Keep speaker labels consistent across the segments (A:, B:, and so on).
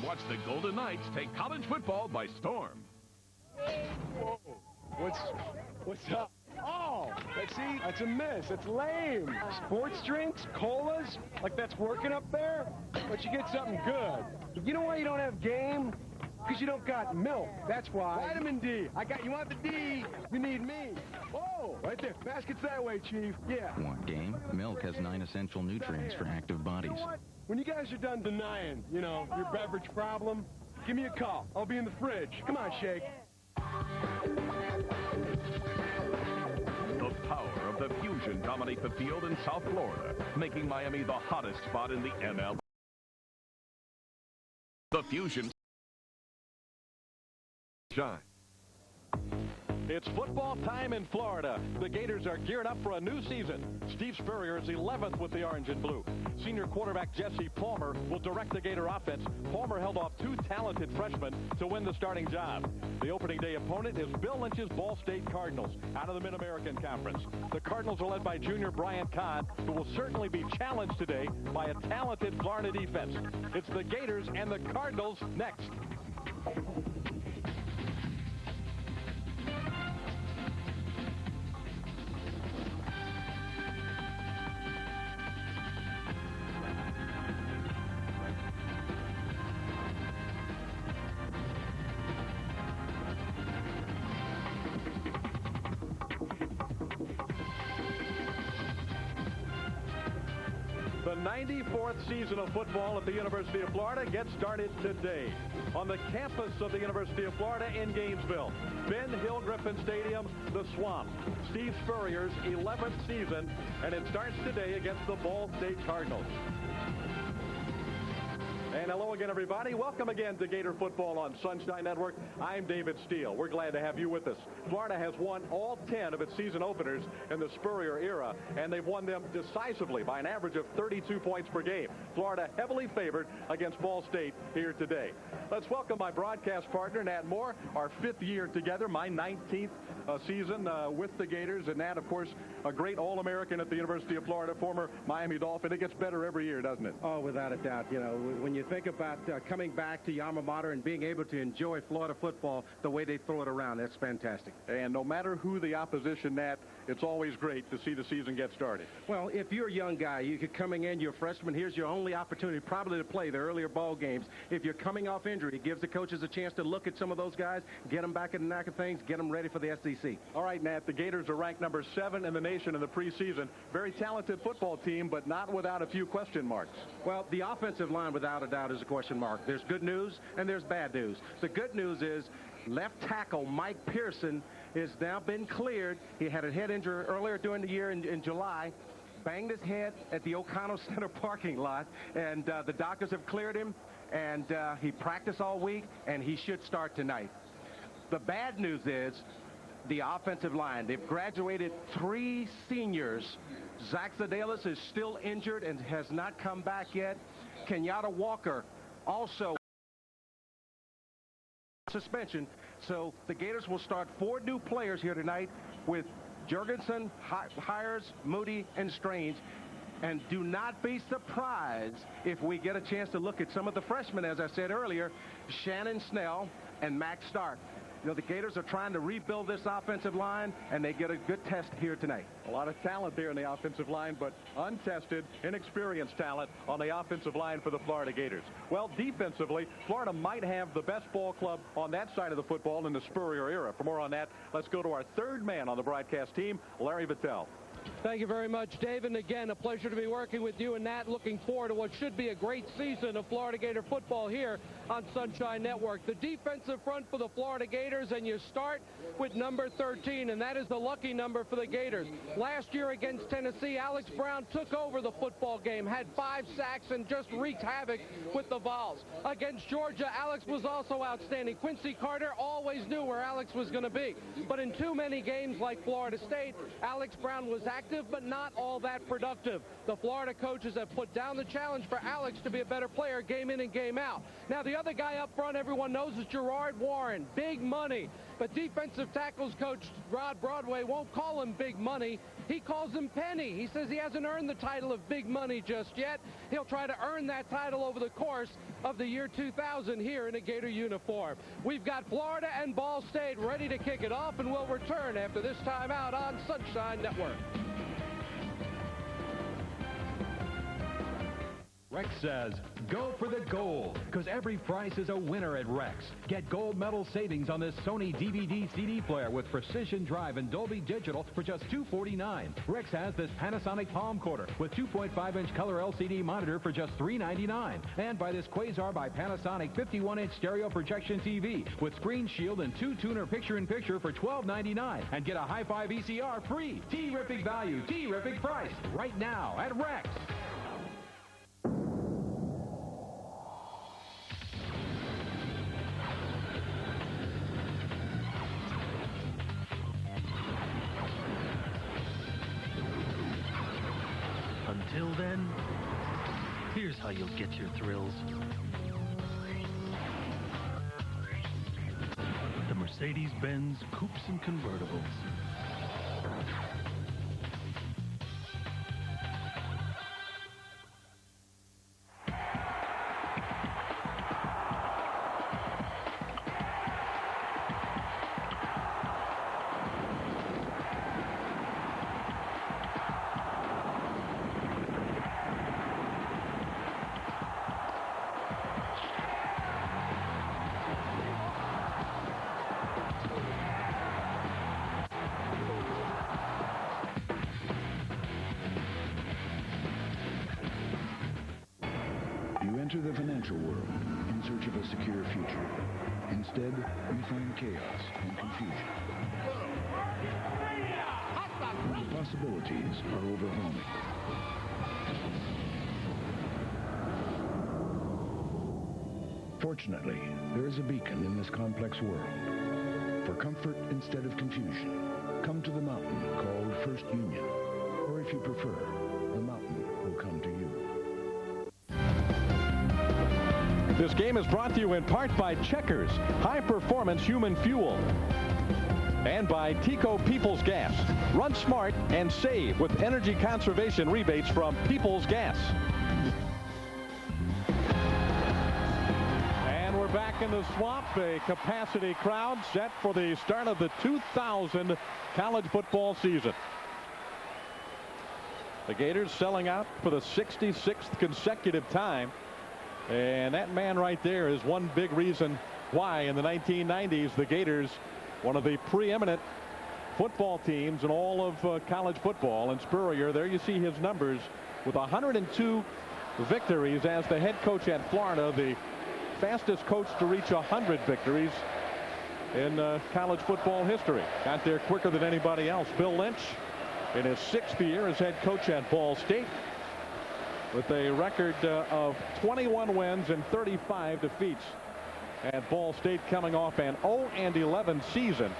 A: and watch the Golden Knights take college football by storm.
B: Whoa. What's up? Oh, let's see, that's a miss. It's lame. Sports drinks, colas, like that's working up there, but you get something good. You know why you don't have game? Because you don't got milk. That's why. Vitamin D. You want the D, you need me. Oh, right there. Basket's that way, Chief. Yeah.
C: Want game? Milk has 9 essential nutrients for active bodies.
B: You know what? When you guys are done denying, your beverage problem, give me a call. I'll be in the fridge. Come on, Shake.
A: The power of the Fusion dominate the field in South Florida, making Miami the hottest spot in the ML. The Fusion shine.
D: It's football time in Florida. The Gators are geared up for a new season. Steve Spurrier is 11th with the orange and blue. Senior quarterback Jesse Palmer will direct the Gator offense. Palmer held off 2 talented freshmen to win the starting job. The opening day opponent is Bill Lynch's Ball State Cardinals out of the Mid-American Conference. The Cardinals are led by junior Brian Kahn, who will certainly be challenged today by a talented Florida defense. It's the Gators and the Cardinals next. The 94th season of football at the University of Florida gets started today on the campus of the University of Florida in Gainesville. Ben Hill Griffin Stadium, the Swamp. Steve Spurrier's 11th season, and it starts today against the Ball State Cardinals. And hello again, everybody. Welcome again to Gator Football on Sunshine Network. I'm David Steele. We're glad to have you with us. Florida has won all 10 of its season openers in the Spurrier era, and they've won them decisively by an average of 32 points per game. Florida heavily favored against Ball State here today. Let's welcome my broadcast partner, Nat Moore, our 5th year together, my 19th season with the Gators. And Nat, of course, a great All-American at the University of Florida, former Miami Dolphin. It gets better every year, doesn't it?
E: Oh, without a doubt. When you think about coming back to your alma mater and being able to enjoy Florida football the way they throw it around, that's fantastic.
D: And no matter who the opposition, Nat, it's always great to see the season get started.
E: Well, if you're a young guy, you're coming in, you're a freshman, here's your only opportunity probably to play the earlier ball games. If you're coming off injury, it gives the coaches a chance to look at some of those guys, get them back in the knack of things, get them ready for the SEC.
D: All right, Nat, the Gators are ranked number 7 in the nation in the preseason. Very talented football team, but not without a few question marks.
E: Well, the offensive line, without a doubt, is a question mark. There's good news and there's bad news. The good news is left tackle Mike Pearson has now been cleared. He had a head injury earlier during the year in July. Banged his head at the O'Connell Center parking lot, and the doctors have cleared him, and he practiced all week, and he should start tonight. The bad news is the offensive line. They've graduated 3 seniors. Zach Zadelis is still injured and has not come back yet. Kenyatta Walker also suspension. So the Gators will start 4 new players here tonight with Jurgensen, Hires, Moody, and Strange. And do not be surprised if we get a chance to look at some of the freshmen, as I said earlier, Shannon Snell and Max Stark. The Gators are trying to rebuild this offensive line, and they get a good test here tonight.
D: A lot of talent there in the offensive line, but untested, inexperienced talent on the offensive line for the Florida Gators. Well, defensively, Florida might have the best ball club on that side of the football in the Spurrier era. For more on that, let's go to our 3rd man on the broadcast team, Larry Vittel.
F: Thank you very much, Dave. And again, a pleasure to be working with you and Nat. Looking forward to what should be a great season of Florida Gator football here on Sunshine Network. The defensive front for the Florida Gators, and you start with number 13, and that is the lucky number for the Gators. Last year against Tennessee, Alex Brown took over the football game, had 5 sacks, and just wreaked havoc with the Vols. Against Georgia, Alex was also outstanding. Quincy Carter always knew where Alex was going to be. But in too many games like Florida State, Alex Brown was active but not all that productive. The Florida coaches have put down the challenge for Alex to be a better player game in and game out. Now, the other guy up front everyone knows is Gerard Warren. Big money. But defensive tackles coach Rod Broadway won't call him big money. He calls him penny. He says he hasn't earned the title of big money just yet. He'll try to earn that title over the course of the year 2000 here in a Gator uniform. We've got Florida and Ball State ready to kick it off, and we'll return after this timeout on Sunshine Network.
G: Rex says, go for the gold, because every price is a winner at Rex. Get gold medal savings on this Sony DVD CD player with Precision Drive and Dolby Digital for just $249. Rex has this Panasonic Palm Quarter with 2.5-inch color LCD monitor for just $399. And buy this Quasar by Panasonic 51-inch stereo projection TV with Screen Shield and 2-tuner picture-in-picture for $12.99. And get a Hi-Fi VCR free. Terrific value, terrific price, right now at Rex.
H: Until then, here's how you'll get your thrills. The Mercedes-Benz Coupes and Convertibles.
I: Enter the financial world in search of a secure future. Instead, you find chaos and confusion. The possibilities are overwhelming. Fortunately, there is a beacon in this complex world. For comfort instead of confusion, come to the mountain called First Union. Or if you prefer, the mountain will come to you.
D: This game is brought to you in part by Checkers, high-performance human fuel. And by Tico Peoples Gas. Run smart and save with energy conservation rebates from Peoples Gas. And we're back in the swamp, a capacity crowd set for the start of the 2000 college football season. The Gators selling out for the 66th consecutive time. And that man right there is one big reason why in the 1990s the Gators, one of the preeminent football teams in all of college football. And Spurrier, there you see his numbers with 102 victories as the head coach at Florida, the fastest coach to reach 100 victories in college football history. Got there quicker than anybody else. Bill Lynch in his 6th year as head coach at Ball State, with a record of 21 wins and 35 defeats at Ball State, coming off an 0-11 season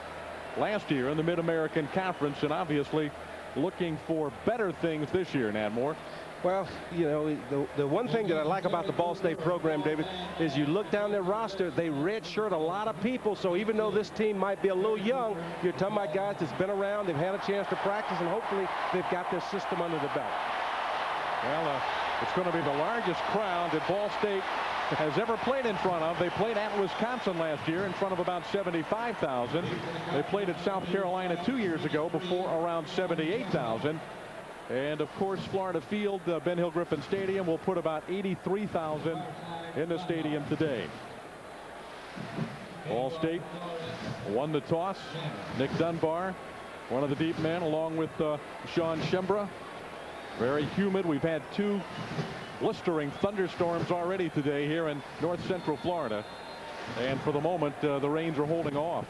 D: last year in the Mid-American Conference, and obviously looking for better things this year. Nadmore.
E: Well, you know, the one thing that I like about the Ball State program, David, is you look down their roster, they redshirt a lot of people. So even though this team might be a little young, you're talking about guys that's been around, they've had a chance to practice, and hopefully they've got their system under the belt.
D: Well, it's going to be the largest crowd that Ball State has ever played in front of. They played at Wisconsin last year in front of about 75,000. They played at South Carolina 2 years ago before around 78,000. And, of course, Florida Field, Ben Hill Griffin Stadium, will put about 83,000 in the stadium today. Ball State won the toss. Nick Dunbar, one of the deep men, along with Sean Shembra. Very humid. We've had 2 blistering thunderstorms already today here in north central Florida. And for the moment, the rains are holding off.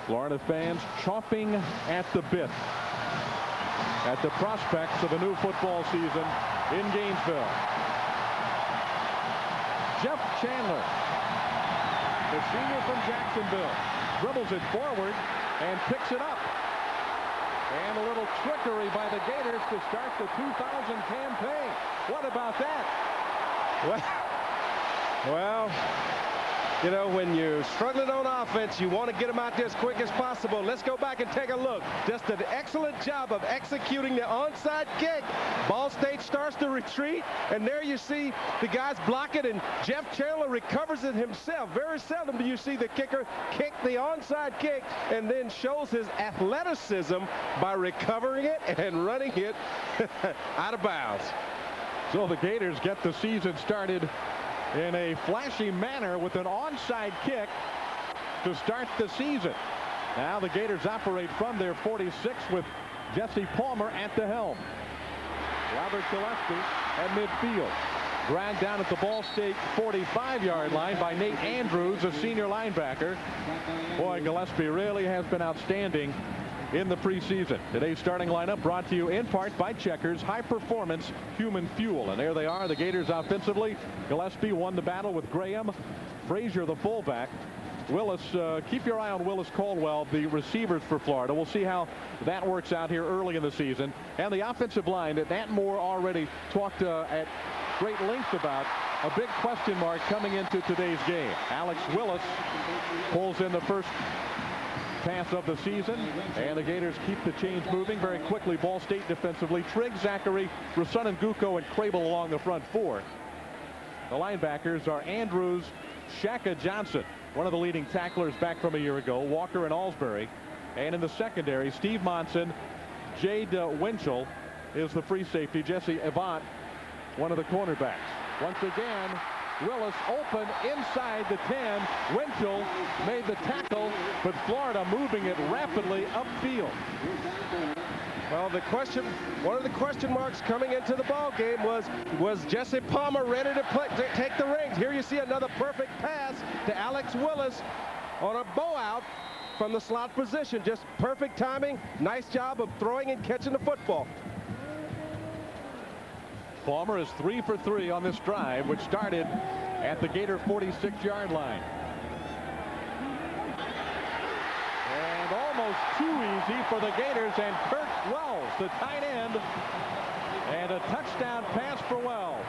D: Florida fans chomping at the bit at the prospects of a new football season in Gainesville. Jeff Chandler, the senior from Jacksonville, dribbles it forward and picks it up. And a little trickery by the Gators to start the 2000 campaign. What about that?
E: Well,
B: You know, when you're struggling on offense, you want to get them out there as quick as possible. Let's go back and take a look. Just an excellent job of executing the onside kick. Ball State starts to retreat, and there you see the guys block it, and Jeff Chandler recovers it himself. Very seldom do you see the kicker kick the onside kick and then shows his athleticism by recovering it and running it out of bounds.
D: So the Gators get the season started in a flashy manner with an onside kick to start the season. Now the Gators operate from their 46 with Jesse Palmer at the helm. Robert Gillespie at midfield. Dragged down at the Ball State 45-yard line by Nate Andrews, a senior linebacker. Boy, Gillespie really has been outstanding in the preseason. Today's starting lineup brought to you in part by Checkers High Performance Human Fuel. And there they are, the Gators offensively. Gillespie won the battle with Graham. Frazier, the fullback. Willis, keep your eye on Willis Caldwell, the receivers for Florida. We'll see how that works out here early in the season. And the offensive line that Nat Moore already talked at great length about. A big question mark coming into today's game. Alex Willis pulls in the first pass of the season, and the Gators keep the chains moving very quickly. Ball State defensively. Trigg, Zachary, Rasun, Nguko, and Crable along the front four. The linebackers are Andrews, Shaka Johnson, one of the leading tacklers back from a year ago, Walker and Alsbury. And in the secondary, Steve Monson, Jade Winchell is the free safety. Jesse Avant, one of the cornerbacks. Once again, Willis open inside the 10. Winchell made the tackle, but Florida moving it rapidly upfield.
B: Well, one of the question marks coming into the ball game was Jesse Palmer ready to take the reins? Here you see another perfect pass to Alex Willis on a bow out from the slot position. Just perfect timing. Nice job of throwing and catching the football.
D: Palmer is 3 for 3 on this drive, which started at the Gator 46-yard line. And almost too easy for the Gators, and Kurt Wells, the tight end, and a touchdown pass for Wells.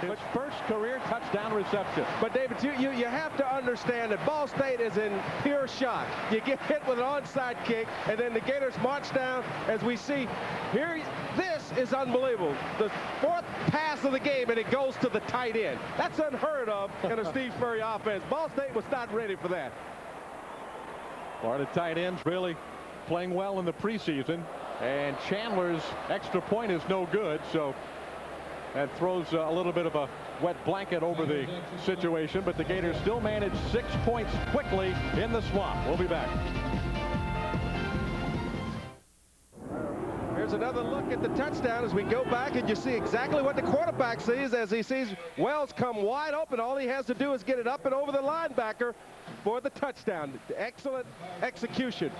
D: His first career touchdown reception.
B: But David, you have to understand that Ball State is in pure shock. You get hit with an onside kick, and then the Gators march down, as we see here. This is unbelievable. The fourth pass of the game, and it goes to the tight end. That's unheard of in a Steve Spurrier offense. Ball State was not ready for that.
D: Florida tight ends really playing well in the preseason, and Chandler's extra point is no good, so that throws a little bit of a wet blanket over the situation, but the Gators still manage 6 points quickly in the swamp. We'll be back.
B: Here's another look at the touchdown as we go back, and you see exactly what the quarterback sees as he sees Wells come wide open. All he has to do is get it up and over the linebacker for the touchdown. Excellent execution.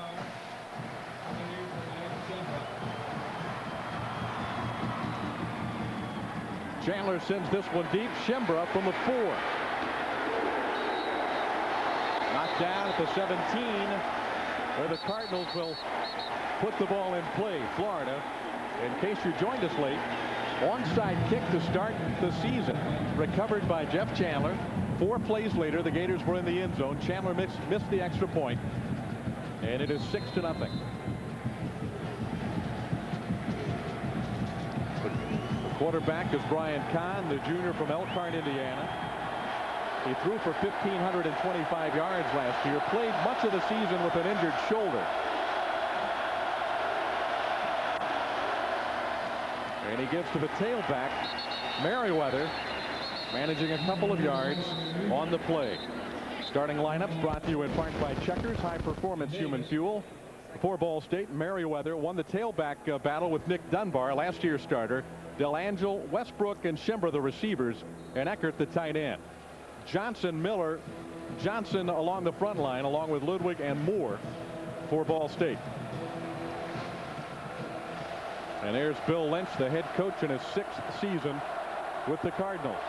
D: Chandler sends this one deep. Shimbra from the 4. Knocked down at the 17, where the Cardinals will put the ball in play. Florida, in case you joined us late, onside kick to start the season. Recovered by Jeff Chandler. 4 plays later, the Gators were in the end zone. Chandler missed the extra point, and it is 6-0. Quarterback is Brian Kahn, the junior from Elkhart, Indiana. He threw for 1,525 yards last year, played much of the season with an injured shoulder. And he gives to the tailback, Merriweather, managing a couple of yards on the play. Starting lineups brought to you in part by Checkers High Performance Human Fuel. For Ball State, Merriweather won the tailback battle with Nick Dunbar, last year's starter. Delangelo, Westbrook, and Shimbra, the receivers, and Eckert, the tight end. Johnson, Miller, Johnson along the front line, along with Ludwig and Moore for Ball State. And there's Bill Lynch, the head coach in his 6th season with the Cardinals.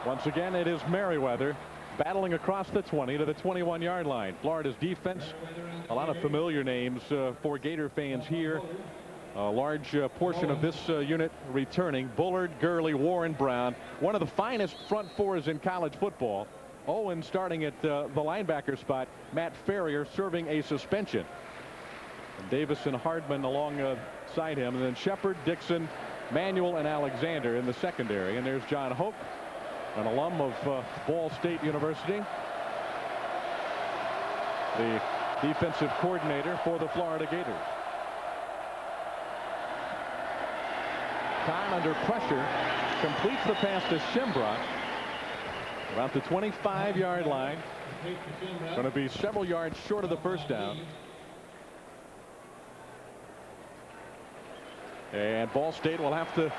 D: Once again, it is Merriweather battling across the 20 to the 21-yard line. Florida's defense, a lot of familiar names for Gator fans here A large portion of this unit returning. Bullard, Gurley, Warren, Brown. One of the finest front fours in college football. Owen starting at the linebacker spot. Matt Farrier serving a suspension. And Davis and Hardman alongside him. And then Shepard, Dixon, Manuel, and Alexander in the secondary. And there's John Hoke, an alum of Ball State University, the defensive coordinator for the Florida Gators. Kahn under pressure completes the pass to Shimbrock about the 25-yard line. Going to be several yards short of the first down. And Ball State will have to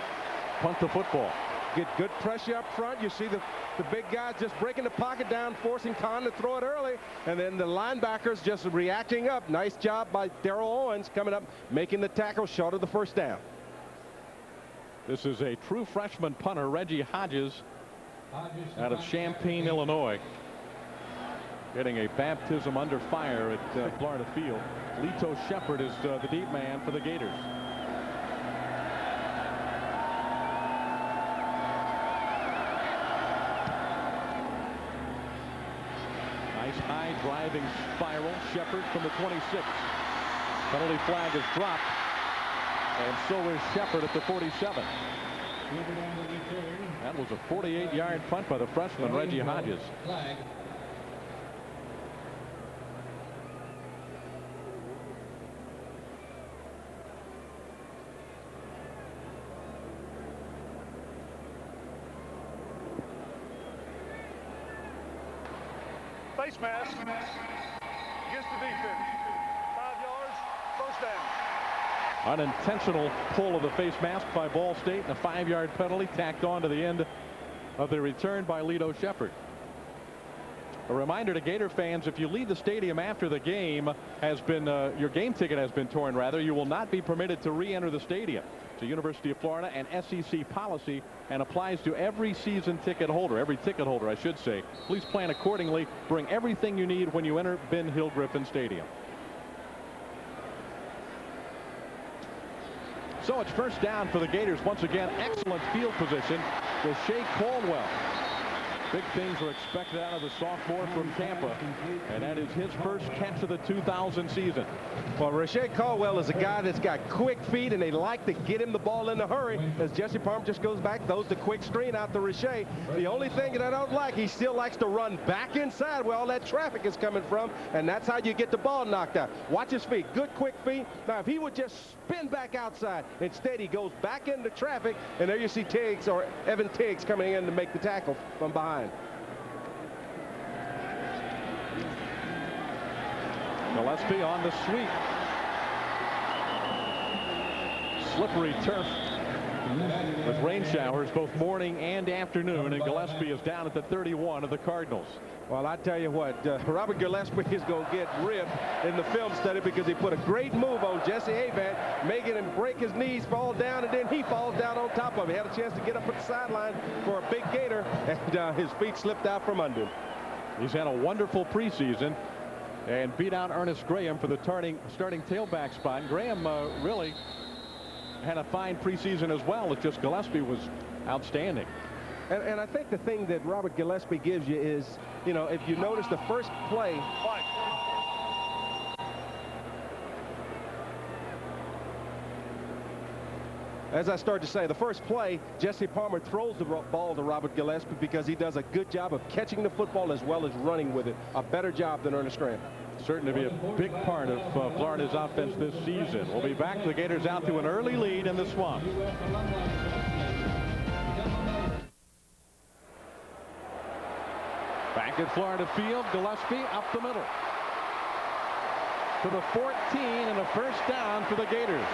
D: punt the football.
E: Get good pressure up front. You see the big guys just breaking the pocket down, forcing Kahn to throw it early. And then the linebackers just reacting up. Nice job by Darrell Owens coming up, making the tackle short of the first down.
D: This is a true freshman punter, Reggie Hodges, out of Champaign, Illinois. Getting a baptism under fire at Florida Field. Lito Shepard is the deep man for the Gators. Nice high driving spiral. Shepard from the 26. Penalty flag is dropped. And so is Shepard at the 47. That was a 48-yard punt by the freshman Reggie Hodges.
J: Face mask against the defense. 5 yards, first down.
D: Unintentional pull of the face mask by Ball State, and a 5-yard penalty tacked on to the end of the return by Lito Shepard. A reminder to Gator fans, if you leave the stadium after the game your game ticket has been torn, you will not be permitted to re-enter the stadium. It's a University of Florida and SEC policy and applies to every season ticket holder, I should say. Please plan accordingly. Bring everything you need when you enter Ben Hill Griffin Stadium. So it's first down for the Gators. Once again, excellent field position with Shea Caldwell. Big things are expected out of the sophomore from Tampa, and that is his first catch of the 2000 season.
E: Well, Rashae Caldwell is a guy that's got quick feet, and they like to get him the ball in a hurry. As Jesse Palmer just goes back, throws the quick screen out to Rashae. The only thing that I don't like, he still likes to run back inside where all that traffic is coming from, and that's how you get the ball knocked out. Watch his feet, good quick feet. Now, if he would just spin back outside, instead he goes back into traffic, and there you see Tiggs, or Evan Tiggs, coming in to make the tackle from behind.
D: Gillespie on the sweep. Slippery turf with rain showers both morning and afternoon, and Gillespie is down at the 31 of the Cardinals.
E: Well, I tell you what, Robert Gillespie is going to get ripped in the film study because he put a great move on Jesse Avant, making him break his knees, fall down, and then he falls down on top of it. He had a chance to get up at the sideline for a big gator, and his feet slipped out from under him.
D: He's had a wonderful preseason and beat out Ernest Graham for the starting tailback spot. And Graham really had a fine preseason as well. It's just Gillespie was outstanding.
E: And I think the thing that Robert Gillespie gives you is, you know, if you notice the first play. As I started to say, the first play, Jesse Palmer throws the ball to Robert Gillespie because he does a good job of catching the football as well as running with it. A better job than Ernest Graham.
D: Certain to be a big part of Florida's offense this season. We'll be back. The Gators out to an early lead in the Swamp. Back at Florida Field, Gillespie up the middle to the 14, and a first down for the Gators.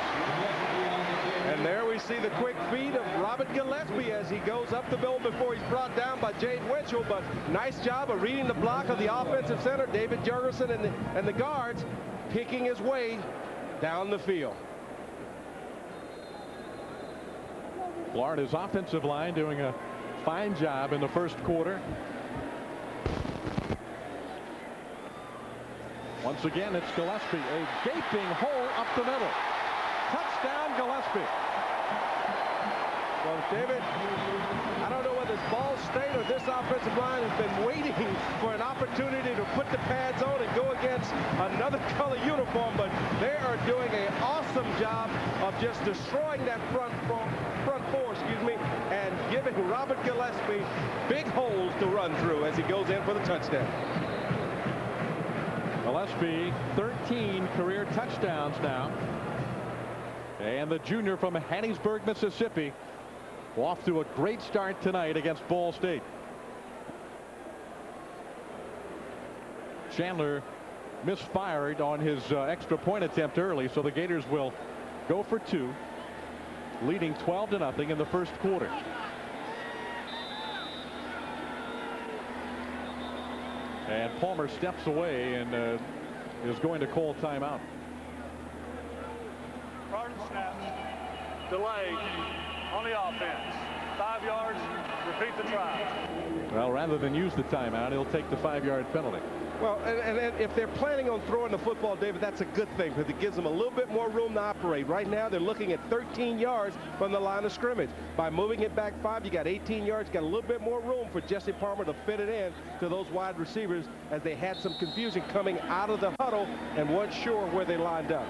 E: And there we see the quick feet of Robert Gillespie as he goes up the middle before he's brought down by Jade Winchell. But nice job of reading the block of the offensive center, David Jurgensen, and the guards, picking his way down the field.
D: Florida's offensive line doing a fine job in the first quarter. Once again, it's Gillespie, a gaping hole up the middle. Touchdown, Gillespie.
E: Well, David, I don't know whether it's Ball State or this offensive line has been waiting for an opportunity to put the pads on and go against another color uniform, but they are doing an awesome job of just destroying that front four, and giving Robert Gillespie big holes to run through as he goes in for the touchdown.
D: Gillespie, 13 career touchdowns now. And the junior from Hattiesburg, Mississippi, off to a great start tonight against Ball State. Chandler misfired on his extra point attempt early, so the Gators will go for 2, leading 12-0 in the first quarter. And Palmer steps away and is going to call timeout.
J: Prior to the snap, delay on the offense. 5 yards, repeat the try.
D: Well, rather than use the timeout, he'll take the 5-yard penalty.
E: Well, and if they're planning on throwing the football, David, that's a good thing because it gives them a little bit more room to operate. Right now, they're looking at 13 yards from the line of scrimmage. By moving it back 5, you got 18 yards, got a little bit more room for Jesse Palmer to fit it in to those wide receivers as they had some confusion coming out of the huddle and weren't sure where they lined up.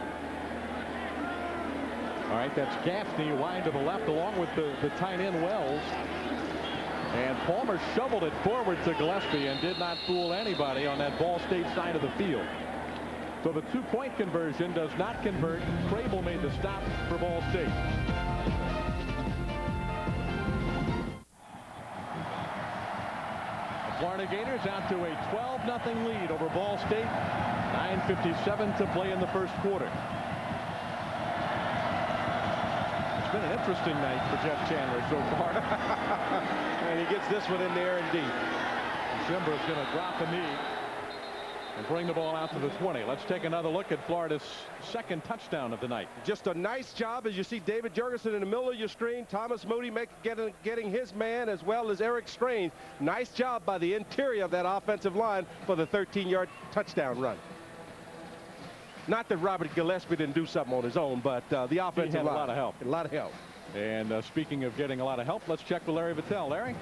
D: All right, that's Gaffney wide to the left along with the tight end Wells. And Palmer shoveled it forward to Gillespie and did not fool anybody on that Ball State side of the field. So the 2-point conversion does not convert. Crable made the stop for Ball State. The Florida Gators out to a 12-0 lead over Ball State. 9:57 to play in the first quarter. It's been an interesting night for Jeff Chandler so far.
E: And he gets this one in there and deep.
D: Simba is going to drop a knee and bring the ball out to the 20. Let's take another look at Florida's second touchdown of the night.
E: Just a nice job as you see David Jurgensen in the middle of your screen. Thomas Moody getting his man as well as Eric Strange. Nice job by the interior of that offensive line for the 13-yard touchdown run. Not that Robert Gillespie didn't do something on his own, but the offensive line.
D: A lot of help.
E: A lot of help.
D: And speaking of getting a lot of help, let's check with Larry Vittel. Larry?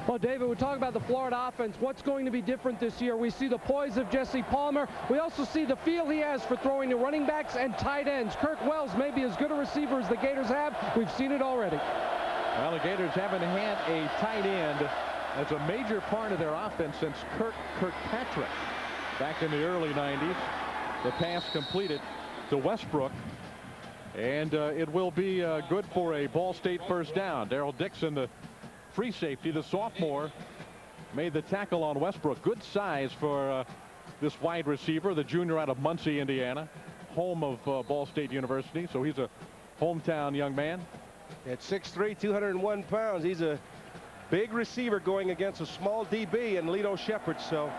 F: Well, David, we're talking about the Florida offense. What's going to be different this year? We see the poise of Jesse Palmer. We also see the feel he has for throwing to running backs and tight ends. Kirk Wells may be as good a receiver as the Gators have. We've seen it already.
D: Well, the Gators haven't had a tight end as a major part of their offense since Kirkpatrick back in the early 90s. The pass completed to Westbrook. And it will be good for a Ball State first down. Darrell Dixon, the free safety, the sophomore, made the tackle on Westbrook. Good size for this wide receiver, the junior out of Muncie, Indiana, home of Ball State University. So he's a hometown young man.
E: At 6'3", 201 pounds, he's a big receiver going against a small DB and Lito Shepherd. So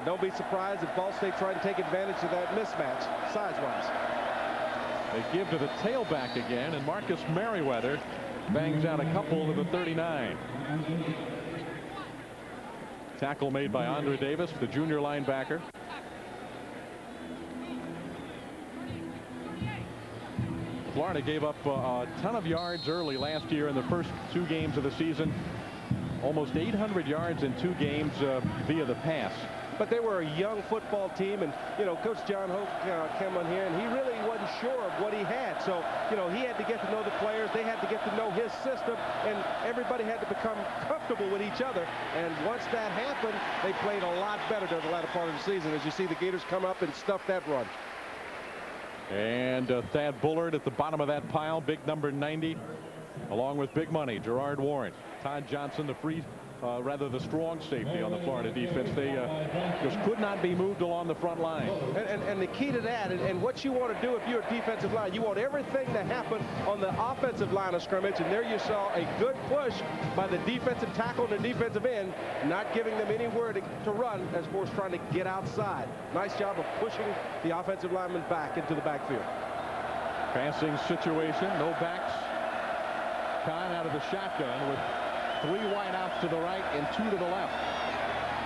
E: don't be surprised if Ball State try to take advantage of that mismatch size-wise.
D: They give to the tailback again, and Marcus Merriweather bangs out a couple to the 39. Tackle made by Andre Davis, the junior linebacker. Florida gave up a ton of yards early last year in the first 2 games of the season. Almost 800 yards in 2 games via the pass.
E: But they were a young football team, and, you know, Coach John Hoke came on here, and he really wasn't sure of what he had. So, you know, he had to get to know the players. They had to get to know his system, and everybody had to become comfortable with each other. And once that happened, they played a lot better during the latter part of the season, as you see the Gators come up and stuff that run.
D: And Thad Bullard at the bottom of that pile, big number 90, along with big money, Gerard Warren. Todd Johnson, the the strong safety on the Florida defense. They just could not be moved along the front line.
E: And the key to that, and what you want to do if you're a defensive line, you want everything to happen on the offensive line of scrimmage. And there you saw a good push by the defensive tackle and the defensive end, not giving them anywhere to run as far as trying to get outside. Nice job of pushing the offensive lineman back into the backfield.
D: Passing situation, no backs. Kahn out of the shotgun with 3 wideouts to the right and 2 to the left.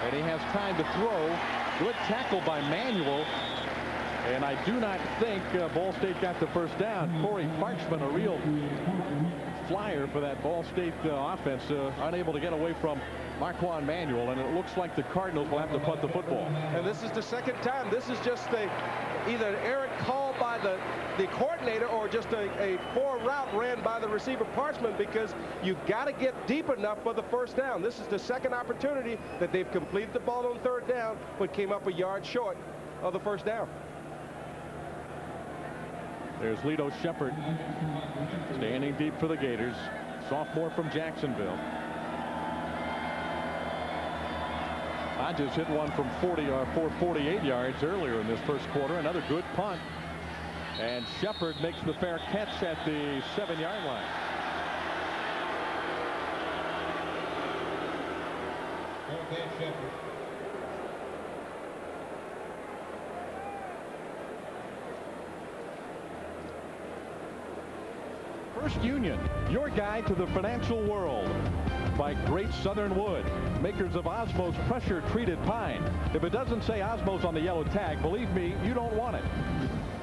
D: And he has time to throw. Good tackle by Manuel. And I do not think Ball State got the first down. Corey Parchman, a real flyer for that Ball State offense, unable to get away from Marquand Manuel, and it looks like the Cardinals will have to punt the football.
E: And this is the second time. This is just either an errant call by the coordinator or just a poor route ran by the receiver Parchman, because you've got to get deep enough for the first down. This is the second opportunity that they've completed the ball on third down, but came up a yard short of the first down.
D: There's Lito Shepherd standing deep for the Gators, sophomore from Jacksonville. Hodges hit one from 48 yards earlier in this first quarter. Another good punt. And Shepherd makes the fair catch at the 7-yard line.
K: Okay, Shepherd.
D: First Union, your guide to the financial world. By Great Southern Wood, makers of Osmos pressure treated pine. If it doesn't say Osmos on the yellow tag, believe me, you don't want it.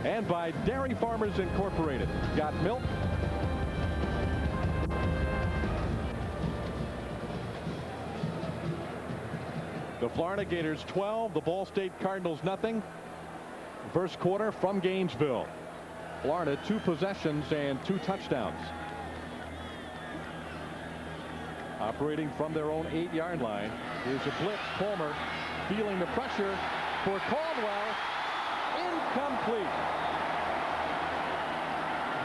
D: And by Dairy Farmers Incorporated. Got milk? The Florida Gators 12, the Ball State Cardinals nothing. First quarter from Gainesville. Florida 2 possessions and 2 touchdowns. Operating from their own 8-yard line is a blitz. Palmer feeling the pressure for Caldwell. Incomplete.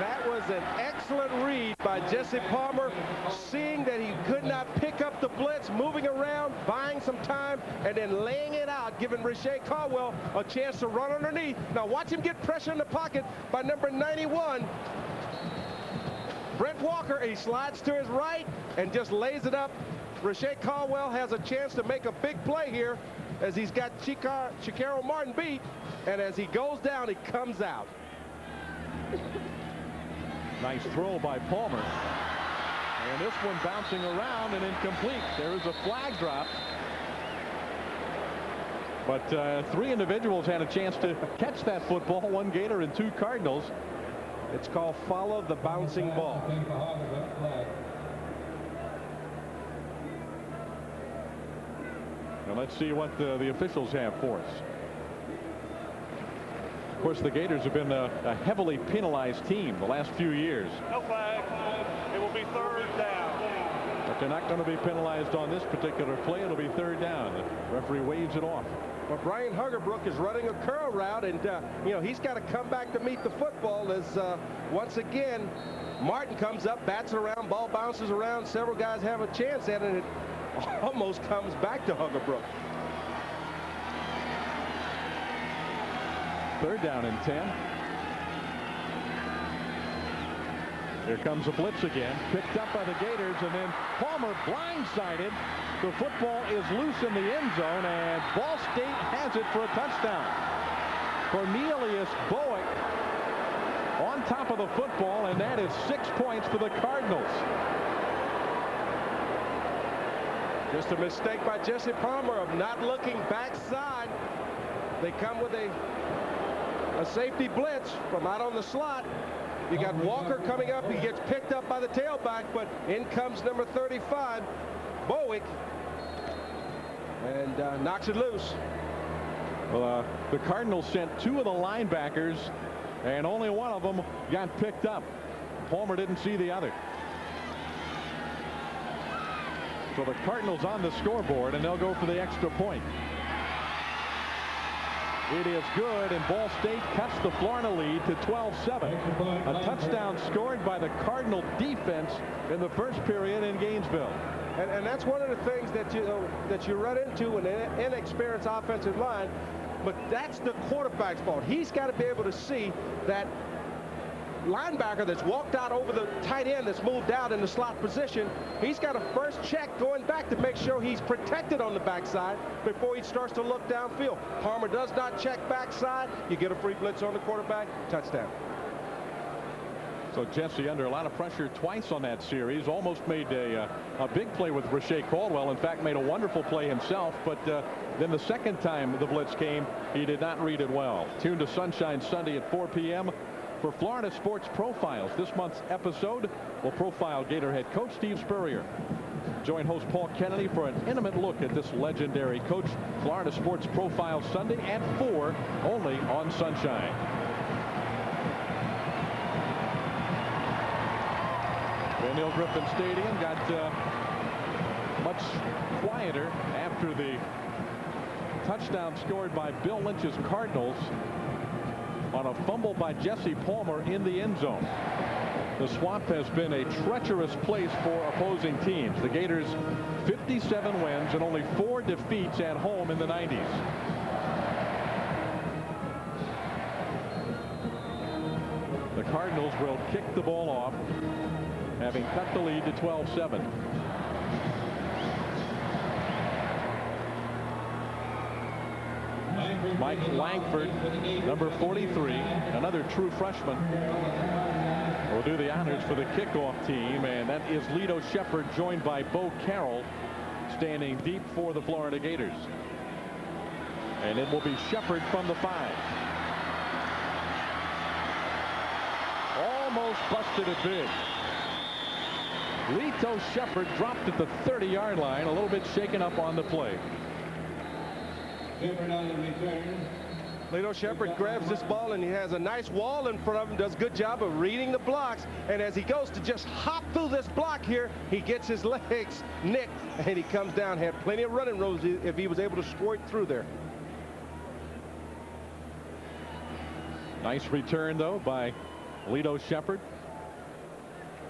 E: That was an excellent read by Jesse Palmer, seeing that he could not pick up the blitz, moving around, buying some time, and then laying it out, giving Rashay Caldwell a chance to run underneath. Now watch him get pressure in the pocket by number 91. Brent Walker. He slides to his right and just lays it up. Rashay Caldwell has a chance to make a big play here as he's got Shikaro Martin beat, and as he goes down, he comes out.
D: Nice throw by Palmer. And this one bouncing around and incomplete. There is a flag drop. But 3 individuals had a chance to catch that football. 1 Gator and 2 Cardinals.
E: It's called follow the bouncing ball.
D: Now let's see what the officials have for us. Of course, the Gators have been a heavily penalized team the last few years.
J: No flag. It will be third down.
D: But they're not going to be penalized on this particular play. It'll be third down. The referee waves it off.
E: Well, Brian Huggerbrook is running a curl route, and he's got to come back to meet the football as once again Martin comes up, bats it around, ball bounces around. Several guys have a chance at it, and it almost comes back to Huggerbrook.
D: Third down and 10. Here comes a blitz again, picked up by the Gators, and then Palmer blindsided. The football is loose in the end zone, and Ball State has it for a touchdown. Cornelius Bowick on top of the football, and that is 6 points for the Cardinals.
E: Just a mistake by Jesse Palmer of not looking backside. They come with a safety blitz from out on the slot. You got Walker coming up. He gets picked up by the tailback, but in comes number 35, Bowick, and knocks it loose.
D: Well, the Cardinals sent 2 of the linebackers, and only one of them got picked up. Palmer didn't see the other. So the Cardinals on the scoreboard, and they'll go for the extra point. It is good, and Ball State cuts the Florida lead to 12-7. A touchdown scored by the Cardinal defense in the first period in Gainesville.
E: And that's one of the things that you run into in an inexperienced offensive line, but that's the quarterback's fault. He's got to be able to see that linebacker that's walked out over the tight end that's moved out in the slot position. He's got to first check going back to make sure he's protected on the backside before he starts to look downfield. Palmer does not check backside. You get a free blitz on the quarterback. Touchdown.
D: So Jesse under a lot of pressure twice on that series. Almost made a big play with Rashay Caldwell. In fact, made a wonderful play himself. But then the second time the blitz came, he did not read it well. Tuned to Sunshine Sunday at 4 p.m. for Florida Sports Profiles. This month's episode will profile Gator head coach Steve Spurrier. Join host Paul Kennedy for an intimate look at this legendary coach. Florida Sports Profile Sunday at 4, only on Sunshine. Van Neal Griffin Stadium got much quieter after the touchdown scored by Bill Lynch's Cardinals on a fumble by Jesse Palmer in the end zone. The Swamp has been a treacherous place for opposing teams. The Gators 57 wins and only 4 defeats at home in the 90s. The Cardinals will kick the ball off, having cut the lead to 12-7. Mike Langford, number 43, another true freshman, will do the honors for the kickoff team, and that is Lito Shepherd, joined by Bo Carroll, standing deep for the Florida Gators. And it will be Shepherd from the 5. Almost busted it big. Lito Shepherd dropped at the 30-yard line, a little bit shaken up on the play.
E: Lito Shepherd grabs this ball and he has a nice wall in front of him, does a good job of reading the blocks, and as he goes to just hop through this block here, he gets his legs nicked and he comes down. Had plenty of running room if he was able to squirt through there.
D: Nice return though by Lito Shepherd.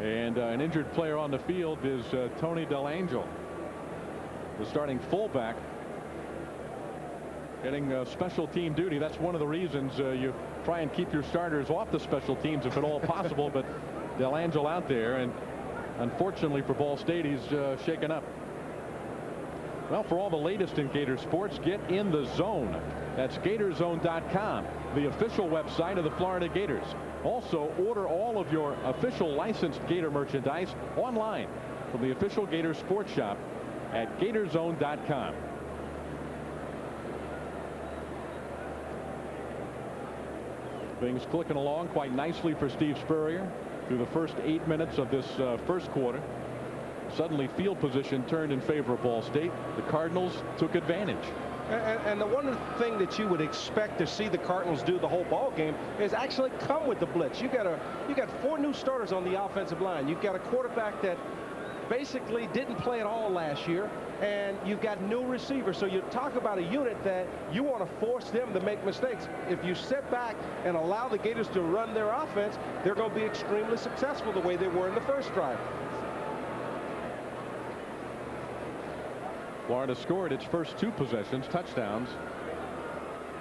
D: And an injured player on the field is Tony Delangelo, the starting fullback, getting special team duty. That's one of the reasons you try and keep your starters off the special teams if at all possible. But Delangelo out there, and unfortunately for Ball State, he's shaken up. Well, for all the latest in Gator sports, get in the zone. That's GatorZone.com, the official website of the Florida Gators. Also, order all of your official licensed Gator merchandise online from the official Gator Sports Shop at GatorZone.com. Things clicking along quite nicely for Steve Spurrier through the first 8 minutes of this first quarter. Suddenly field position turned in favor of Ball State. The Cardinals took advantage.
E: And the one thing that you would expect to see the Cardinals do the whole ball game is actually come with the blitz. You got 4 new starters on the offensive line. You've got a quarterback that basically didn't play at all last year, and you've got new receivers. So you talk about a unit that you want to force them to make mistakes. If you sit back and allow the Gators to run their offense, they're going to be extremely successful the way they were in the first drive.
D: Florida scored its first 2 possessions, touchdowns.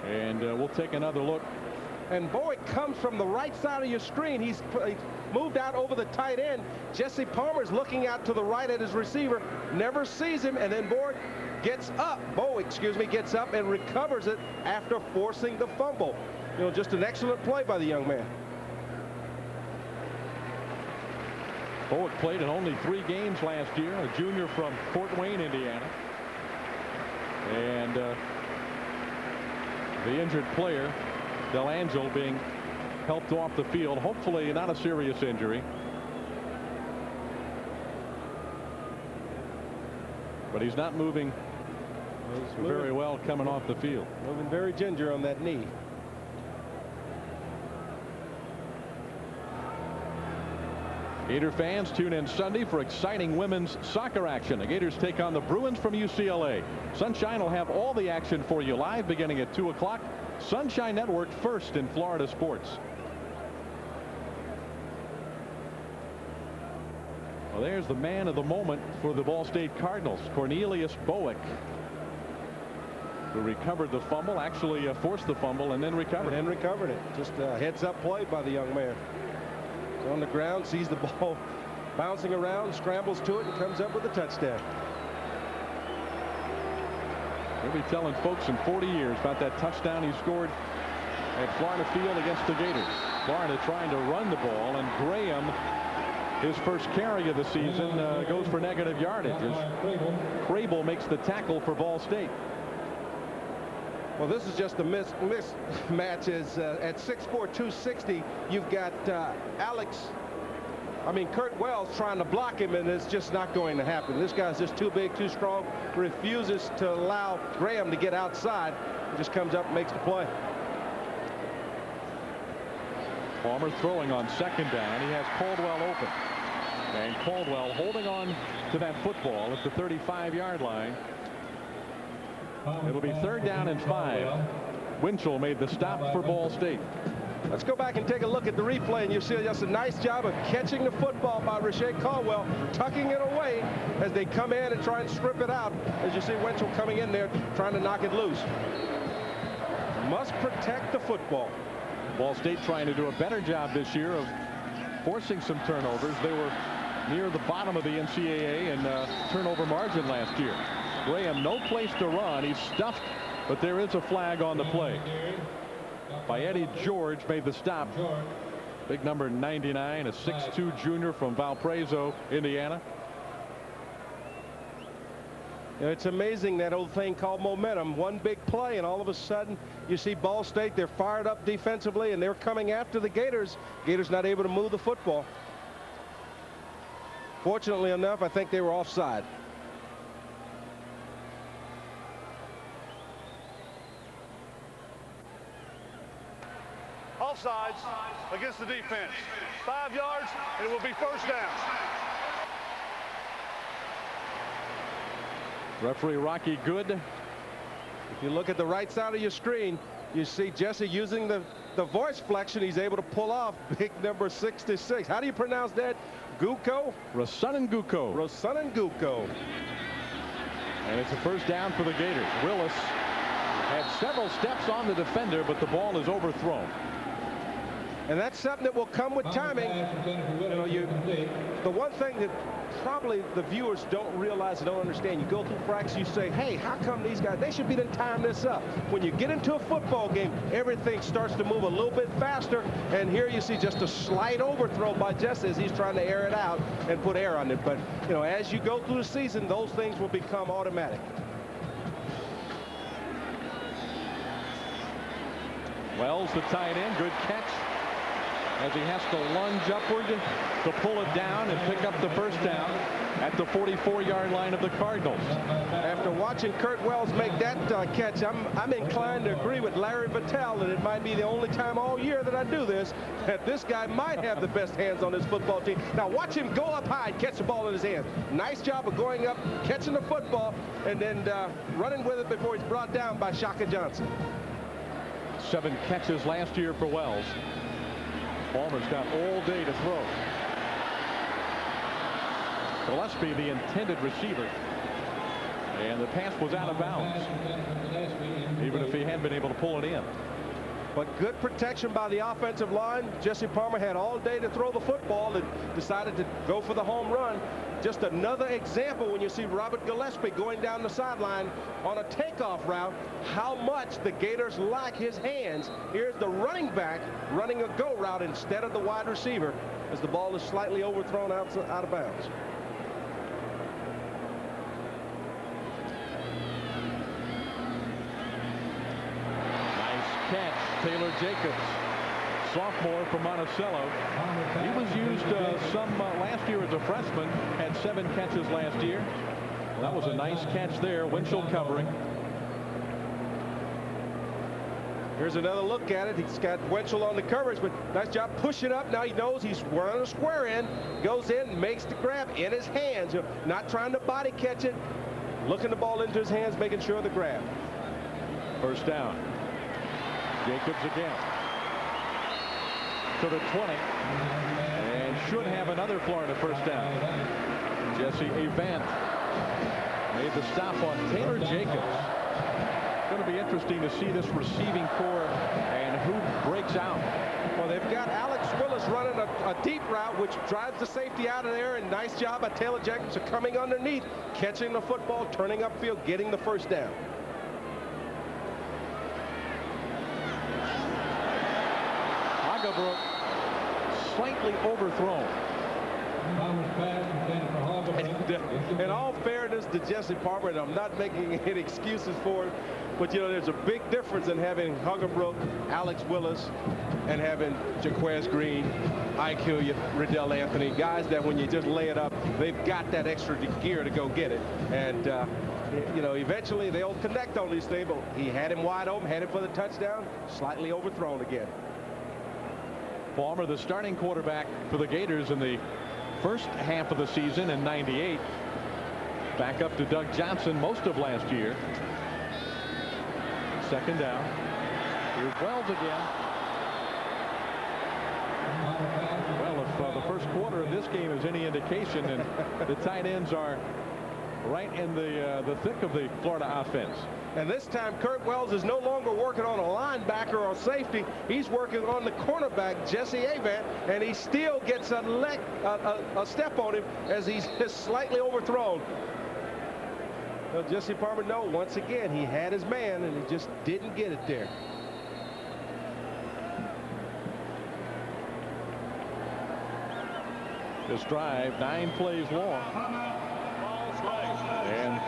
D: And we'll take another look.
E: And Bowick comes from the right side of your screen. He's moved out over the tight end. Jesse Palmer's looking out to the right at his receiver, never sees him, and then Bowick gets up and recovers it after forcing the fumble. You know, just an excellent play by the young man.
D: Bowick played in only 3 games last year, a junior from Fort Wayne, Indiana. And the injured player, Delangelo, being helped off the field. Hopefully not a serious injury. But he's not moving very well coming off the field.
E: Moving very ginger on that knee.
D: Gator fans, tune in Sunday for exciting women's soccer action. The Gators take on the Bruins from UCLA. Sunshine will have all the action for you live beginning at 2 o'clock. Sunshine Network, first in Florida sports. Well, there's the man of the moment for the Ball State Cardinals, Cornelius Bowick, who recovered the fumble, actually forced the fumble and then recovered
E: it. Just a heads-up play by the young man. He's on the ground, sees the ball bouncing around, scrambles to it, and comes up with a touchdown.
D: We'll be telling folks in 40 years about that touchdown he scored at Florida Field against the Gators. Florida trying to run the ball, and Graham, his first carry of the season, goes for negative yardage. Crable makes the tackle for Ball State.
E: Well, this is just a mismatch. Is at 6'4", 260, you've got Kurt Wells trying to block him, and it's just not going to happen. This guy's just too big, too strong, refuses to allow Graham to get outside. He just comes up and makes the play.
D: Palmer throwing on second down. He has Caldwell open. And Caldwell holding on to that football at the 35-yard line. It'll be 3rd down and 5. Winchell made the stop for Ball State.
E: Let's go back and take a look at the replay, and you see just a nice job of catching the football by Rashae Caldwell, tucking it away as they come in and try and strip it out. As you see Winchell coming in there trying to knock it loose. Must protect the football.
D: Ball State trying to do a better job this year of forcing some turnovers. They were near the bottom of the NCAA in turnover margin last year. Graham, no place to run. He's stuffed, but there is a flag on the play. By Eddie George made the stop. Big number 99, a 6'2" junior from Valparaiso, Indiana.
E: It's amazing, that old thing called momentum. One big play, and all of a sudden you see Ball State, they're fired up defensively, and they're coming after the Gators. Gators not able to move the football. Fortunately enough, I think they were offside.
J: Offsides against the defense. 5 yards, and it will be 1st down.
D: Referee Rocky Good.
E: If you look at the right side of your screen, you see Jesse using the voice flexion. He's able to pull off big number 66. How do you pronounce that? Guko?
D: Rosunen Guko.
E: Rosunen Guko.
D: And it's a 1st down for the Gators. Willis had several steps on the defender, but the ball is overthrown.
E: And that's something that will come with timing. The one thing that probably the viewers don't realize and don't understand, you go through practice, you say, hey, how come these guys, they should be done time this up. When you get into a football game, everything starts to move a little bit faster, and here you see just a slight overthrow by Jesse as he's trying to air it out and put air on it. But as you go through the season, those things will become automatic.
D: Wells, the tight end, good catch, as he has to lunge upward to pull it down and pick up the 1st down at the 44-yard line of the Cardinals.
E: After watching Kurt Wells make that catch, I'm inclined to agree with Larry Vitale that it might be the only time all year that I do this, that this guy might have the best hands on his football team. Now watch him go up high and catch the ball in his hands. Nice job of going up, catching the football, and then running with it before he's brought down by Shaka Johnson.
D: 7 catches last year for Wells. Palmer's got all day to throw. Gillespie, the intended receiver. And the pass was out of bounds, even if he had been able to pull it in.
E: But good protection by the offensive line. Jesse Palmer had all day to throw the football and decided to go for the home run. Just another example when you see Robert Gillespie going down the sideline on a takeoff route, how much the Gators lack his hands. Here's the running back running a go route instead of the wide receiver as the ball is slightly overthrown out of bounds.
D: Catch, Taylor Jacobs, sophomore from Monticello. He was used some last year as a freshman, had 7 catches last year. Well, that was a nice catch there. Winchell covering.
E: Here's another look at it. He's got Winchell on the coverage, but nice job pushing up. Now he knows he's running a square in, goes in, makes the grab in his hands. Not trying to body catch it, looking the ball into his hands, making sure of the grab.
D: 1st down. Jacobs again to the 20, and should have another Florida 1st down. Jesse Avant made the stop on Taylor Jacobs. It's going to be interesting to see this receiving core and who breaks out.
E: Well, they've got Alex Willis running a deep route, which drives the safety out of there, and nice job by Taylor Jacobs coming underneath, catching the football, turning upfield, getting the 1st down.
D: slightly overthrown.
L: And in all fairness to Jesse Palmer, and I'm not making any excuses for it, but you know, there's a big difference in having Huggenbrook, Alex Willis, and having Jaquez Green, Ike Hilliard, Riddell Anthony, guys that when you just lay it up, they've got that extra gear to go get it. And you know, eventually they'll connect on these things, but he had him wide open, had him for the touchdown, slightly overthrown again.
D: Palmer, the starting quarterback for the Gators in the first half of the season in '98. Back up to Doug Johnson most of last year. Second down. Here's Wells again. Well, if the first quarter of this game is any indication, and the tight ends are right in the thick of the Florida offense.
L: And this time Kurt Wells is no longer working on a linebacker or safety. He's working on the cornerback, Jesse Avant, and he still gets a step on him as he's slightly overthrown. Well, Jesse Palmer, no, once again, he had his man and he just didn't get it there.
D: This drive, 9 plays long. And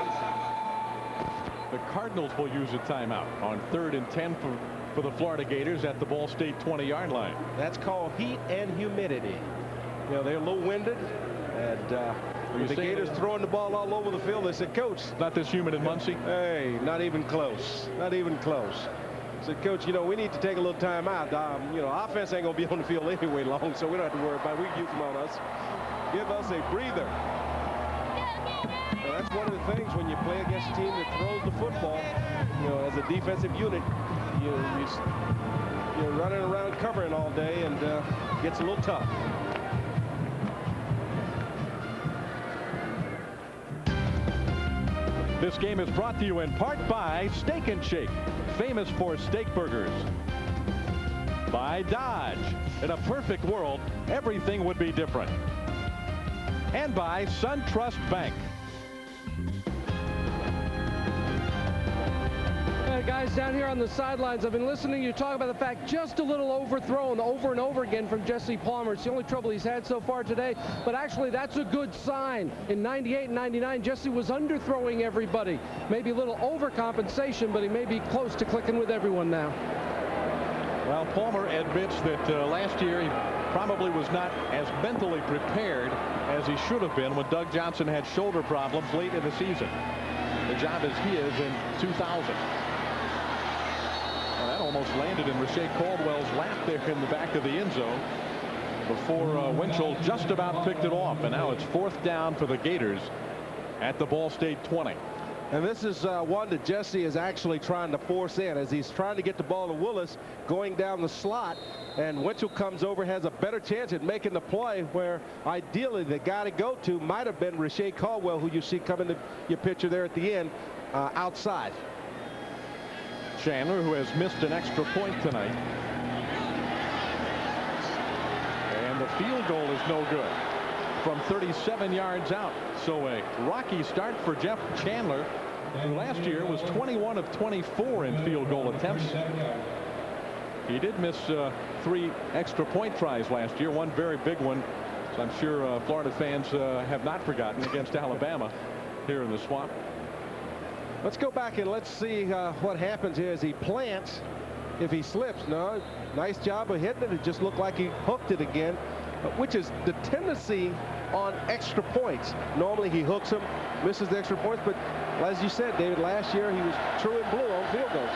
D: the Cardinals will use a timeout on 3rd and 10 for the Florida Gators at the Ball State 20-yard line.
L: That's called heat and humidity. You know, they're a little winded, and the Gators throwing the ball all over the field. They said, Coach,
D: not this humid in Muncie.
L: Hey, not even close. Not even close. I said, Coach, you know, we need to take a little time out. You know, offense ain't going to be on the field anyway long, so we don't have to worry about it. We can use them on us. Give us a breather. Now, that's one of the things when you play against a team that throws the football, you know, as a defensive unit, you're running around covering all day, and gets a little tough.
D: This game is brought to you in part by Steak and Shake, famous for steak burgers. By Dodge. In a perfect world, everything would be different. And by SunTrust Bank.
F: Guys down here on the sidelines, I've been listening to you talk about the fact just a little overthrown over and over again from Jesse Palmer. It's the only trouble he's had so far today, but actually that's a good sign. In '98 and '99, Jesse was underthrowing everybody. Maybe a little overcompensation, but he may be close to clicking with everyone now.
D: Well, Palmer admits that last year he probably was not as mentally prepared as he should have been when Doug Johnson had shoulder problems late in the season. The job is his in 2000. That almost landed in Rashae Caldwell's lap there in the back of the end zone before Winchell just about picked it off. And now it's 4th down for the Gators at the Ball State 20.
L: And this is one that Jesse is actually trying to force in as he's trying to get the ball to Willis going down the slot. And Winchell comes over, has a better chance at making the play where ideally the guy to go to might have been Rashae Caldwell, who you see coming to your picture there at the end outside.
D: Chandler, who has missed an extra point tonight. And the field goal is no good from 37 yards out. So a rocky start for Jeff Chandler, who last year was 21 of 24 in field goal attempts. He did miss 3 extra point tries last year, one very big one. So I'm sure Florida fans have not forgotten against Alabama here in the Swamp.
L: Let's go back and let's see what happens here as he plants. If he slips, no, nice job of hitting it. It just looked like he hooked it again, which is the tendency on extra points. Normally he hooks them, misses the extra points, but as you said, David, last year he was true and blue on field goals.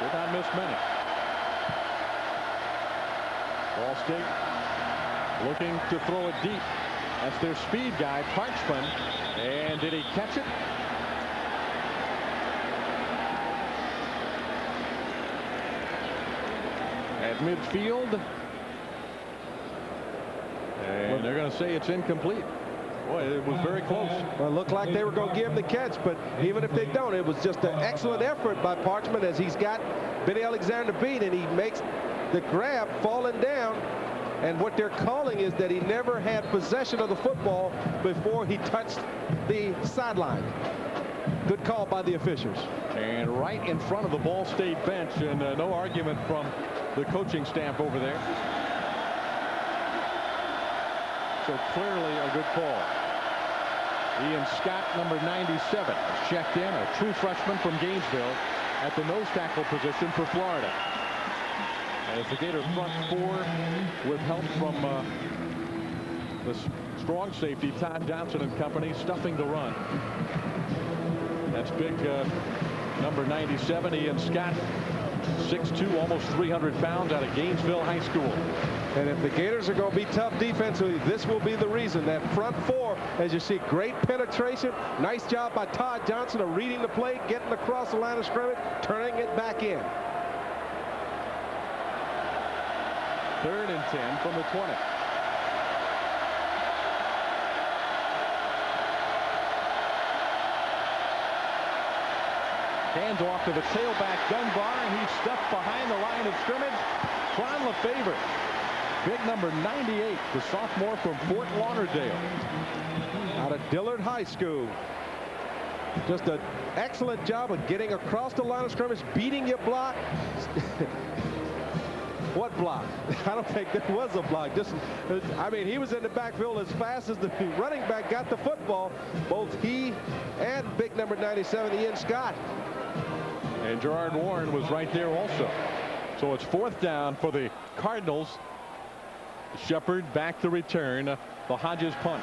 D: Did not miss many. Ball State looking to throw it deep. That's their speed guy, Parchman. And did he catch it? At midfield. And they're going to say it's incomplete. Boy, it was very close.
L: Well, it looked like they were going to give him the catch, but even if they don't, it was just an excellent effort by Parchman as he's got Benny Alexander beat, and he makes the grab falling down. And what they're calling is that he never had possession of the football before he touched the sideline. Good call by the officials.
D: And right in front of the Ball State bench, and no argument from the coaching staff over there. So clearly a good call. Ian Scott, number 97, is checked in, a true freshman from Gainesville at the nose tackle position for Florida. As the Gator front four with help from the strong safety, Todd Johnson and company, stuffing the run. That's big number 97, Ian Scott, 6'2", almost 300 pounds, out of Gainesville High School.
L: And if the Gators are going to be tough defensively, this will be the reason. That front four, as you see, great penetration. Nice job by Todd Johnson of reading the play, getting across the line of scrimmage, turning it back in.
D: 3rd and 10 from the 20. Hands off to the tailback Dunbar, and he's stuffed behind the line of scrimmage. Ron Lefevre, big number 98, the sophomore from Fort Lauderdale.
L: Out of Dillard High School. Just an excellent job of getting across the line of scrimmage, beating your block. What block? I don't think there was a block. I mean, he was in the backfield as fast as the running back got the football. Both he and big number 97, Ian Scott.
D: And Gerard Warren was right there also. So it's 4th down for the Cardinals. Shepard back to return the Hodges punt.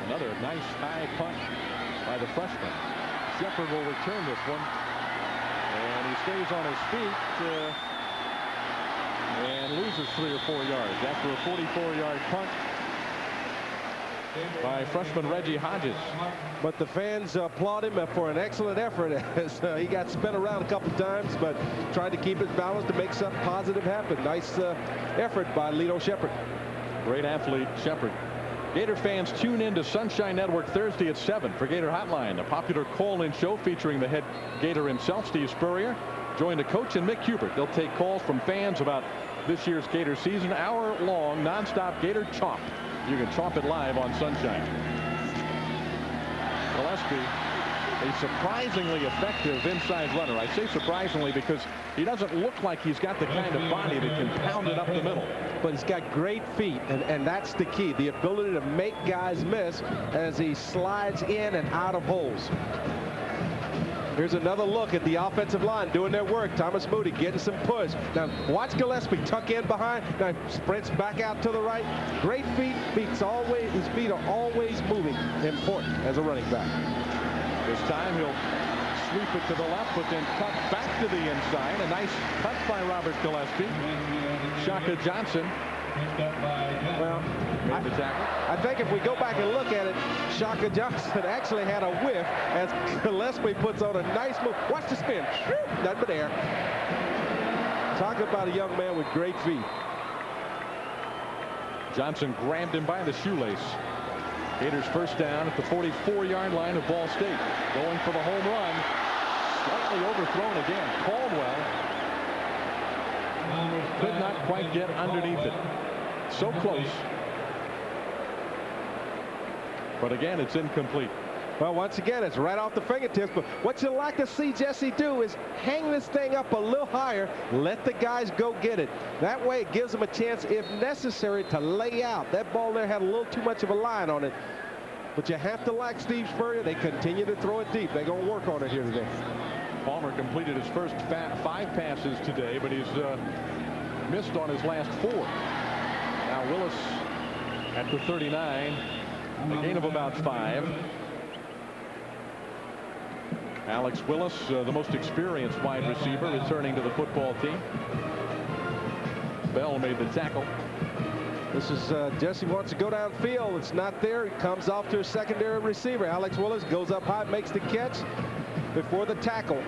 D: Another nice high punt by the freshman. Shepard will return this one. And he stays on his feet and loses 3 or 4 yards after a 44-yard punt by freshman Reggie Hodges.
L: But the fans applaud him for an excellent effort as he got spun around a couple times, but tried to keep his balance to make something positive happen. Nice effort by Lito Shepard.
D: Great athlete, Shepard. Gator fans, tune in to Sunshine Network Thursday at 7 for Gator Hotline, a popular call-in show featuring the head Gator himself, Steve Spurrier. Join the coach and Mick Hubert. They'll take calls from fans about this year's Gator season. Hour-long, nonstop Gator chomp. You can chomp it live on Sunshine. Gillespie, a surprisingly effective inside runner. I say surprisingly because he doesn't look like he's got the kind of body that can pound it up the middle.
L: But he's got great feet, and that's the key, the ability to make guys miss as he slides in and out of holes. Here's another look at the offensive line doing their work. Thomas Moody getting some push. Now watch Gillespie tuck in behind. Now sprints back out to the right. Great feet. His feet are always moving. Important as a running back.
D: This time he'll sweep it to the left, but then cut back to the inside. A nice cut by Robert Gillespie. Shaka Johnson.
L: Well,
D: made the tackle.
L: I think if we go back and look at it, Shaka Johnson actually had a whiff as Gillespie puts on a nice move. Watch the spin. Nothing but air. Talk about a young man with great feet.
D: Johnson grabbed him by the shoelace. Gators first down at the 44-yard line of Ball State. Going for the home run. Slightly overthrown again. Caldwell could not quite get underneath it. So close. But again, it's incomplete.
L: Well, once again, it's right off the fingertips. But what you like to see Jesse do is hang this thing up a little higher. Let the guys go get it. That way it gives them a chance, if necessary, to lay out. That ball there had a little too much of a line on it. But you have to like Steve Spurrier. They continue to throw it deep. They're going to work on it here today.
D: Palmer completed his first 5 passes today, but he's missed on his last 4. Now Willis at the 39, a gain of about 5. Alex Willis, the most experienced wide receiver, returning to the football team. Bell made the tackle.
L: This is Jesse wants to go downfield. It's not there. He comes off to a secondary receiver. Alex Willis goes up high, makes the catch before the tackle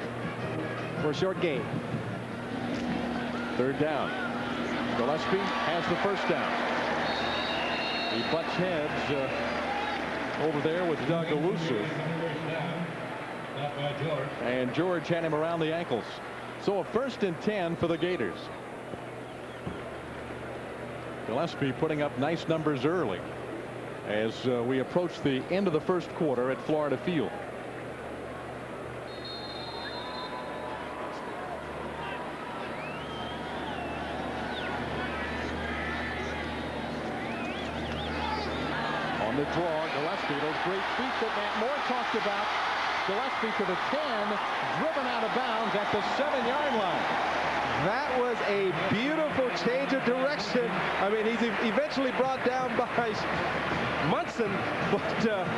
L: for a short gain.
D: 3rd down. Gillespie has the first down. He butts heads over there with Doug Owusu. And George had him around the ankles. So a 1st and 10 for the Gators. Gillespie putting up nice numbers early as we approach the end of the first quarter at Florida Field. On the draw, Gillespie, those great feet that Matt Moore talked about. Gillespie to the 10, driven out of bounds at the 7-yard line.
L: That was a beautiful change of direction. I mean, he's eventually brought down by Munson, but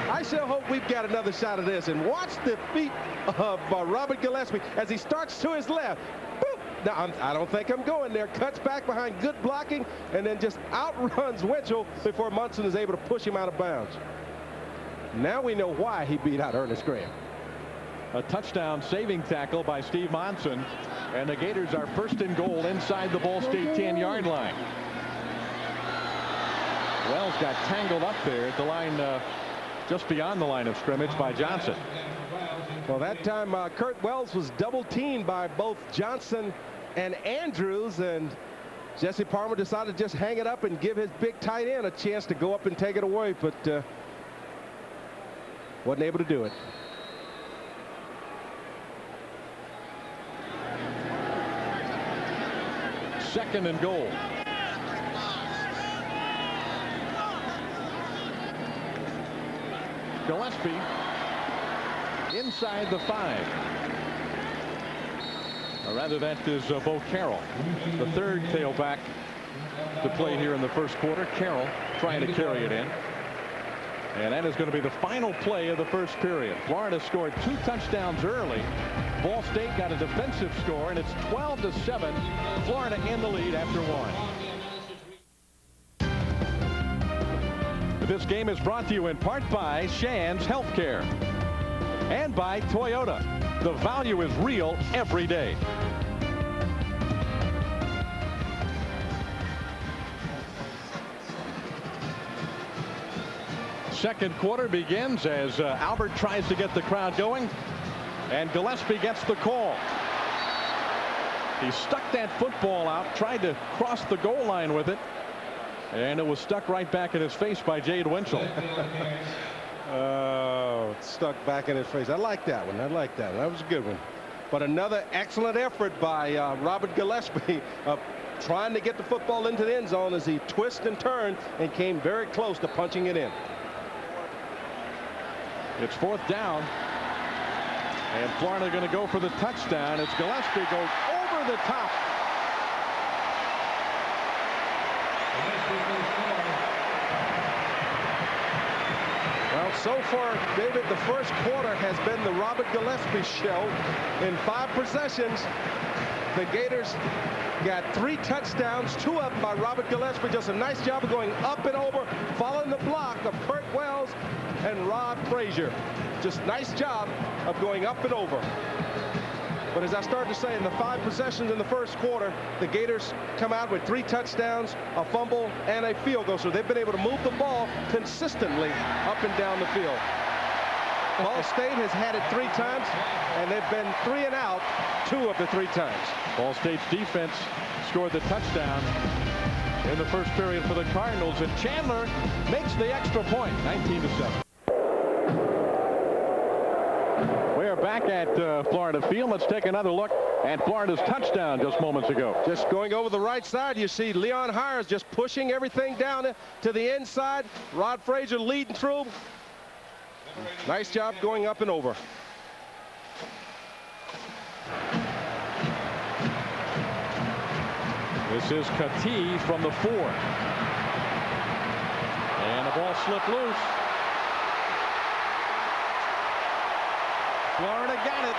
L: I sure hope we've got another shot of this. And watch the feet of Robert Gillespie as he starts to his left. Boop. Now, I don't think I'm going there. Cuts back behind good blocking and then just outruns Winchell before Munson is able to push him out of bounds. Now we know why he beat out Ernest Graham.
D: A touchdown saving tackle by Steve Monson, and the Gators are first and goal inside the Ball State 10-yard line. Wells got tangled up there at the line, just beyond the line of scrimmage by Johnson.
L: Well, that time Kurt Wells was double teamed by both Johnson and Andrews, and Jesse Palmer decided to just hang it up and give his big tight end a chance to go up and take it away, but wasn't able to do it.
D: Second and goal. Gillespie inside the 5. Or rather, that is Bo Carroll, the third tailback to play here in the first quarter. Carroll trying to carry it in. And that is going to be the final play of the first period. Florida scored 2 touchdowns early. Ball State got a defensive score, and it's 12-7. Florida in the lead after 1. This game is brought to you in part by Shands Healthcare and by Toyota. The value is real every day. Second quarter begins as Albert tries to get the crowd going, and Gillespie gets the call. He stuck that football out, tried to cross the goal line with it, and it was stuck right back in his face by Jade Winchell.
L: Oh, stuck back in his face. I like that one. I like that one. That was a good one. But another excellent effort by Robert Gillespie trying to get the football into the end zone as he twisted and turned and came very close to punching it in.
D: It's 4th down, and Florida going to go for the touchdown as Gillespie goes over the top.
L: Well, so far, David, the first quarter has been the Robert Gillespie show. In 5 possessions, the Gators got 3 touchdowns, 2 of them by Robert Gillespie. Just a nice job of going up and over, following the block of Kurt Wells and Rod Frazier. Just nice job of going up and over. But as I started to say, in the 5 possessions in the first quarter, the Gators come out with 3 touchdowns, a fumble, and a field goal. So they've been able to move the ball consistently up and down the field. Ball State has had it 3 times, and they've been 3 and out 2 of the 3 times.
D: Ball State's defense scored the touchdown in the first period for the Cardinals, and Chandler makes the extra point, 19-7. We are back at Florida Field. Let's take another look at Florida's touchdown just moments ago.
L: Just going over the right side, you see Leon Hires just pushing everything down to the inside. Rod Frazier leading through. Nice job going up and over.
D: This is Kati from the 4. And the ball slipped loose. Florida got it.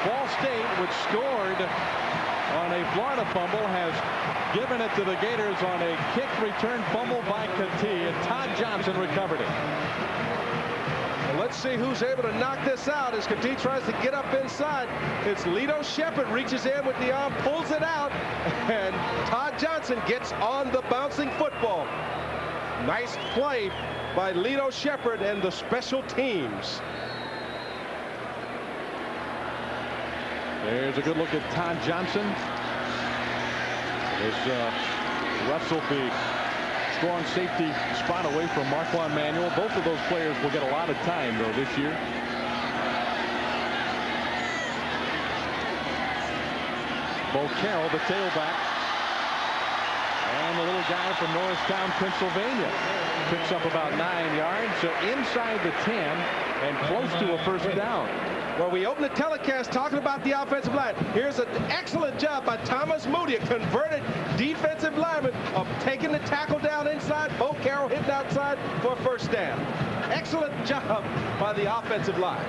D: Ball State, which scored on a Florida fumble, has given it to the Gators on a kick return fumble by Kati, and Todd Johnson recovered it.
L: Well, let's see who's able to knock this out as Kati tries to get up inside. It's Lito Shepherd, reaches in with the arm, pulls it out, and Todd Johnson gets on the bouncing football. Nice play by Lito Shepherd and the special teams.
D: There's a good look at Todd Johnson. As wrestled the strong safety spot away from Marquand Manuel. Both of those players will get a lot of time, though, this year. Bo Carroll, the tailback. And the little guy from Norristown, Pennsylvania, picks up about 9 yards. So inside the 10 and close to a first down.
L: Well, we open the telecast talking about the offensive line. Here's an excellent job by Thomas Moody, a converted defensive lineman, of taking the tackle down inside. Bo Carroll hitting outside for a first down. Excellent job by the offensive line.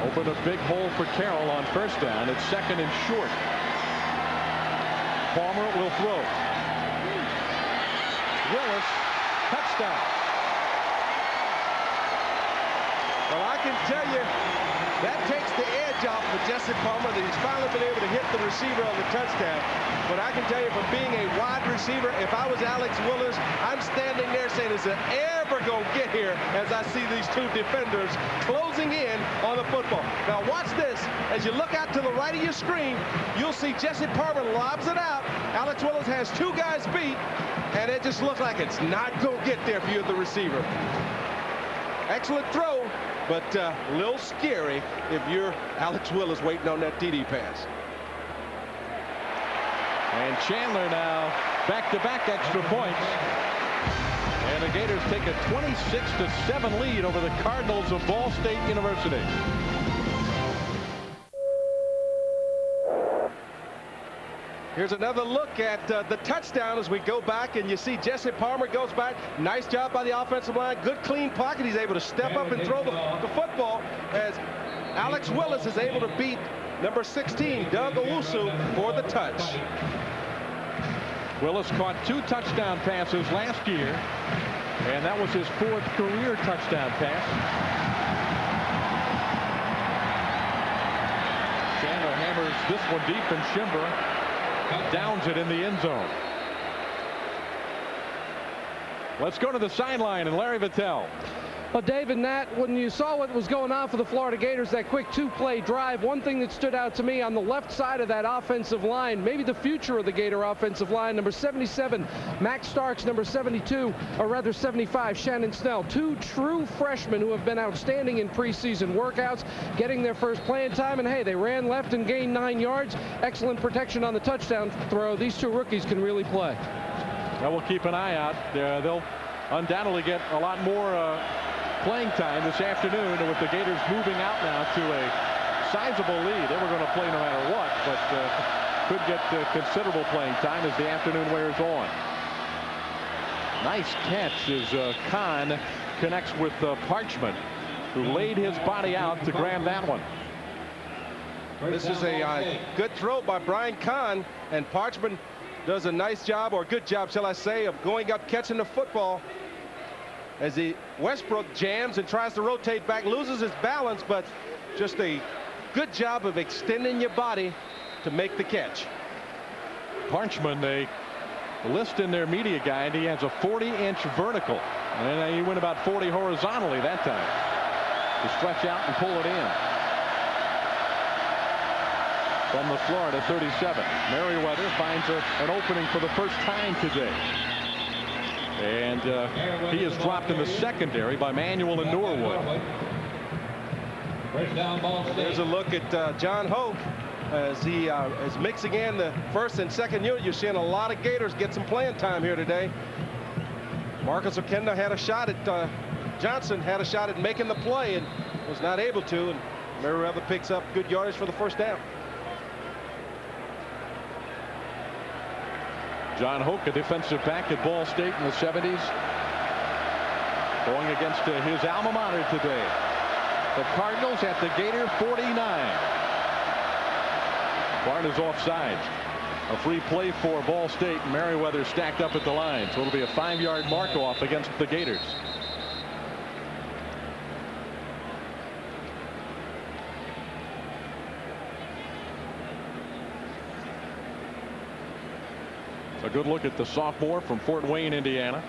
D: Open a big hole for Carroll on first down. It's second and short. Palmer will throw. Willis, touchdown.
L: Well, I can tell you that takes the edge off of Jesse Palmer, that he's finally been able to hit the receiver on the touchdown. But I can tell you, from being a wide receiver, if I was Alex Willis, I'm standing there saying, is it ever going to get here, as I see these two defenders closing in on the football. Now watch this. As you look out to the right of your screen, you'll see Jesse Palmer lobs it out. Alex Willis has two guys beat, and it just looks like it's not going to get there if you're the receiver. Excellent throw, but a little scary if you're Alex Willis waiting on that TD pass.
D: And Chandler now back-to-back extra points. And the Gators take a 26-7 lead over the Cardinals of Ball State University.
L: Here's another look at the touchdown as we go back, and you see Jesse Palmer goes back. Nice job by the offensive line. Good clean pocket. He's able to step up and throw the football, as Alex Willis is able to beat number 16, Doug Owusu, for the touch.
D: Willis caught 2 touchdown passes last year, and that was his 4th career touchdown pass. Chandler hammers this one deep, and Schimber downs it in the end zone. Let's go to the sideline and Larry Vittel.
F: Well, David, Nat, when you saw what was going on for the Florida Gators, that quick 2-play drive, one thing that stood out to me on the left side of that offensive line, maybe the future of the Gator offensive line, number 77, Max Starks, number 72, or rather 75, Shannon Snell. 2 true freshmen who have been outstanding in preseason workouts, getting their first playing time, and hey, they ran left and gained 9 yards. Excellent protection on the touchdown throw. These 2 rookies can really play.
D: Well, we'll keep an eye out. They'll undoubtedly get a lot more playing time this afternoon, and with the Gators moving out now to a sizable lead. They were going to play no matter what, but could get considerable playing time as the afternoon wears on. Nice catch as Kahn connects with Parchment, who laid his body out to grab that one.
L: This is a good throw by Brian Kahn, and Parchment does a nice job, or a good job, shall I say, of going up, catching the football, as Westbrook jams and tries to rotate back, loses his balance, but just a good job of extending your body to make the catch.
D: Parchment, they list in their media guide, he has a 40-inch vertical, and he went about 40 horizontally that time to stretch out and pull it in. From the Florida 37, Merriweather finds an opening for the first time today. And he is dropped in the secondary by Manuel and Norwood.
L: There's a look at John Hoke as he is mixing in the first and second unit. You're seeing a lot of Gators get some playing time here today. Marcus Okenda had a shot at Johnson, had a shot at making the play and was not able to. And Merriweather picks up good yardage for the first down.
D: John Hoke, a defensive back at Ball State in the 70s, going against his alma mater today. The Cardinals at the Gator 49. Bart is offside. A free play for Ball State. Merriweather stacked up at the line, so it'll be a 5-yard mark off against the Gators. A good look at the sophomore from Fort Wayne, Indiana.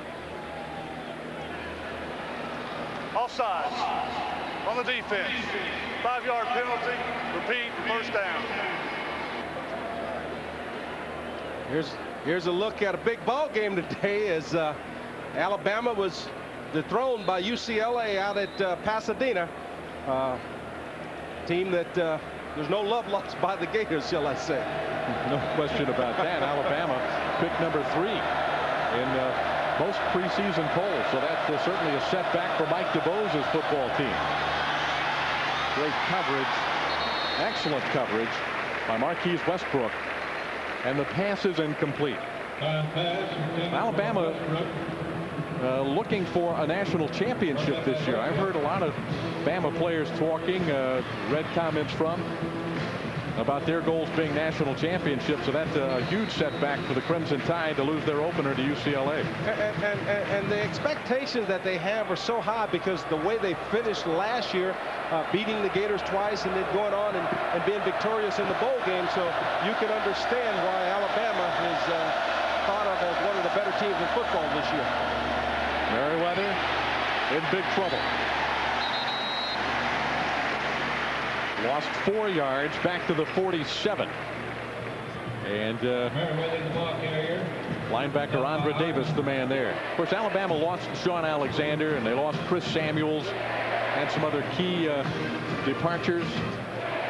J: Offside on the defense. 5-yard penalty. Repeat, first down.
L: Here's a look at a big ball game today as Alabama was dethroned by UCLA out at Pasadena. team that there's no love lost by the Gators, shall I say.
D: No question about that. Alabama picked number 3 in most preseason polls, so that's certainly a setback for Mike DeBose's football team. Great coverage, excellent coverage by Marquise Westbrook, and the pass is incomplete. Alabama looking for a national championship this year. I've heard a lot of Bama players talking, read comments from about their goals being national championships, so that's a huge setback for the Crimson Tide to lose their opener to UCLA.
L: And the expectations that they have are so high because the way they finished last year, beating the Gators twice and then going on and being victorious in the bowl game, so you can understand why Alabama is thought of as one of the better teams in football this year.
D: Merriweather in big trouble. Lost 4 yards back to the 47. And linebacker Andre Davis, the man there. Of course, Alabama lost Sean Alexander, and they lost Chris Samuels and some other key departures.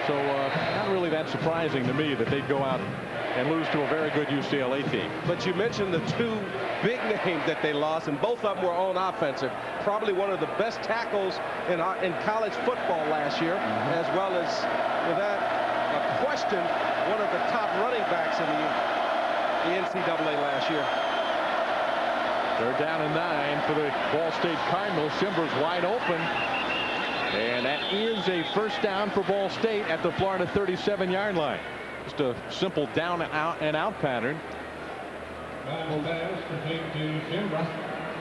D: So not really that surprising to me that they'd go out and lose to a very good UCLA team.
L: But you mentioned the 2 big names that they lost, and both of them were on offensive. Probably one of the best tackles in college football last year, as well as, without a question, one of the top running backs in the NCAA last year.
D: They're down and 9 for the Ball State Cardinals. Shimbers wide open. And that is a first down for Ball State at the Florida 37-yard line. Just a simple down and out pattern.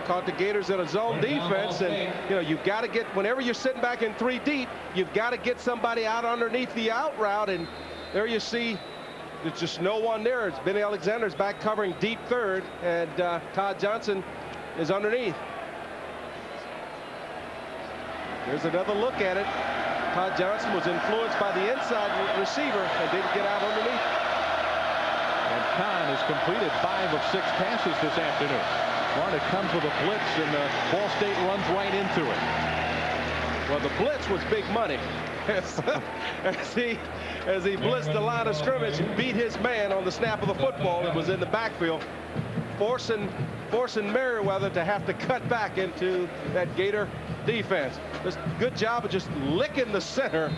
L: Caught the Gators in a zone defense, and you've got to get, whenever you're sitting back in 3 deep, you've got to get somebody out underneath the out route, and there you see there's just no one there. It's Benny Alexander's back covering deep third, and Todd Johnson is underneath. There's another look at it. Todd Johnson was influenced by the inside receiver and didn't get out underneath.
D: And Kahn has completed 5 of 6 passes this afternoon. Florida comes with a blitz, and Ball State runs right into it.
L: Well, the blitz was big money. as he blitzed the line of scrimmage and beat his man on the snap of the football that was in the backfield, forcing Merriweather to have to cut back into that Gator defense. Just good job of just licking the center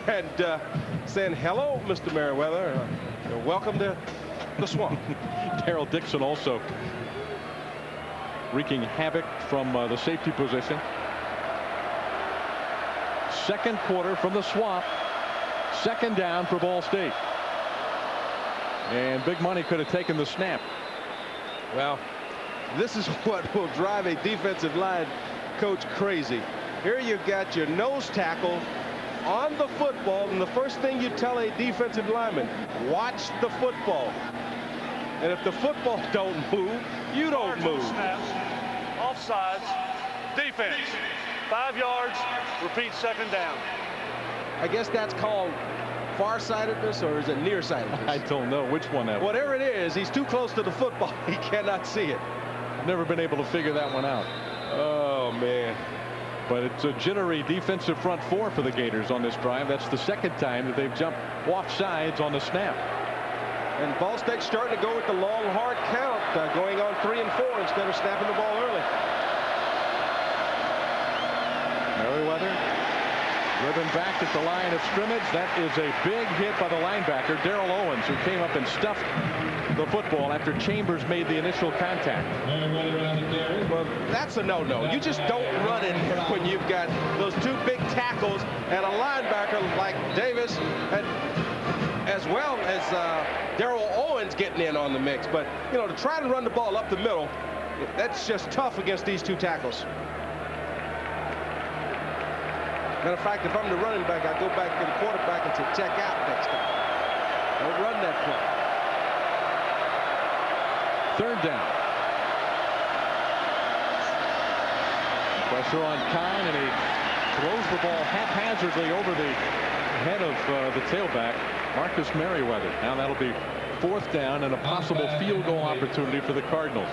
L: and saying, hello, Mr. Merriweather. Welcome to the swamp.
D: Daryl Dixon also wreaking havoc from the safety position. Second quarter from the swamp. Second down for Ball State. And Big Money could have taken the snap.
L: Well, this is what will drive a defensive line coach crazy. Here you've got your nose tackle on the football, and the first thing you tell a defensive lineman, watch the football. And if the football don't move, you don't move.
J: Snaps, offsides, defense, 5 yards, repeat second down.
L: I guess that's called farsightedness, or is it nearsightedness?
D: I don't know which one that was.
L: Whatever it is, he's too close to the football. He cannot see it.
D: Never been able to figure that one out.
L: Oh, man.
D: But it's a jittery defensive front 4 for the Gators on this drive. That's the second time that they've jumped off sides on the snap.
L: And Ball State's starting to go with the long, hard count, going on 3 and 4 instead of snapping the ball early.
D: Merriweather driven back at the line of scrimmage. That is a big hit by the linebacker, Daryl Owens, who came up and stuffed the football after Chambers made the initial contact.
L: Well, that's a no-no. You just don't run in when you've got those 2 big tackles and a linebacker like Davis, and as well as Daryl Owens getting in on the mix. But, to try to run the ball up the middle, that's just tough against these 2 tackles. Matter of fact, if I'm the running back, I go back to the quarterback and say, check out next time. Don't run that play.
D: Third down. Pressure on Kahn, and he throws the ball haphazardly over the head of the tailback, Marcus Merriweather. Now that'll be 4th down and a possible field goal opportunity for the Cardinals.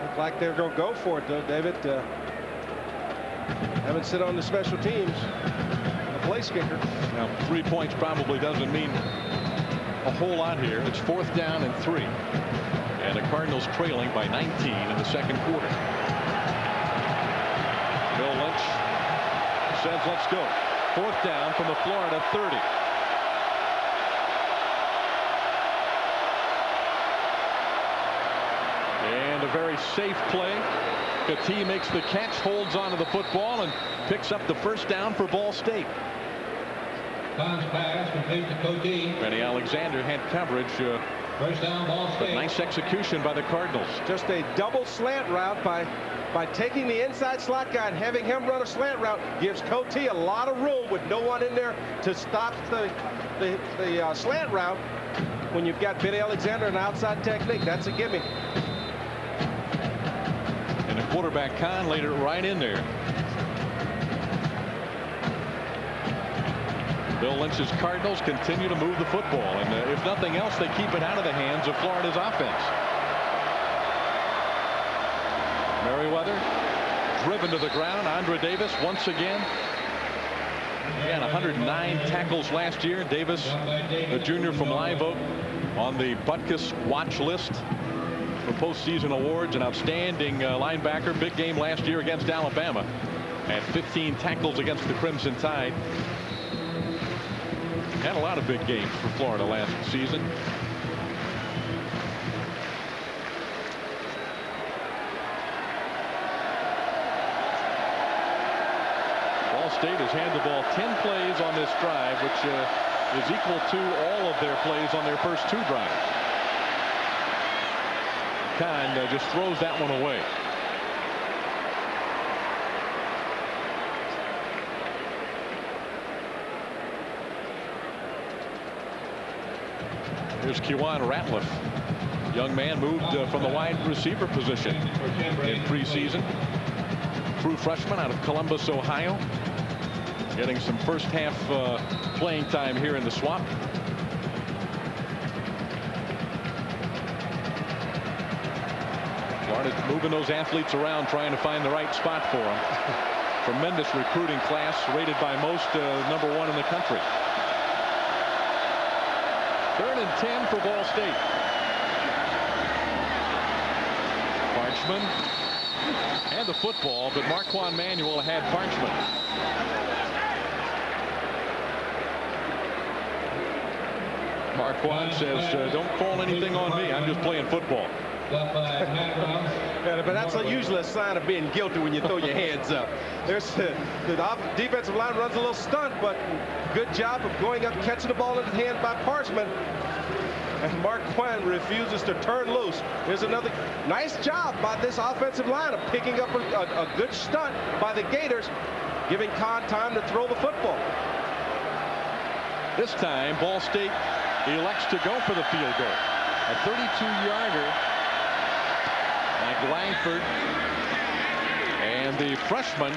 L: Looks like they're going to go for it, though, David. Haven't sit on the special teams. A place kicker.
M: Now, 3 points probably doesn't mean a whole lot here. It's 4th down and 3. And the Cardinals trailing by 19 in the second quarter. Bill Lynch says, let's go. 4th down from the Florida 30. And a very safe play. Kati makes the catch, holds onto the football, and picks up the first down for Ball State.
K: Pass complete to Kati.
M: Benny Alexander had coverage.
K: First down, Ball State.
M: But nice execution by the Cardinals.
L: Just a double slant route by taking the inside slot guy and having him run a slant route gives Kati a lot of room with no one in there to stop the slant route. When you've got Benny Alexander an outside technique, that's a gimme.
M: And the quarterback Kahn laid it right in there. Bill Lynch's Cardinals continue to move the football, and if nothing else, they keep it out of the hands of Florida's offense. Merriweather driven to the ground. Andre Davis once again. He had 109 tackles last year. Davis, a junior from Live Oak, on the Butkus watch list for postseason awards. An outstanding linebacker. Big game last year against Alabama. Had 15 tackles against the Crimson Tide. Had a lot of big games for Florida last season. Ball State has had the ball 10 plays on this drive, which is equal to all of their plays on their first 2 drives. Kahn just throws that one away. Here's Kewan Ratliff. Young man moved from the wide receiver position in preseason. True freshman out of Columbus, Ohio. Getting some first half playing time here in the Swamp. Florida moving those athletes around, trying to find the right spot for them. Tremendous recruiting class, rated by most #1 in the country. 3rd and 10 for Ball State. Parchman had the football, but Marquand Manuel had Parchman. Marquand says, don't call anything on me. I'm just playing football.
L: Yeah, but that's usually a sign of being guilty when you throw your hands up. There's the defensive line runs a little stunt, but good job of going up, catching the ball in his hand by Parchman. And Marquand refuses to turn loose. Here's another nice job by this offensive line of picking up a good stunt by the Gators, giving Kahn time to throw the football.
M: This time, Ball State elects to go for the field goal. A 32-yarder. Mike Langford, and the freshman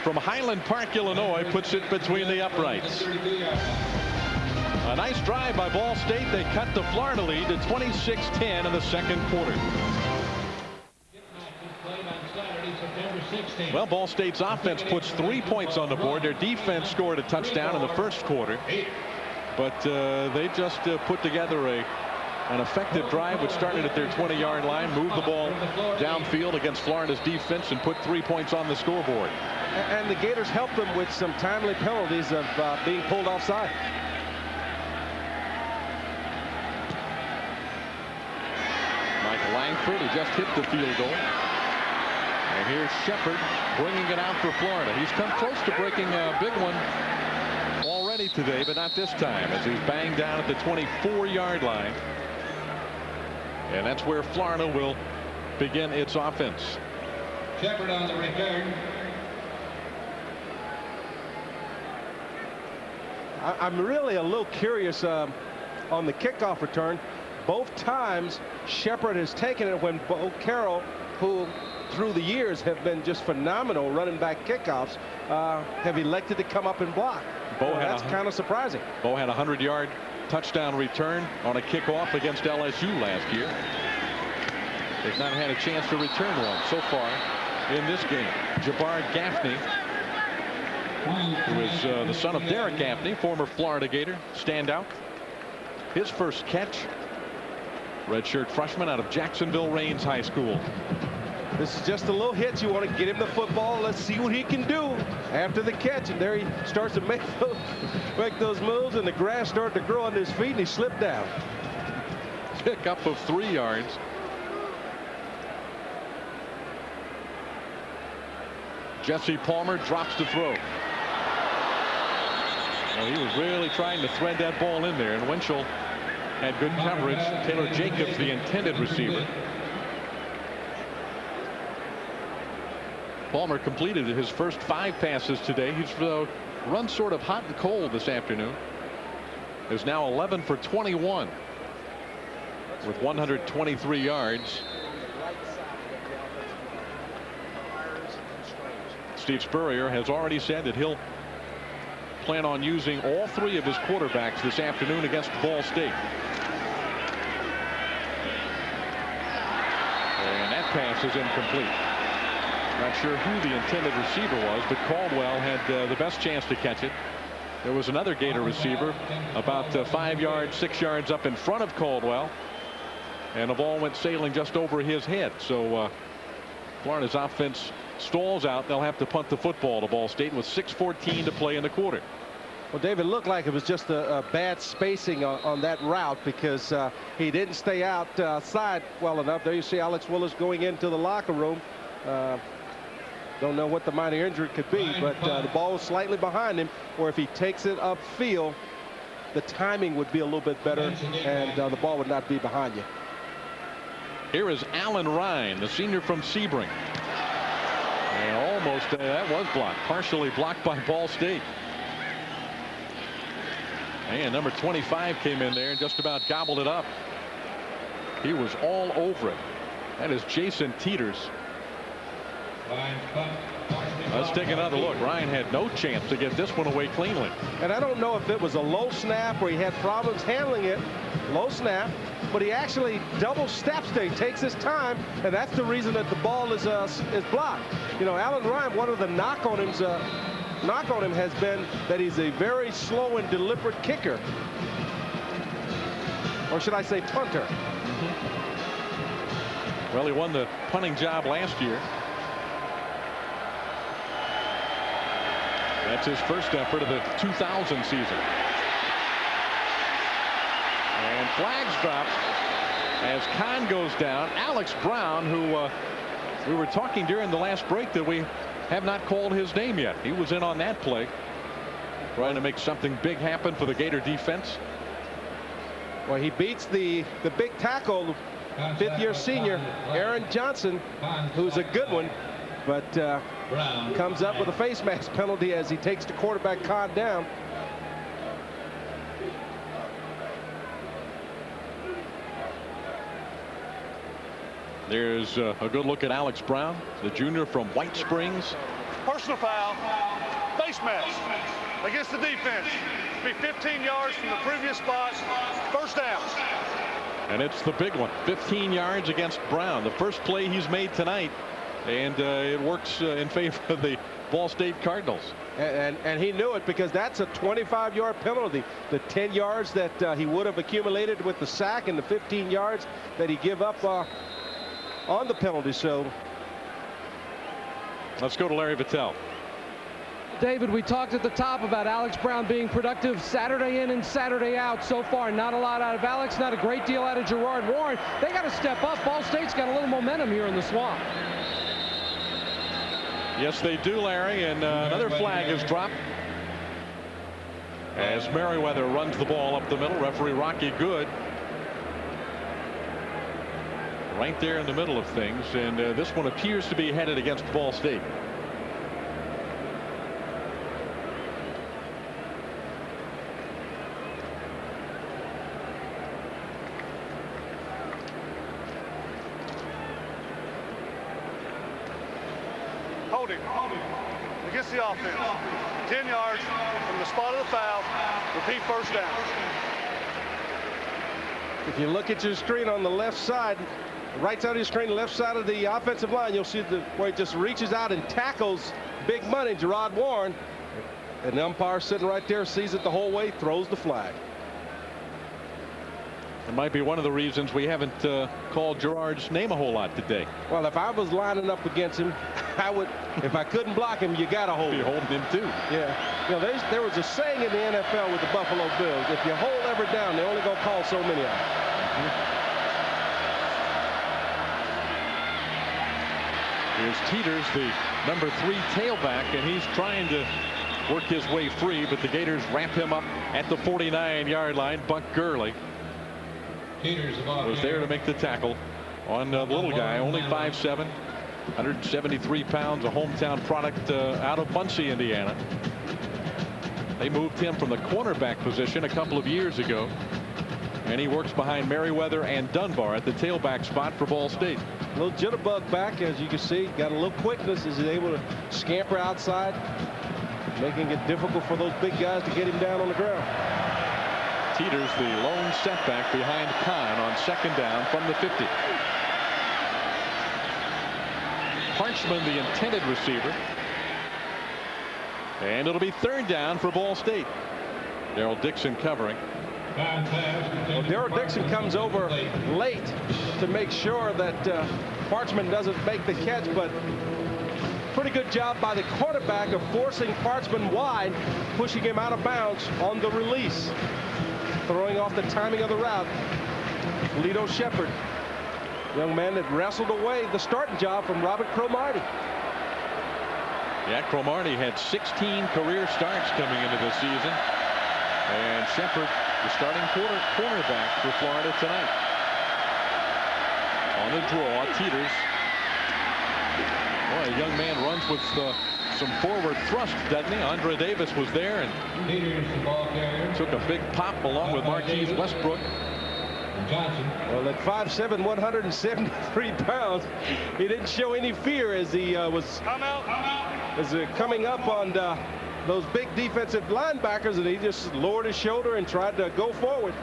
M: from Highland Park, Illinois, puts it between the uprights. A nice drive by Ball State. They cut the Florida lead to 26-10 in the second quarter. Well, Ball State's offense puts 3 points on the board. Their defense scored a touchdown in the first quarter, but they just put together an effective drive which started at their 20-yard line, moved the ball downfield against Florida's defense, and put 3 points on the scoreboard.
L: And the Gators helped them with some timely penalties of being pulled offside.
M: Mike Langford, who just hit the field goal. And here's Shepard bringing it out for Florida. He's come close to breaking a big one already today, but not this time, as he's banged down at the 24-yard line. And that's where Florida will begin its offense.
K: Shepard on the return.
L: I'm really a little curious on the kickoff return. Both times Shepard has taken it when Bo Carroll, who through the years have been just phenomenal running back kickoffs, have elected to come up and block. That's kind of surprising.
M: Bo had a 100-yard touchdown return on a kickoff against LSU last year. They've not had a chance to return one so far in this game. Jabbar Gaffney who is the son of Derek Gaffney, former Florida Gator standout. His first catch, redshirt freshman out of Jacksonville Rains High School.
L: This is just a little hitch. You want to get him the football. Let's see what he can do after the catch. And there he starts to make those moves, and the grass started to grow under his feet, and he slipped down.
M: Pick up of 3 yards. Jesse Palmer drops to throw. Well, he was really trying to thread that ball in there, and Winchell had good coverage. Taylor Jacobs, the intended receiver. Palmer completed his first 5 passes today. He's run sort of hot and cold this afternoon. Is now 11 for 21 with 123 yards. Steve Spurrier has already said that he'll plan on using all 3 of his quarterbacks this afternoon against Ball State. And that pass is incomplete. Not sure who the intended receiver was, but Caldwell had the best chance to catch it. There was another Gator receiver about 5 yards, 6 yards up in front of Caldwell, and the ball went sailing just over his head. So Florida's offense stalls out. They'll have to punt the football to Ball State with 6:14 to play in the quarter.
L: Well, David, looked like it was just a bad spacing on that route, because he didn't stay outside well enough. There you see Alex Willis going into the locker room. Don't know what the minor injury could be, but the ball was slightly behind him, or if he takes it upfield, the timing would be a little bit better, and the ball would not be behind you.
M: Here is Alan Ryan, the senior from Sebring. And almost, that was blocked, partially blocked by Ball State. And number 25 came in there and just about gobbled it up. He was all over it. That is Jason Teeters. Let's take another look. Ryan had no chance to get this one away cleanly.
L: And I don't know if it was a low snap or he had problems handling it. Low snap, but he actually double steps there. He takes his time, and that's the reason that the ball is blocked. You know, Alan Ryan, one of the knock on him has been that he's a very slow and deliberate kicker, or should I say punter.
M: Well, he won the punting job last year. That's his first effort of the 2000 season. And flags dropped as Kahn goes down. Alex Brown, who we were talking during the last break that we have not called his name yet. He was in on that play, trying to make something big happen for the Gator defense.
L: Well, he beats the big tackle, 5th-year senior Aaron Johnson, who's a good one, but comes up with a face mask penalty as he takes the quarterback Kahn down.
M: There's a good look at Alex Brown, the junior from White Springs.
J: Personal foul, face mask against the defense. Be 15 yards from the previous spot. First down.
M: And it's the big one. 15 yards against Brown. The first play he's made tonight. And it works in favor of the Ball State Cardinals.
L: And he knew it, because that's a 25-yard penalty. The 10 yards that he would have accumulated with the sack, and the 15 yards that he give up on the penalty. So
M: let's go to Larry Vitale.
F: David, we talked at the top about Alex Brown being productive Saturday in and Saturday out. So far, not a lot out of Alex, not a great deal out of Gerard Warren. They got to step up. Ball State's got a little momentum here in the Swamp.
M: Yes, they do, Larry, and another flag is dropped as Merriweather runs the ball up the middle. Referee Rocky Good right there in the middle of things, and this one appears to be headed against Ball State.
J: Holding against the offense. 10 yards from the spot of the foul. Repeat first down.
L: If you look at your screen on the left side, right side of your screen, left side of the offensive line, you'll see where he just reaches out and tackles Big Money, Gerard Warren. And the umpire sitting right there sees it the whole way, throws the flag.
M: It might be one of the reasons we haven't called Gerard's name a whole lot today.
L: Well, if I was lining up against him, I would. If I couldn't block him, you got to hold him.
M: You're holding him too.
L: Yeah. You know, there was a saying in the NFL with the Buffalo Bills: if you hold ever down, they're only going to call so many of them.
M: Here's Teeters, the number 3 tailback, and he's trying to work his way free, but the Gators wrap him up at the 49-yard line. Buck Gurley was there to make the tackle on the little guy, only 5'7", 173 pounds, a hometown product out of Muncie, Indiana. They moved him from the cornerback position a couple of years ago, and he works behind Merriweather and Dunbar at the tailback spot for Ball State.
L: A little jitterbug back, as you can see, got a little quickness as he's able to scamper outside, making it difficult for those big guys to get him down on the ground.
M: Teeters, the lone setback behind Kahn on 2nd down from the 50. Parchman, the intended receiver. And it'll be 3rd down for Ball State. Daryl Dixon covering.
L: Well, Daryl Dixon comes over late to make sure that Parchman doesn't make the catch, but pretty good job by the quarterback of forcing Parchman wide, pushing him out of bounds on the release, throwing off the timing of the route. Lito Shepherd, young man that wrestled away the starting job from Robert Cromartie.
M: Yeah, Cromartie had 16 career starts coming into this season, and Shepherd, the starting cornerback for Florida tonight. On the draw, Teeters. Boy, a young man runs with some forward thrust, doesn't he? Andre Davis was there and took a big pop along with Marquise Westbrook.
L: Well, at 5'7", 173 pounds, he didn't show any fear as he was coming up on those big defensive linebackers, and he just lowered his shoulder and tried to go forward.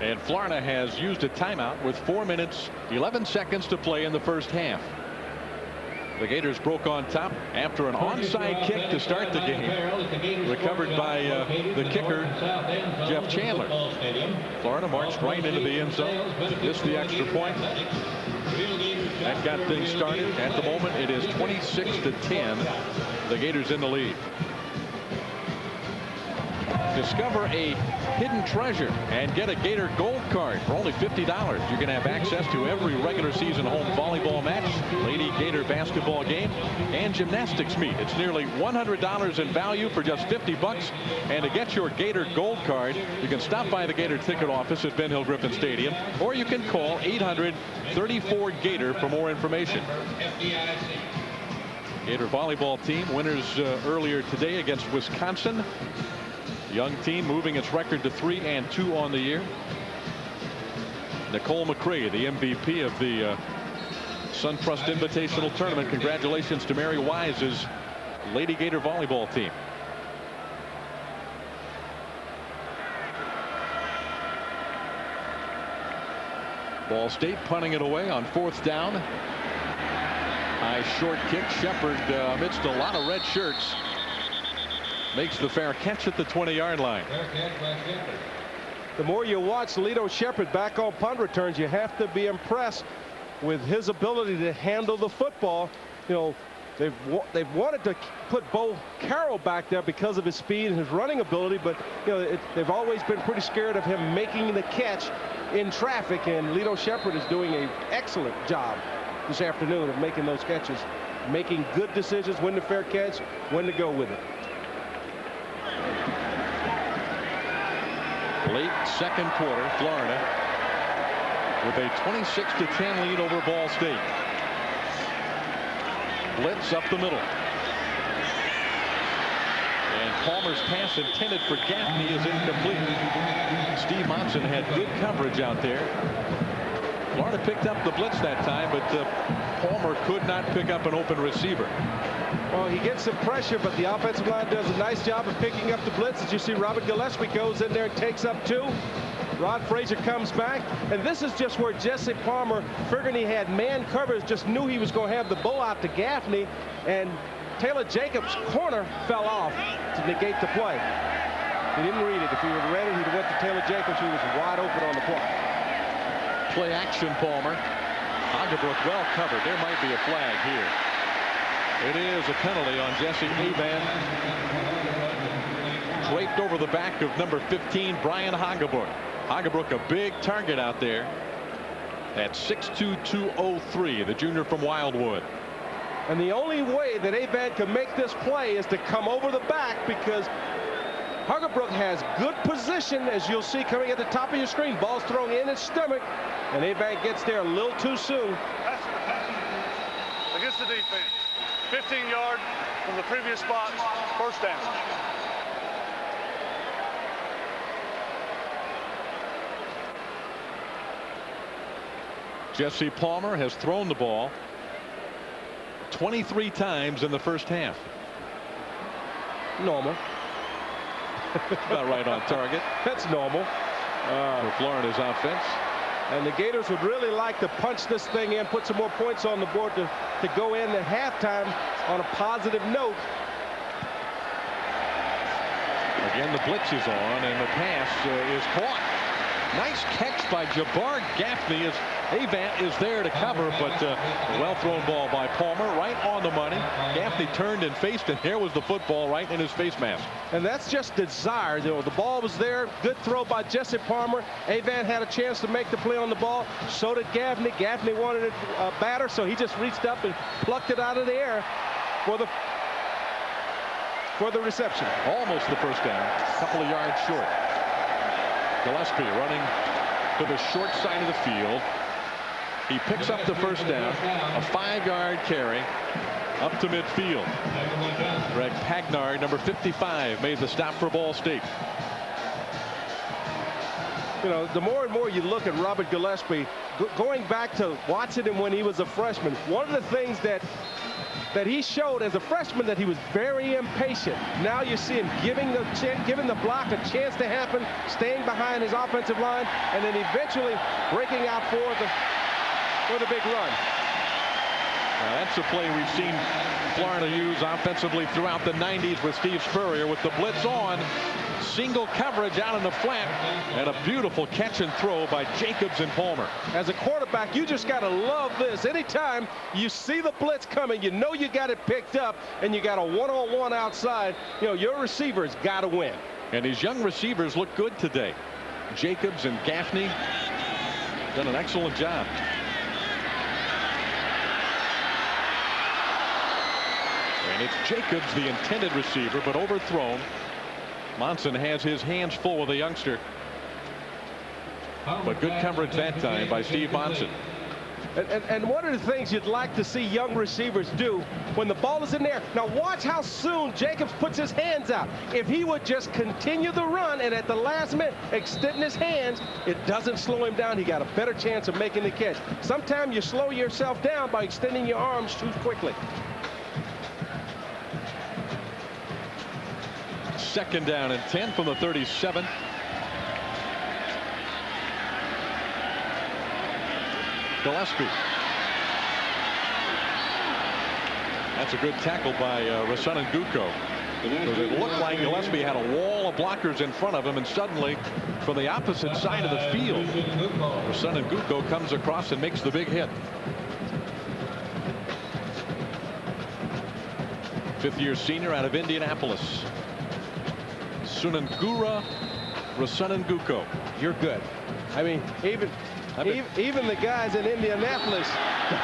M: And Florida has used a timeout with 4 minutes, 11 seconds to play in the first half. The Gators broke on top after an onside kick to start the game, recovered by the kicker, Jeff Chandler. Florida marched right into the end zone, missed the extra point. That got things started. At the moment, it is 26-10. The Gators in the lead. Discover a hidden treasure and get a Gator Gold Card for only $50. You can have access to every regular season home volleyball match, Lady Gator basketball game, and gymnastics meet. It's nearly $100 in value for just $50. And to get your Gator Gold Card, you can stop by the Gator ticket office at Ben Hill Griffin Stadium, or you can call 800-34-GATOR for more information. Gator volleyball team winners earlier today against Wisconsin. Young team moving its record to 3-2 on the year. Nicole McCray, the MVP of the SunTrust Invitational Tournament. Congratulations to Mary Wise's Lady Gator volleyball team. Ball State punting it away on 4th down. High short kick. Shepherd amidst a lot of red shirts makes the fair catch at the 20-yard line.
L: The more you watch Lito Shepherd back on punt returns, you have to be impressed with his ability to handle the football. You know, they've wanted to put Bo Carroll back there because of his speed and his running ability, but you know they've always been pretty scared of him making the catch in traffic, and Lito Shepherd is doing an excellent job this afternoon of making those catches, making good decisions, when to fair catch, when to go with it.
M: Late second quarter, Florida with a 26-10 lead over Ball State. Blitz up the middle. And Palmer's pass intended for Gaffney is incomplete. Steve Monson had good coverage out there. Florida picked up the blitz that time, but Palmer could not pick up an open receiver.
L: Well, he gets some pressure, but the offensive line does a nice job of picking up the blitz. As you see, Robert Gillespie goes in there and takes up 2. Rod Frazier comes back, and this is just where Jesse Palmer, figuring he had man coverage, just knew he was going to have the bull out to Gaffney, and Taylor Jacobs' corner fell off to negate the play. He didn't read it. If he would have read it, he'd have went to Taylor Jacobs, who was wide open on the play.
M: Play action, Palmer. Hagebrook well covered. There might be a flag here. It is a penalty on Jesse Avant. Draped over the back of number 15, Brian Hagebrook. Hagebrook, a big target out there. At 6'2", 203, the junior from Wildwood.
L: And the only way that Avant can make this play is to come over the back, because Hagebrook has good position, as you'll see coming at the top of your screen. Ball's thrown in his stomach, and Avant gets there a little too soon.
J: Against the defense. 15 yards from the previous spot. First down.
M: Jesse Palmer has thrown the ball 23 times in the first half.
L: Normal.
M: About right on target.
L: That's normal.
M: For Florida's offense.
L: And the Gators would really like to punch this thing in, put some more points on the board to go in at halftime on a positive note.
M: Again, the blitz is on, and the pass is caught. Nice catch by Jabbar Gaffney as Avant is there to cover, but a well-thrown ball by Palmer, right on the money. Gaffney turned and faced, and there was the football right in his face mask.
L: And that's just desire. You know, the ball was there. Good throw by Jesse Palmer. Avant had a chance to make the play on the ball. So did Gaffney. Gaffney wanted it batter, so he just reached up and plucked it out of the air for the reception.
M: Almost the first down. A couple of yards short. Gillespie running to the short side of the field. He picks up the first down. A 5-yard carry up to midfield. Greg Pagnard, number 55, made the stop for Ball State.
L: You know, the more and more you look at Robert Gillespie, going back to watching him when he was a freshman, one of the things that he showed as a freshman, that he was very impatient. Now you see him giving the block a chance to happen, staying behind his offensive line, and then eventually breaking out for the big run.
M: Now that's a play we've seen Florida use offensively throughout the 90s with Steve Spurrier, with the blitz on, single coverage out in the flat, and a beautiful catch and throw by Jacobs and Palmer.
L: As a quarterback, you just got to love this. Anytime you see the blitz coming, you know you got it picked up, and you got a one-on-one outside, you know, your receiver's got to win.
M: And his young receivers look good today. Jacobs and Gaffney done an excellent job. And it's Jacobs, the intended receiver, but overthrown. Monson has his hands full with the youngster. But good coverage that time by Steve Monson.
L: And one of the things you'd like to see young receivers do when the ball is in there. Now watch how soon Jacobs puts his hands out. If he would just continue the run and at the last minute extend his hands, it doesn't slow him down. He got a better chance of making the catch. Sometimes you slow yourself down by extending your arms too quickly.
M: Second down and 10 from the 37. Gillespie. That's a good tackle by Rasun Nguko. It looked like Gillespie had a wall of blockers in front of him, and suddenly from the opposite side of the field, Rasun Nguko comes across and makes the big hit. Fifth-year senior out of Indianapolis. Sunangura Rasun Nguko.
L: You're good. I mean, even the guys in Indianapolis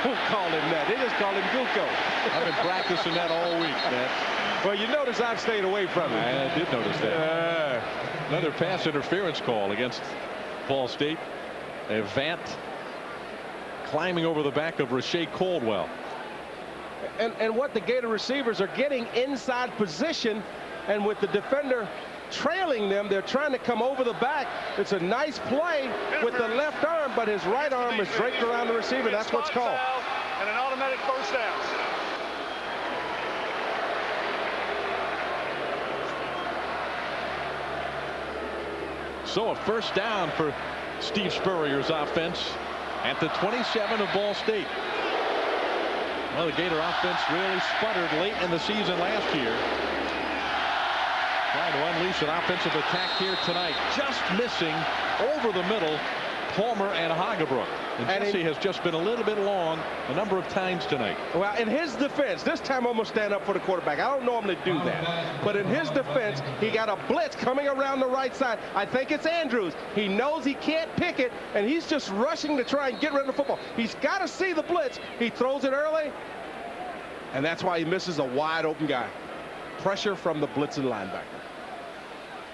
L: don't call him that. They just call him Nguko.
M: I've been practicing that all week, man.
L: Well, you notice I've stayed away from it.
M: I did notice that. Another pass interference call against Ball State. Avant climbing over the back of Rashae Caldwell.
L: And what the Gator receivers are getting inside position, and with the defender trailing them, they're trying to come over the back. It's a nice play with the left arm, but his right arm is draped around the receiver. That's what's called.
J: And an automatic first down.
M: So a first down for Steve Spurrier's offense at the 27 of Ball State. Well, the Gator offense really sputtered late in the season last year. Trying to unleash an offensive attack here tonight. Just missing over the middle Palmer and Hagebrook. And Jesse has just been a little bit long a number of times tonight.
L: Well, in his defense, this time I'm going to stand up for the quarterback. I don't normally do that. But in his defense, he got a blitz coming around the right side. I think it's Andrews. He knows he can't pick it, and he's just rushing to try and get rid of the football. He's got to see the blitz. He throws it early, and that's why he misses a wide open guy. Pressure from the blitzing linebacker.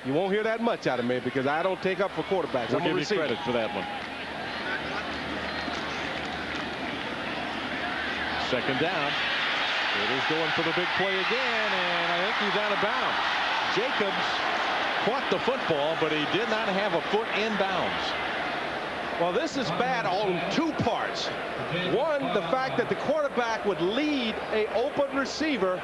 L: You won't hear that much out of me because I don't take up for quarterbacks.
M: We'll give you credit for that one. Second down. It is going for the big play again, and I think he's out of bounds. Jacobs caught the football, but he did not have a foot in bounds.
L: Well, this is bad on two parts. One, the fact that the quarterback would lead an open receiver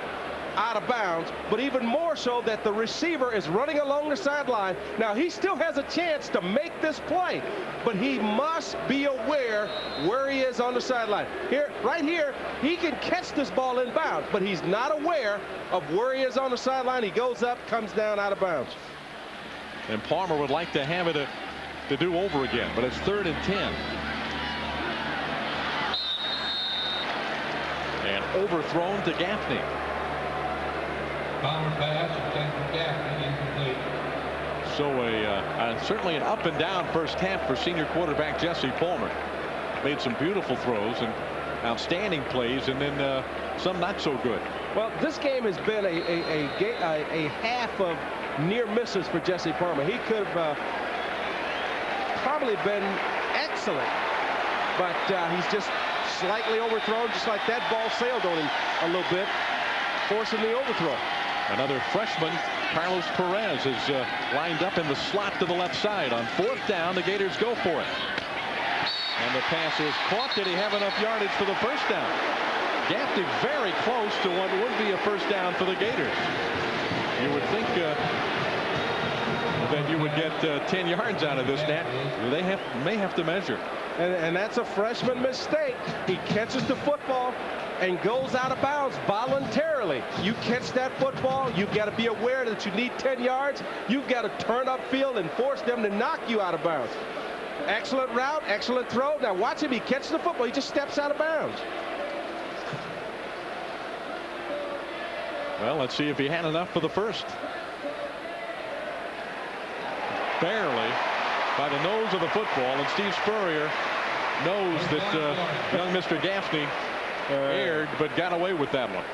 L: out of bounds, but even more so that the receiver is running along the sideline. Now, he still has a chance to make this play, but he must be aware where he is on the sideline. Here, right here, he can catch this ball in bounds, but he's not aware of where he is on the sideline. He goes up, comes down, out of bounds.
M: And Palmer would like to have it to do over again, but it's 3rd and 10. And overthrown to Gaffney.
K: Palmer pass, Gaffney, incomplete.
M: So certainly an up and down first half for senior quarterback Jesse Palmer. Made some beautiful throws and outstanding plays, and then some not so good.
L: Well, this game has been a half of near misses for Jesse Palmer. He could have probably been excellent, but he's just slightly overthrown, just like that ball sailed on him a little bit, forcing the overthrow.
M: Another freshman, Carlos Perez, is lined up in the slot to the left side. On 4th down, the Gators go for it. And the pass is caught. Did he have enough yardage for the first down? Gaffney very close to what would be a first down for the Gators. You would think that you would get 10 yards out of this, Nat. They may have to measure.
L: And that's a freshman mistake. He catches the football and goes out of bounds voluntarily. You catch that football, you've got to be aware that you need 10 yards. You've got to turn upfield and force them to knock you out of bounds. Excellent route, excellent throw. Now watch him. He catches the football. He just steps out of bounds.
M: Well, let's see if he had enough for the first. Barely by the nose of the football, and Steve Spurrier knows that young Mr. Gaffney aired, but got away with that one.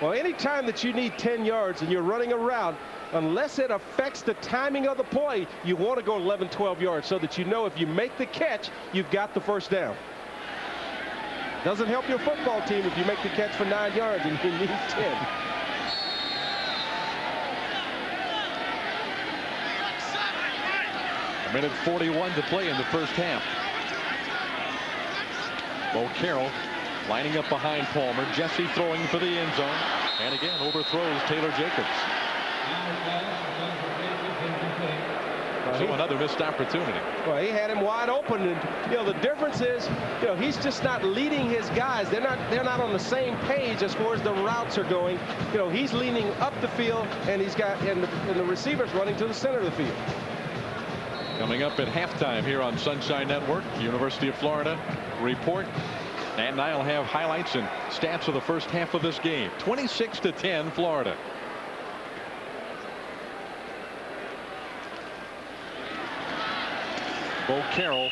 L: Well, anytime that you need 10 yards and you're running a route, unless it affects the timing of the play, you want to go 11, 12 yards so that you know if you make the catch, you've got the first down. Doesn't help your football team if you make the catch for 9 yards and you need 10.
M: A minute 41 to play in the first half. Bo Carroll lining up behind Palmer. Jesse throwing for the end zone. And again overthrows Taylor Jacobs. So another missed opportunity.
L: Well, he had him wide open, and the difference is, he's just not leading his guys. They're not on the same page as far as the routes are going. He's leaning up the field, and he's got and the receivers running to the center of the field.
M: Coming up at halftime here on Sunshine Network, University of Florida report. Nat and I will have highlights and stats of the first half of this game. 26-10 Florida. Bo Carroll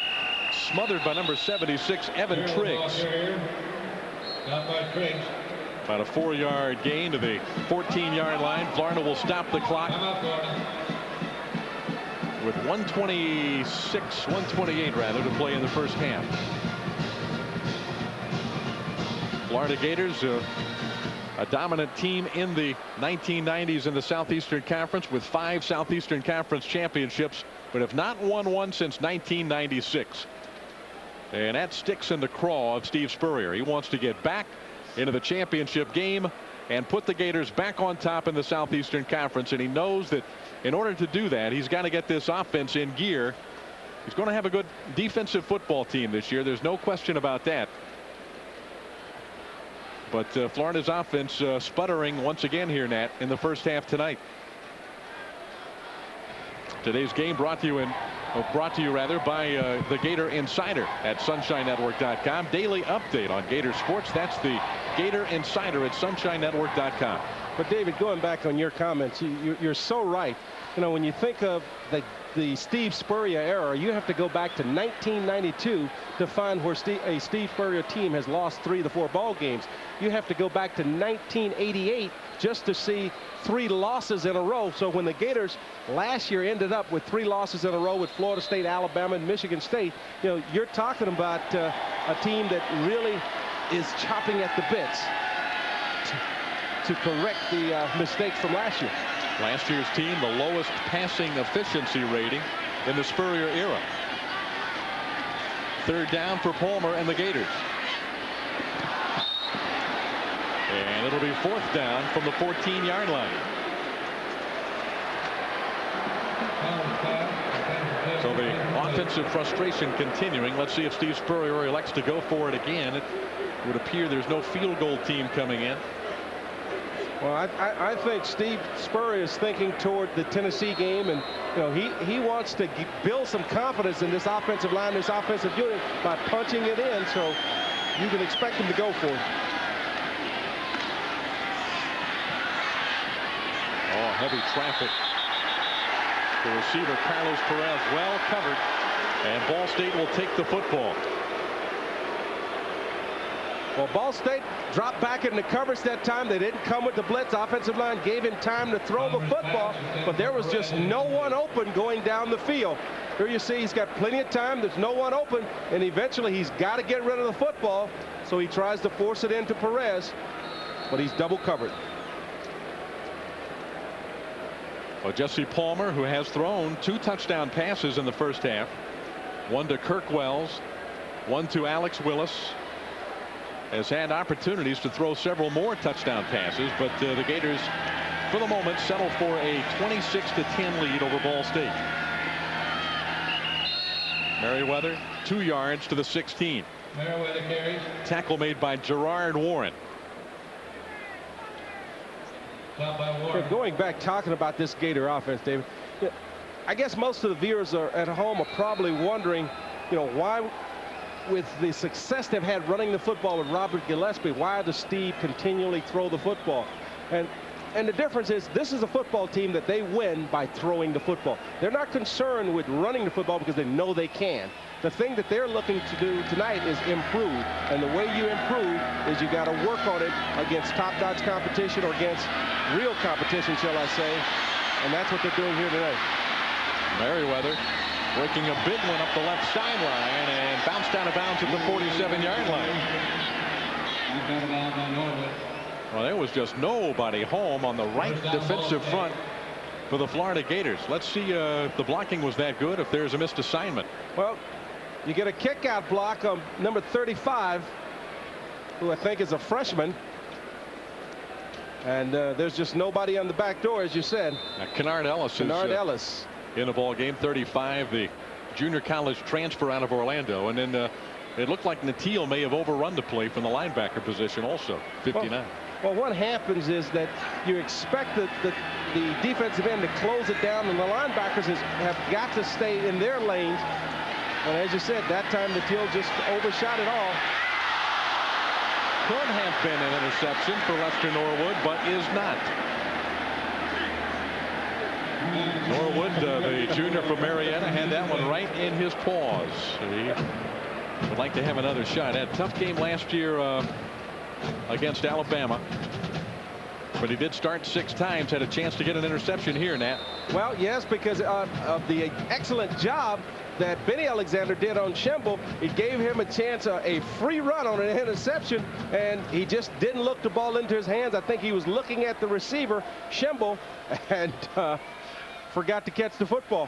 M: smothered by number 76 Evan Triggs. About a 4-yard gain to the 14-yard line. Florida will stop the clock with 128 rather to play in the first half. Florida Gators a dominant team in the 1990s in the Southeastern Conference with 5 Southeastern Conference championships, but have not won one since 1996. And that sticks in the craw of Steve Spurrier. He wants to get back into the championship game and put the Gators back on top in the Southeastern Conference, and he knows that in order to do that, he's got to get this offense in gear. He's going to have a good defensive football team this year. There's no question about that. But Florida's offense sputtering once again here, Nat, in the first half tonight. Today's game brought to you by the Gator Insider at SunshineNetwork.com. Daily update on Gator sports. That's the Gator Insider at SunshineNetwork.com.
L: But David, going back on your comments, you're so right. You know, when you think of the Steve Spurrier era, you have to go back to 1992 to find where a Steve Spurrier team has lost 3 of the 4 ball games. You have to go back to 1988 just to see 3 losses in a row. So when the Gators last year ended up with 3 losses in a row with Florida State, Alabama, and Michigan State, you know, you're talking about a team that really is chopping at the bits to correct the mistakes from last year.
M: Last year's team, the lowest passing efficiency rating in the Spurrier era. 3rd down for Palmer and the Gators. And it'll be 4th down from the 14-yard line. So the offensive frustration continuing. Let's see if Steve Spurrier elects to go for it again. It would appear there's no field goal team coming in.
L: Well, I think Steve Spurrier is thinking toward the Tennessee game, and you know he wants to build some confidence in this offensive line, this offensive unit, by punching it in. So you can expect him to go for it.
M: Oh, heavy traffic. The receiver Carlos Perez well covered, and Ball State will take the football.
L: Well, Ball State dropped back into coverage that time. They didn't come with the blitz. Offensive line gave him time to throw the football, but there was just no one open going down the field. Here you see he's got plenty of time. There's no one open, and eventually he's got to get rid of the football, so he tries to force it into Perez, but he's double covered.
M: Well, Jesse Palmer, who has thrown 2 touchdown passes in the first half, 1 to Kirk Wells, 1 to Alex Willis, has had opportunities to throw several more touchdown passes, but the Gators, for the moment, settle for a 26-10 lead over Ball State. Merriweather, 2 yards to the 16.
K: Merriweather carries.
M: Tackle made by Gerard Warren.
L: Going back, talking about this Gator offense, David, I guess most of the viewers at home are probably wondering, you know, why, with the success they've had running the football with Robert Gillespie, why does Steve continually throw the football? And the difference is, this is a football team that they win by throwing the football. They're not concerned with running the football because they know they can. The thing that they're looking to do tonight is improve. And the way you improve is you got to work on it against top-notch competition or against real competition, shall I say. And that's what they're doing here today. Merriweather
M: breaking a big one up the left sideline and bounced out of bounds at the 47-yard line. Well, there was just nobody home on the right defensive front for the Florida Gators. Let's see if the blocking was that good, if there's a missed assignment.
L: Well, you get a kick-out block on number 35, who I think is a freshman. And there's just nobody on the back door, as you said.
M: Kennard Ellis is in the ball game. 35, the junior college transfer out of Orlando. And then it looked like Natil may have overrun the play from the linebacker position also. 59.
L: Well, what happens is that you expect the defensive end to close it down, and the linebackers have got to stay in their lanes. And as you said, that time Natil just overshot it all.
M: Could have been an interception for Lester Norwood, but is not. Norwood, the junior from Marietta, had that one right in his paws. He would like to have another shot. Had a tough game last year against Alabama, but he did start 6 times. Had a chance to get an interception here, Nat.
L: Well, yes, because of the excellent job that Benny Alexander did on Schembel. It gave him a chance, a free run on an interception, and he just didn't look the ball into his hands. I think he was looking at the receiver, Schembel, and forgot to catch the football.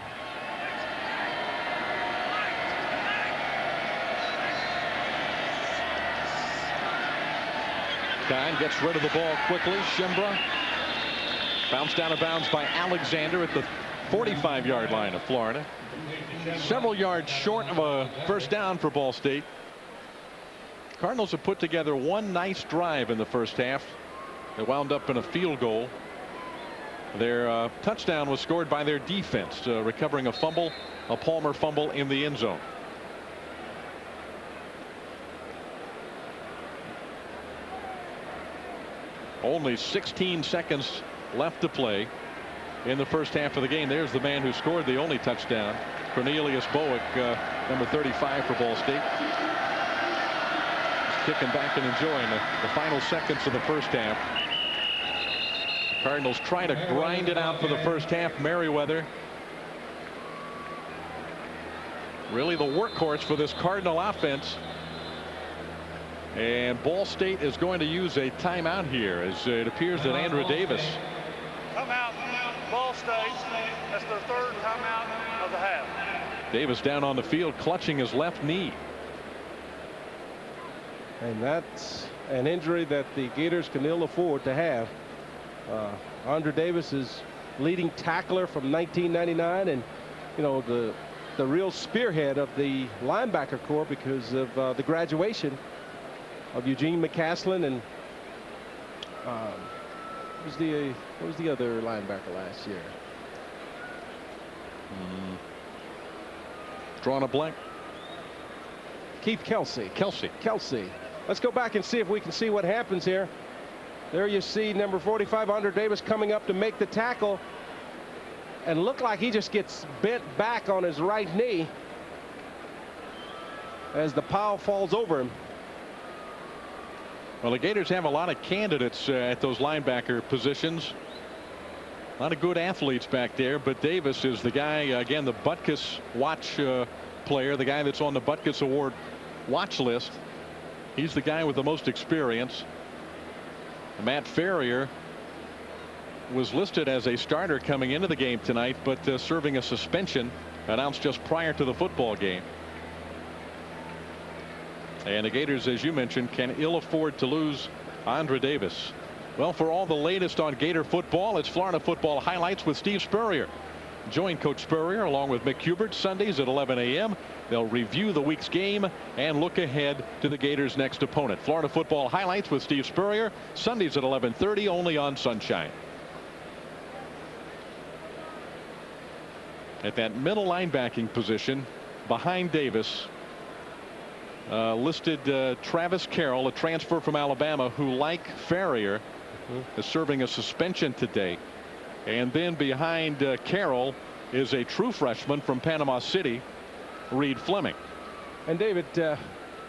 M: Kine gets rid of the ball quickly. Shimbra bounced out of bounds by Alexander at the 45-yard line of Florida. Several yards short of a first down for Ball State. Cardinals have put together one nice drive in the first half. They wound up in a field goal. Their touchdown was scored by their defense, recovering a fumble, a Palmer fumble in the end zone. Only 16 seconds left to play in the first half of the game. There's the man who scored the only touchdown, Cornelius Bowick, number 35 for Ball State. Just kicking back and enjoying the final seconds of the first half. The Cardinals try to grind it out for the first half. Merriweather, really the workhorse for this Cardinal offense. And Ball State is going to use a timeout here, as it appears that Andrew Davis.
J: Timeout, Ball State. That's their third timeout of the half.
M: Davis down on the field, clutching his left knee.
L: And that's an injury that the Gators can ill afford to have. Andrew Davis is leading tackler from 1999, and you know, the real spearhead of the linebacker corps because of the graduation of Eugene McCaslin and what was the other linebacker last year?
M: Drawing a blank.
L: Keith Kelsey.
M: Kelsey.
L: Let's go back and see if we can see what happens here. There you see number 45, Andrew Davis, coming up to make the tackle, and look like he just gets bent back on his right knee as the pile falls over him.
M: Well, the Gators have a lot of candidates at those linebacker positions. A lot of good athletes back there, but Davis is the guy, again, the Butkus watch player, the guy that's on the Butkus Award watch list. He's the guy with the most experience. Matt Farrier was listed as a starter coming into the game tonight, but serving a suspension announced just prior to the football game. And the Gators, as you mentioned, can ill afford to lose Andrew Davis. Well, for all the latest on Gator football, it's Florida Football Highlights with Steve Spurrier. Join Coach Spurrier along with Mick Hubert Sundays at 11 a.m. They'll review the week's game and look ahead to the Gators' next opponent. Florida Football Highlights with Steve Spurrier, Sundays at 11:30, only on Sunshine. At that middle linebacking position behind Davis, listed Travis Carroll, a transfer from Alabama, who, like Farrier, is serving a suspension today. And then behind Carroll is a true freshman from Panama City, Reed Fleming.
L: And David,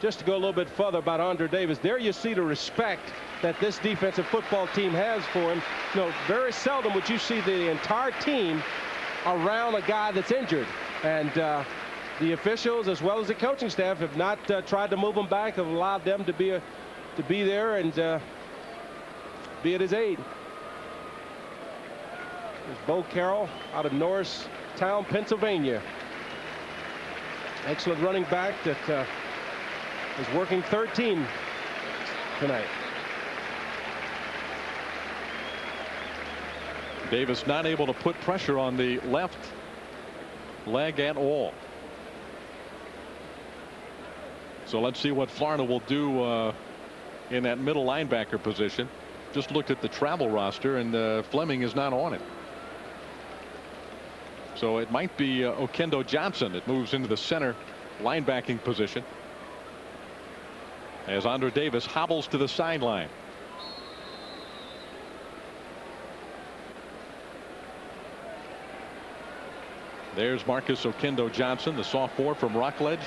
L: just to go a little bit further about Andrew Davis, there you see the respect that this defensive football team has for him. You know, very seldom would you see the entire team around a guy that's injured. And the officials, as well as the coaching staff, have not tried to move him back, have allowed them to be there and be at his aid. There's Bo Carroll out of Norristown, Pennsylvania. Excellent running back that is working third team tonight.
M: Davis not able to put pressure on the left leg at all. So let's see what Florida will do in that middle linebacker position. Just looked at the travel roster, and Fleming is not on it. So it might be Okendo Johnson that moves into the center linebacking position as Andrew Davis hobbles to the sideline. There's Marcus Okendo Johnson, the sophomore from Rockledge.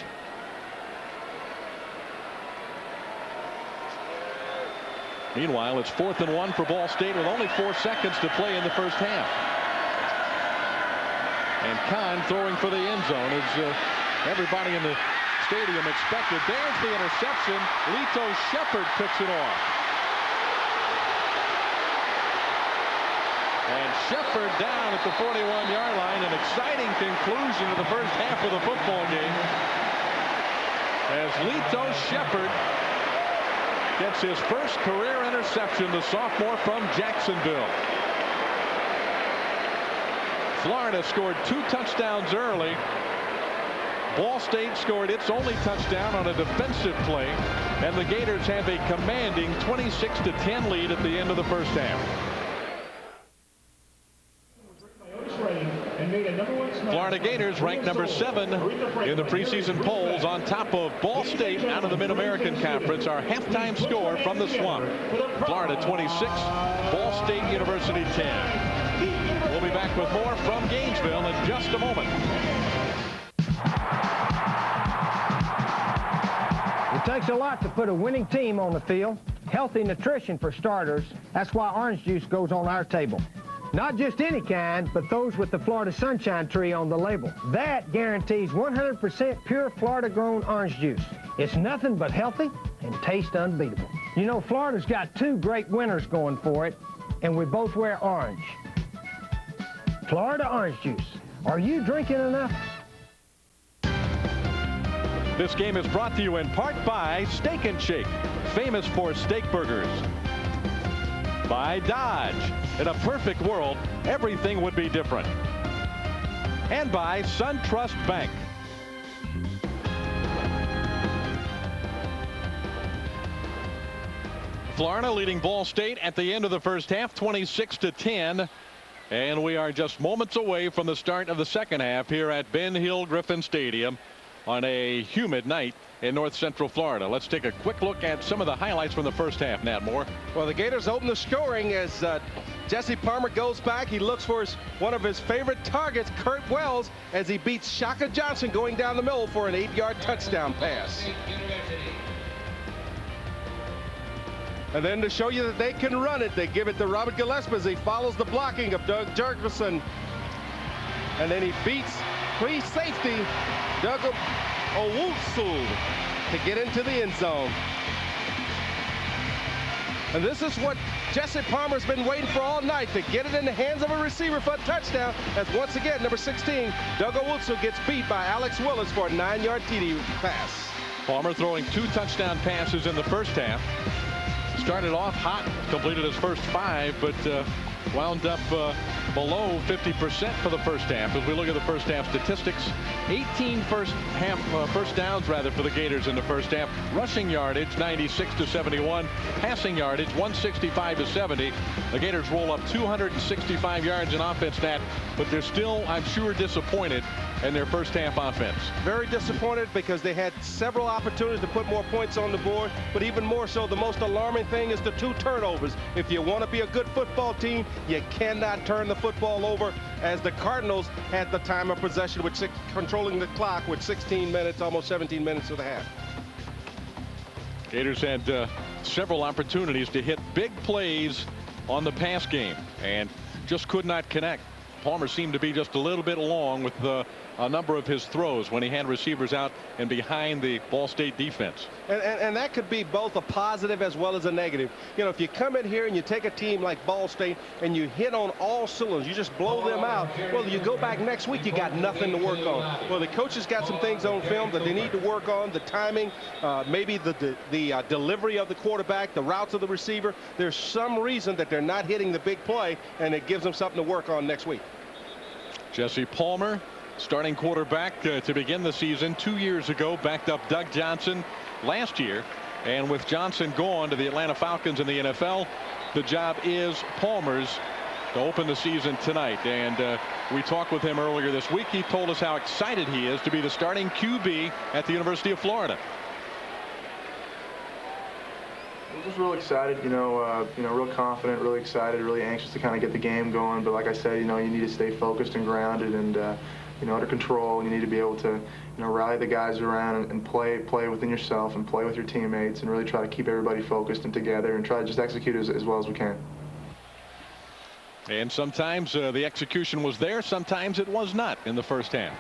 M: Meanwhile, it's 4th and 1 for Ball State with only 4 seconds to play in the first half. And Kahn throwing for the end zone as everybody in the stadium expected. There's the interception. Lito Shepherd picks it off. And Shepherd down at the 41-yard line. An exciting conclusion to the first half of the football game, as Lito Shepherd gets his first career interception, the sophomore from Jacksonville. Florida scored 2 touchdowns early, Ball State scored its only touchdown on a defensive play, and the Gators have a commanding 26-10 lead at the end of the first half. Florida Gators ranked number 7 in the preseason polls, on top of Ball State out of the Mid-American Conference. Our halftime score from the Swamp: Florida 26, Ball State University 10. We'll be back with more from Gainesville in just a moment.
N: It takes a lot to put a winning team on the field. Healthy nutrition for starters. That's why orange juice goes on our table. Not just any kind, but those with the Florida Sunshine Tree on the label. That guarantees 100% pure Florida-grown orange juice. It's nothing but healthy and tastes unbeatable. You know, Florida's got 2 great winners going for it, and we both wear orange. Florida orange juice. Are you drinking enough?
M: This game is brought to you in part by Steak and Shake, famous for steak burgers. By Dodge. In a perfect world, everything would be different. And by SunTrust Bank. Florida leading Ball State at the end of the first half, 26-10. And we are just moments away from the start of the second half here at Ben Hill Griffin Stadium on a humid night in north central Florida. Let's take a quick look at some of the highlights from the first half, Nat Moore.
L: Well, the Gators open the scoring as Jesse Palmer goes back. He looks for one of his favorite targets, Kurt Wells, as he beats Shaka Johnson going down the middle for an 8-yard touchdown pass. And then to show you that they can run it, they give it to Robert Gillespie as he follows the blocking of Doug Jurgensen. And then he beats free safety Doug Owusu to get into the end zone. And this is what Jesse Palmer's been waiting for all night, to get it in the hands of a receiver for a touchdown, as once again, number 16, Doug Owusu gets beat by Alex Willis for a 9-yard TD pass.
M: Palmer throwing 2 touchdown passes in the first half. Started off hot, completed his first 5, but wound up below 50% for the first half. As we look at the first half statistics, 18 first downs for the Gators in the first half. Rushing yardage 96-71, passing yardage 165-70. The Gators roll up 265 yards in offense, Nat, but they're still, I'm sure, disappointed in their first half offense.
L: Very disappointed because they had several opportunities to put more points on the board, but even more so, the most alarming thing is the 2 turnovers. If you want to be a good football team, you cannot turn the football over, as the Cardinals had the time of possession with controlling the clock with 16 minutes, almost 17 minutes of the half.
M: Gators had several opportunities to hit big plays on the pass game and just could not connect. Palmer seemed to be just a little bit long with a number of his throws when he had receivers out and behind the Ball State defense.
L: And that could be both a positive as well as a negative. You know, if you come in here and you take a team like Ball State and you hit on all cylinders, you just blow them out, well, you go back next week, you got nothing to work on. Well, the coaches got some things on film that they need to work on, the timing, maybe the delivery of the quarterback, the routes of the receiver. There's some reason that they're not hitting the big play, and it gives them something to work on next week.
M: Jesse Palmer, starting quarterback to begin the season 2 years ago, backed up Doug Johnson last year. And with Johnson gone to the Atlanta Falcons in the NFL, the job is Palmer's to open the season tonight. And we talked with him earlier this week. He told us how excited he is to be the starting QB at the University of Florida.
O: I'm just real excited, real confident, really excited, really anxious to kind of get the game going. But like I said, you need to stay focused and grounded and, under control. You need to be able to, rally the guys around and play within yourself and play with your teammates and really try to keep everybody focused and together and try to just execute as well as we can.
M: And sometimes the execution was there, sometimes it was not in the first half.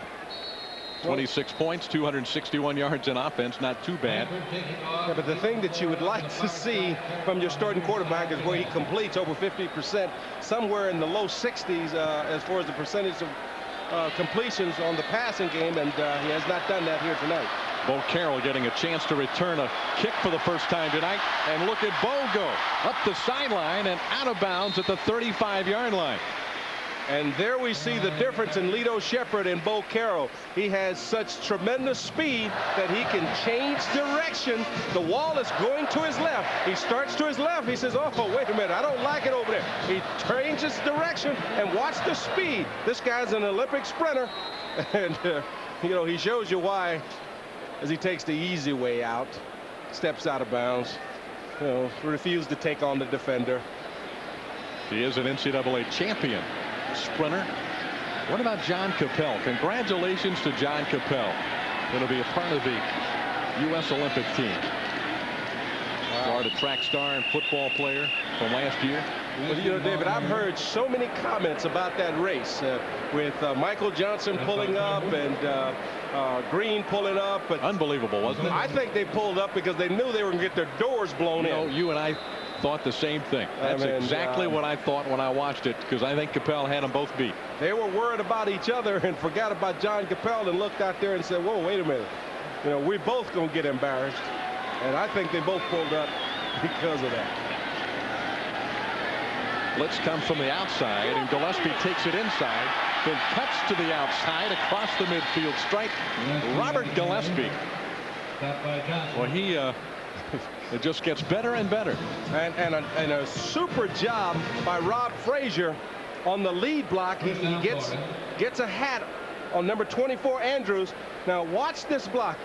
M: 26 points, 261 yards in offense, not too bad.
L: Yeah, but the thing that you would like to see from your starting quarterback is where he completes over 50%, somewhere in the low 60s as far as the percentage of completions on the passing game, and he has not done that here tonight.
M: Bo Carroll getting a chance to return a kick for the first time tonight, and look at Bo go up the sideline and out of bounds at the 35-yard line.
L: And there we see the difference in Lito Sheppard and Bo Carroll. He has such tremendous speed that he can change direction. The wall is going to his left. He starts to his left. He says, oh, wait a minute, I don't like it over there. He changes direction, and watch the speed. This guy's an Olympic sprinter. And, you know, he shows you why as he takes the easy way out, steps out of bounds, you know, refused to take on the defender.
M: He is an NCAA champion sprinter. What about John Capel? Congratulations to John Capel. Going to be a part of the U.S. Olympic team. Florida track star and football player from last year.
L: Well, you know, David, I've heard so many comments about that race with Michael Johnson pulling up and Green pulling up. But
M: unbelievable, wasn't it?
L: I think they pulled up because they knew they were going to get their doors blown in.
M: You and I thought the same thing. That's exactly what I thought when I watched it, because I think Capel had them both beat.
L: They were worried about each other and forgot about John Capel and looked out there and said, whoa, wait a minute. You know, we're both going to get embarrassed. And I think they both pulled up because of that.
M: Blitz comes from the outside, and Gillespie takes it inside, then cuts to the outside across the midfield stripe. Robert Gillespie. Well, he it just gets better and better.
L: And a super job by Rob Frazier on the lead block. He gets a hat on number 24, Andrews. Now watch this block.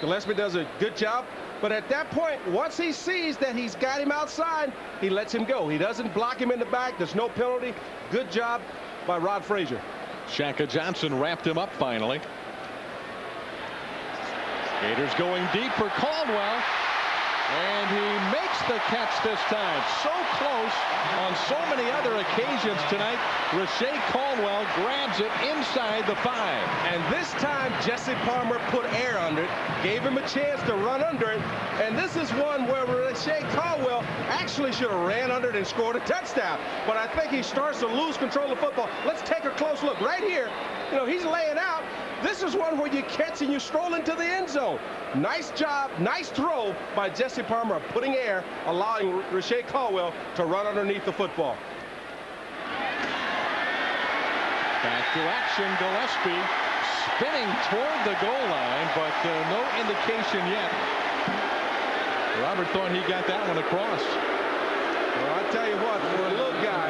L: Gillespie does a good job. But at that point, once he sees that he's got him outside, he lets him go. He doesn't block him in the back. There's no penalty. Good job by Rod Frazier.
M: Shaka Johnson wrapped him up finally. Gators going deep for Caldwell. And he makes the catch this time. So close on so many other occasions tonight. Rashay Caldwell grabs it inside the 5.
L: And this time, Jesse Palmer put air under it, gave him a chance to run under it. And this is one where Rashay Caldwell actually should have ran under it and scored a touchdown. But I think he starts to lose control of the football. Let's take a close look. Right here, you know, he's laying out. This is one where you catch and you stroll into the end zone. Nice job, nice throw by Jesse Palmer of putting air, allowing Rashay Caldwell to run underneath the football.
M: Back to action, Gillespie spinning toward the goal line, but no indication yet. Robert thought he got that one across.
L: Well, I tell you what, for a little guy,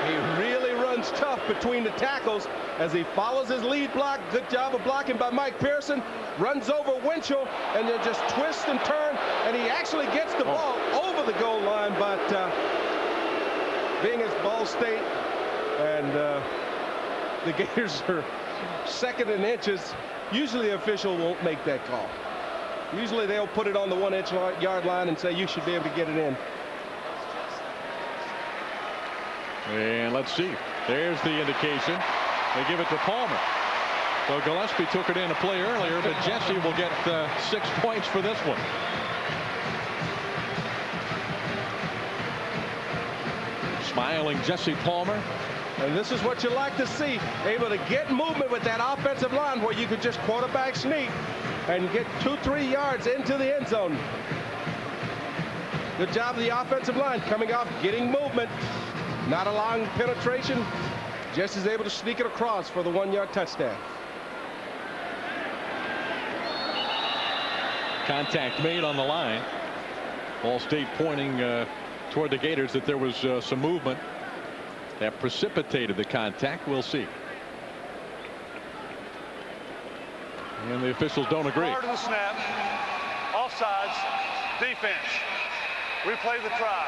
L: he really runs tough between the tackles as he follows his lead block. Good job of blocking by Mike Pearson. Runs over Winchell and then just twists and turns, and he actually gets the ball over the goal line. But being as Ball State and the Gators are second in inches, usually the official won't make that call. Usually they'll put it on the 1 inch yard line and say you should be able to get it in.
M: And let's see. There's the indication. They give it to Palmer. So Gillespie took it in a play earlier, but Jesse will get 6 points for this one. Smiling Jesse Palmer.
L: And this is what you like to see. Able to get movement with that offensive line where you could just quarterback sneak and get 2-3 yards into the end zone. Good job of the offensive line coming off, getting movement, not allowing penetration. Jesse's able to sneak it across for the 1 yard touchdown.
M: Contact made on the line. Ball State pointing toward the Gators that there was some movement that precipitated the contact. We'll see. And the officials don't agree.
J: Prior to the snap, offsides, defense. Replay the try.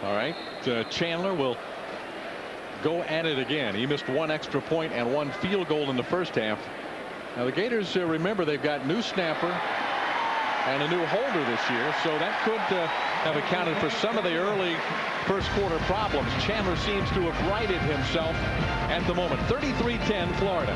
M: All right, Chandler will go at it again. He missed 1 extra point and 1 field goal in the first half. Now the Gators, remember, they've got new snapper and a new holder this year, so that could have accounted for some of the early first quarter problems. Chandler seems to have righted himself at the moment. 33-10 Florida.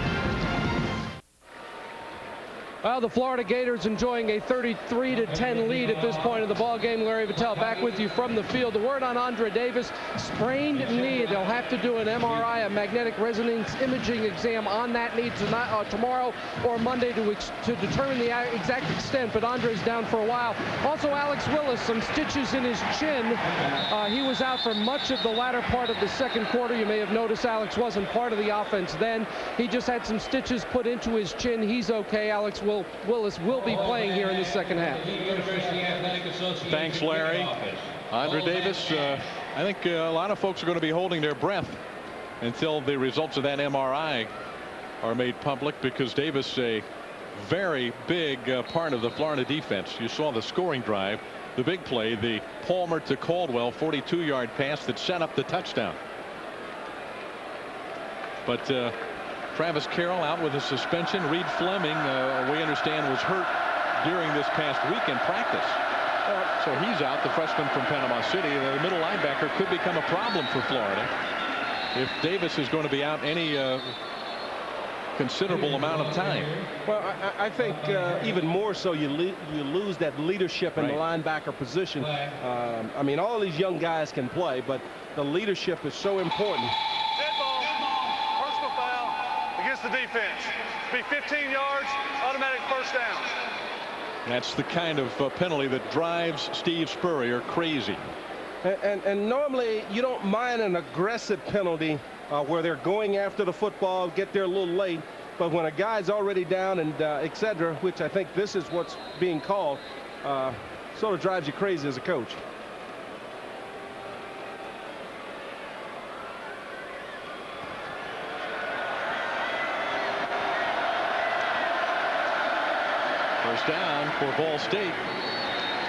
F: Well, the Florida Gators enjoying a 33-10 lead at this point of the ball game. Larry Vitale back with you from the field. The word on Andre Davis, sprained knee. They'll have to do an MRI, a magnetic resonance imaging exam on that knee tonight, tomorrow or Monday to determine the exact extent. But Andre's down for a while. Also, Alex Willis, some stitches in his chin. He was out for much of the latter part of the second quarter. You may have noticed Alex wasn't part of the offense then. He just had some stitches put into his chin. He's okay. Alex Willis will be playing here in the second half.
M: Thanks, Larry. Andre Davis, I think a lot of folks are going to be holding their breath until the results of that MRI are made public, because Davis, a very big part of the Florida defense. You saw the scoring drive, the big play, the Palmer to Caldwell 42-yard pass that set up the touchdown. But Travis Carroll out with a suspension. Reed Fleming, we understand, was hurt during this past week in practice. So he's out, the freshman from Panama City. The middle linebacker could become a problem for Florida if Davis is going to be out any considerable amount of time.
L: Well, I think even more so you lose that leadership in the linebacker position. I mean, all these young guys can play, but the leadership is so important.
J: Dead ball, personal foul against the defense. Be 15 yards, automatic first down.
M: That's the kind of penalty that drives Steve Spurrier crazy.
L: And normally you don't mind an aggressive penalty where they're going after the football, get there a little late. But when a guy's already down and etc., which I think this is what's being called, sort of drives you crazy as a coach.
M: First down for Ball State.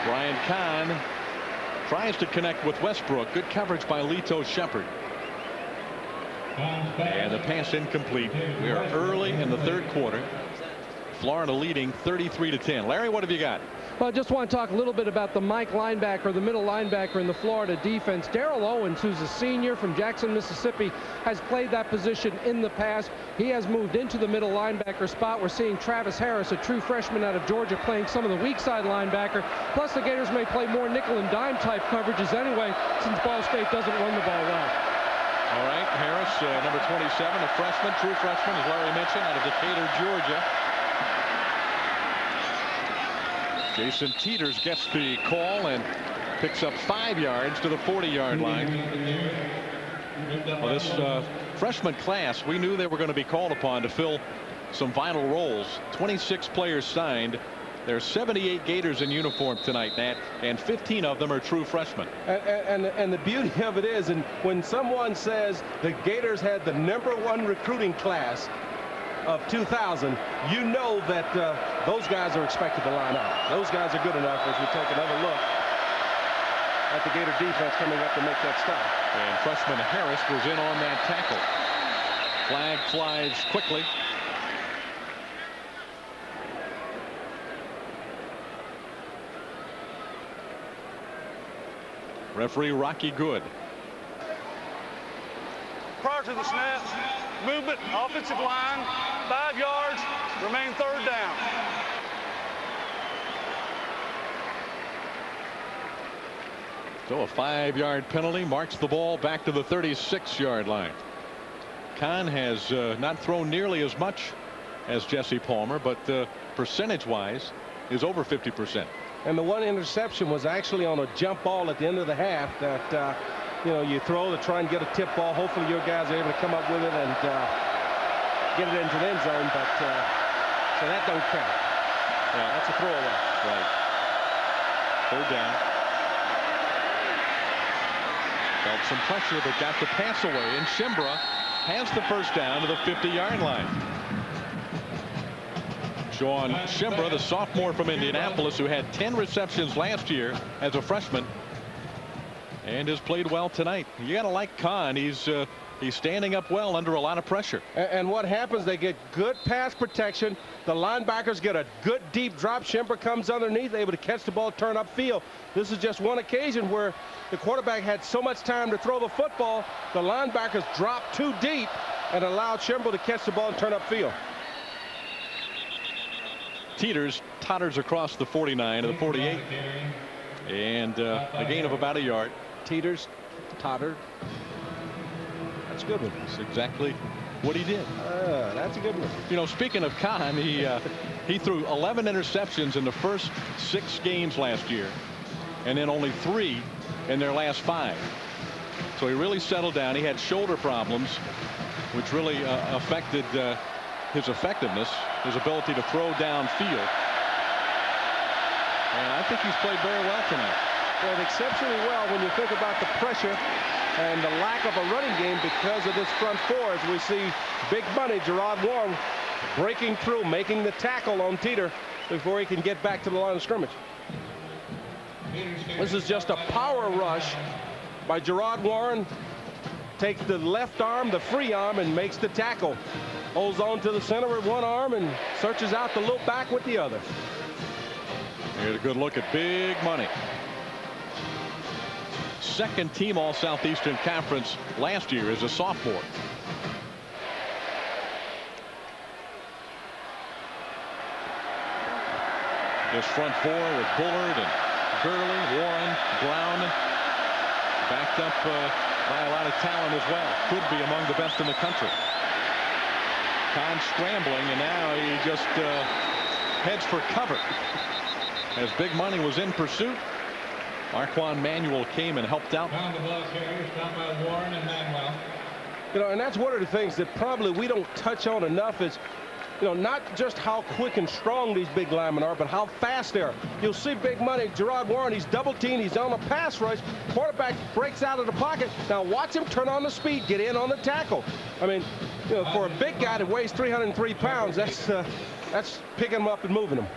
M: Brian Kahn tries to connect with Westbrook. Good coverage by Lito Shepherd. And the pass incomplete. We are early in the third quarter. Florida leading 33-10. Larry, what have you got?
F: Well, I just want to talk a little bit about the Mike linebacker, the middle linebacker in the Florida defense. Darrell Owens, who's a senior from Jackson, Mississippi, has played that position in the past. He has moved into the middle linebacker spot. We're seeing Travis Harris, a true freshman out of Georgia, playing some of the weak side linebacker. Plus, the Gators may play more nickel and dime type coverages anyway, since Ball State doesn't run the ball well.
M: All right, Harris, number 27, a freshman, true freshman, as Larry mentioned, out of Decatur, Georgia. Jason Teeters gets the call and picks up 5 yards to the 40-yard line. Well, this freshman class, we knew they were going to be called upon to fill some vital roles. 26 players signed. There's 78 Gators in uniform tonight, Nat, and 15 of them are true freshmen.
L: And the beauty of it is, and when someone says the Gators had the #1 recruiting class of 2000, you know that those guys are expected to line up. Those guys are good enough as we take another look at the Gator defense coming up to make that stop.
M: And freshman Harris was in on that tackle. Flag flies quickly. Referee Rocky Good.
J: Prior to the snap, movement, offensive line, 5 yards, remain third down.
M: So a 5-yard penalty marks the ball back to the 36-yard line. Kahn has not thrown nearly as much as Jesse Palmer, but percentage-wise is over 50%.
L: And the one interception was actually on a jump ball at the end of the half that you know, you throw to try and get a tip ball. Hopefully your guys are able to come up with it and get it into the end zone, but so that don't count. Yeah, that's a throwaway.
M: Right. Third down. Felt some pressure, but got the pass away, and Shimbra has the first down to the 50-yard line. Sean Shimbra, the sophomore from Indianapolis, who had 10 receptions last year as a freshman, and has played well tonight. You got to like Kahn. He's standing up well under a lot of pressure.
L: And what happens, they get good pass protection. The linebackers get a good deep drop. Shimbra comes underneath, able to catch the ball, turn upfield. This is just one occasion where the quarterback had so much time to throw the football, the linebackers dropped too deep and allowed Shimbra to catch the ball and turn upfield.
M: Teeters totters across the 49 to the 48. And a gain of about a yard.
L: Teeters, totter. That's a good one.
M: That's exactly what he did.
L: That's a good one.
M: You know, speaking of Kahn, he threw 11 interceptions in the first 6 games last year, and then only 3 in their last 5. So he really settled down. He had shoulder problems, which really affected his effectiveness, his ability to throw downfield. And I think he's played very well tonight.
L: Played exceptionally well when you think about the pressure and the lack of a running game because of this front four, as we see big money Gerard Warren breaking through, making the tackle on Teeter before he can get back to the line of scrimmage. This is just a power rush by Gerard Warren. Takes the left arm, the free arm, and makes the tackle. Holds on to the center with one arm and searches out the loop back with the other.
M: Here's a good look at big money. Second team All Southeastern Conference last year as a sophomore. This front four with Bullard and Gurley, Warren, Brown, backed up by a lot of talent as well. Could be among the best in the country. Kahn scrambling, and now he just heads for cover. As big money was in pursuit, Marquand Manuel came and helped out.
K: Found the ball carrier, stopped by Warren and Manuel.
L: You know, and that's one of the things that probably we don't touch on enough is, you know, not just how quick and strong these big linemen are, but how fast they are. You'll see big money. Gerard Warren, he's double teamed. He's on a pass rush. Quarterback breaks out of the pocket. Now watch him turn on the speed, get in on the tackle. I mean, you know, for a big guy that weighs 303 pounds, that's picking him up and moving him.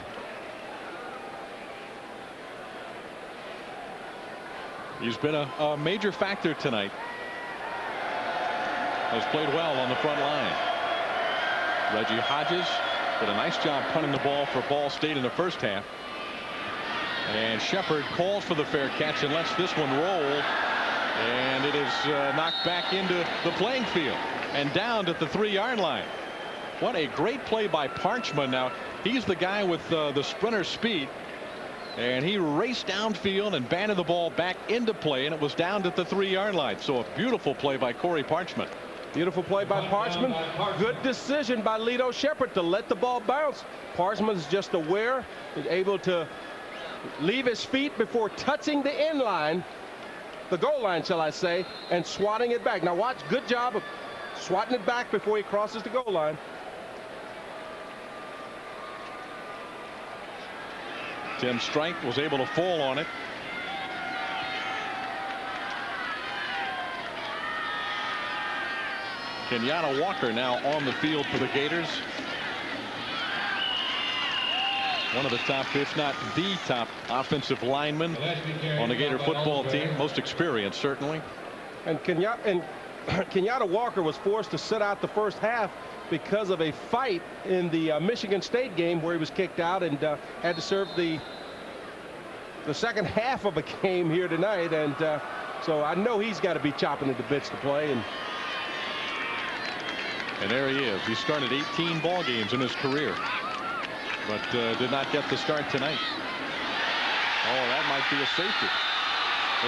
M: He's been a major factor tonight. Has played well on the front line. Reggie Hodges did a nice job punting the ball for Ball State in the first half. And Shepard calls for the fair catch and lets this one roll. And it is knocked back into the playing field and down at the 3-yard line. What a great play by Parchman. Now, he's the guy with the sprinter speed. And he raced downfield and banded the ball back into play, and it was down at the 3-yard line. So a beautiful play by Corey Parchman.
L: Beautiful play by Parchman. Good decision by Lito Shepard to let the ball bounce. Parchman is just aware, is able to leave his feet before touching the end line, the goal line, shall I say, and swatting it back. Now watch, good job of swatting it back before he crosses the goal line.
M: Tim Strike was able to fall on it. Kenyatta Walker now on the field for the Gators. One of the top, if not the top, offensive lineman on the Gator football team. Most experienced, certainly.
L: And Kenyatta Walker was forced to sit out the first half because of a fight in the Michigan State game where he was kicked out and had to serve the second half of a game here tonight. And so I know he's got to be chopping at the bits to play.
M: And there he is. He started 18 ball games in his career, but did not get the start tonight. Oh, that might be a safety.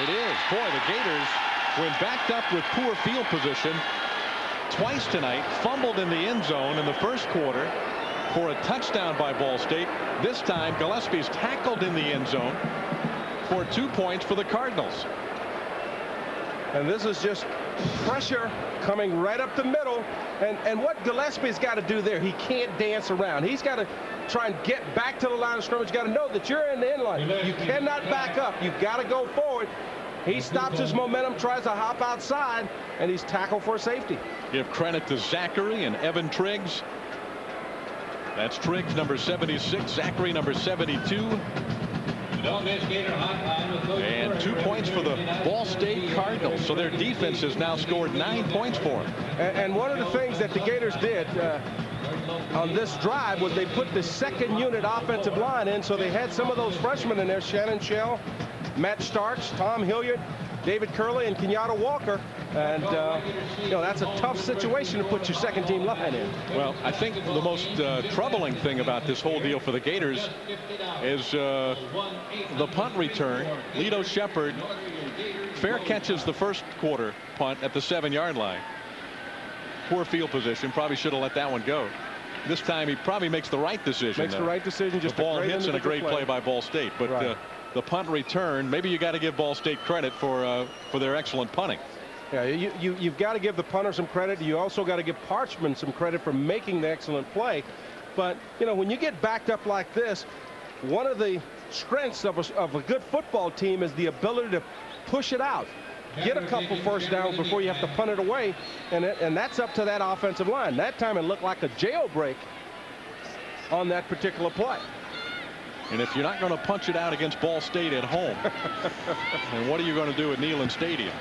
M: It is. Boy, the Gators, when backed up with poor field position twice tonight, fumbled in the end zone in the first quarter for a touchdown by Ball State. This time, Gillespie's tackled in the end zone for 2 points for the Cardinals.
L: And this is just pressure coming right up the middle. And what Gillespie's got to do there, he can't dance around. He's got to try and get back to the line of scrimmage. Got to know that you're in the end line. You cannot back up. You've got to go forward. He stops his momentum, tries to hop outside, and he's tackled for safety.
M: Give credit to Zachary and Evan Triggs. That's Triggs, number 76, Zachary, number 72. And 2 points for the Ball State Cardinals. So their defense has now scored 9 points for them.
L: And one of the things that the Gators did on this drive was they put the second unit offensive line in, so they had some of those freshmen in there, Shannon Shell, Matt Starks, Tom Hilliard, David Curley and Kenyatta Walker. And, you know, that's a tough situation to put your second-team line in.
M: Well, I think the most troubling thing about this whole deal for the Gators is the punt return. Lito Shepherd fair catches the first quarter punt at the 7-yard line. Poor field position. Probably should have let that one go. This time he probably makes the right decision.
L: Makes the right decision. Just
M: the ball hits and a great play by Ball State. But
L: right.
M: The punt return, maybe you got to give Ball State credit for their excellent punting.
L: Yeah, you've got to give the punter some credit. You also got to give Parchman some credit for making the excellent play. But, you know, when you get backed up like this, one of the strengths of a good football team is the ability to push it out. Get a couple first downs before you have to punt it away, and that's up to that offensive line. That time it looked like a jailbreak on that particular play.
M: And if you're not going to punch it out against Ball State at home, then what are you going to do at Neyland Stadium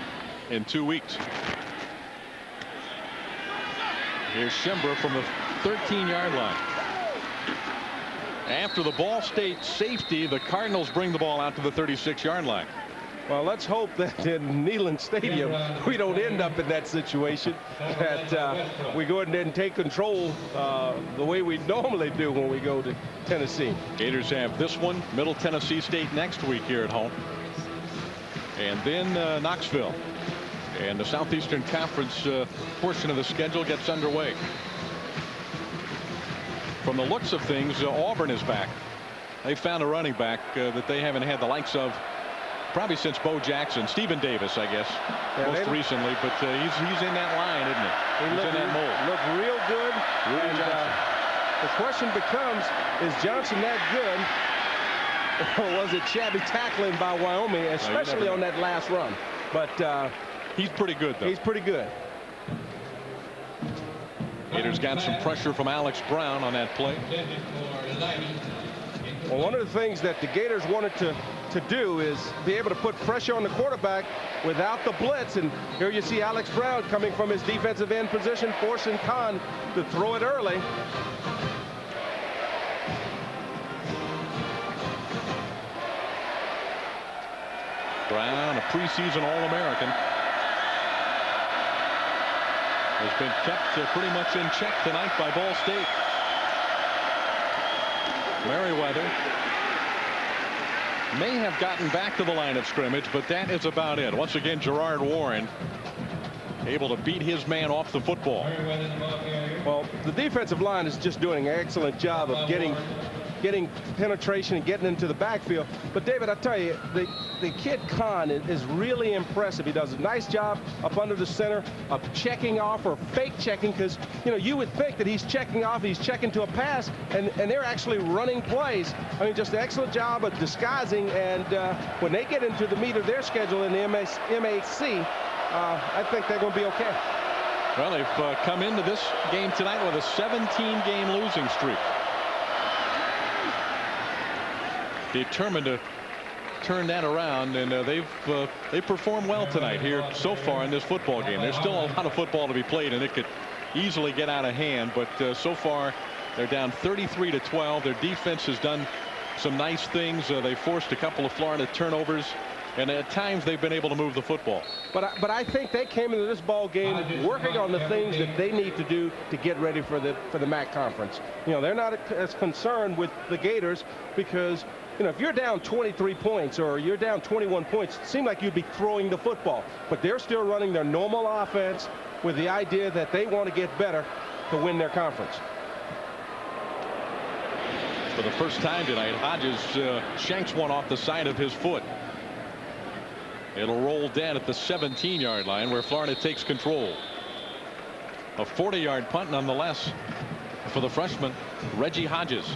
M: in 2 weeks? Here's Schembra from the 13-yard line. After the Ball State safety, the Cardinals bring the ball out to the 36-yard line.
L: Well, let's hope that in Neyland Stadium we don't end up in that situation, that we go ahead and take control the way we normally do when we go to Tennessee.
M: Gators have this one, Middle Tennessee State next week here at home. And then Knoxville. And the Southeastern Conference portion of the schedule gets underway. From the looks of things, Auburn is back. They found a running back that they haven't had the likes of probably since Bo Jackson. Stephen Davis, I guess, most recently, but he's in that line, isn't he? He's in that mold.
L: Looked real good. And, the question becomes, is Johnson that good, or was it shabby tackling by Wyoming, especially on that last run? But
M: he's pretty good, though.
L: He's pretty good.
M: Gators got some pressure from Alex Brown on that play.
L: Well, one of the things that the Gators wanted to do is be able to put pressure on the quarterback without the blitz. And here you see Alex Brown coming from his defensive end position, forcing Kahn to throw it early.
M: Brown, a preseason All-American, has been kept pretty much in check tonight by Ball State. Merriweather may have gotten back to the line of scrimmage, but that is about it. Once again, Gerard Warren able to beat his man off the football.
L: Well, the defensive line is just doing an excellent job of getting penetration and getting into the backfield. But David, I tell you, the kid Kahn is really impressive. He does a nice job up under the center of checking off or fake checking, because you know you would think that he's checking off, he's checking to a pass, and they're actually running plays. I mean, just an excellent job of disguising. And when they get into the meat of their schedule in the MAC, I think they're going to be okay.
M: Well, they've come into this game tonight with a 17-game losing streak. Determined to turn that around, and they've performed well tonight here so far in this football game. There's still a lot of football to be played, and it could easily get out of hand, but so far they're down 33-12. Their defense has done some nice things. They forced a couple of Florida turnovers, and at times they've been able to move the football.
L: But I think they came into this ball game working on the things that they need to do to get ready for the MAC conference. You know, they're not as concerned with the Gators, because you know, if you're down 23 points or you're down 21 points, it seems like you'd be throwing the football. But they're still running their normal offense with the idea that they want to get better to win their conference.
M: For the first time tonight, Hodges shanks one off the side of his foot. It'll roll dead at the 17-yard line, where Florida takes control. A 40-yard punt nonetheless for the freshman, Reggie Hodges.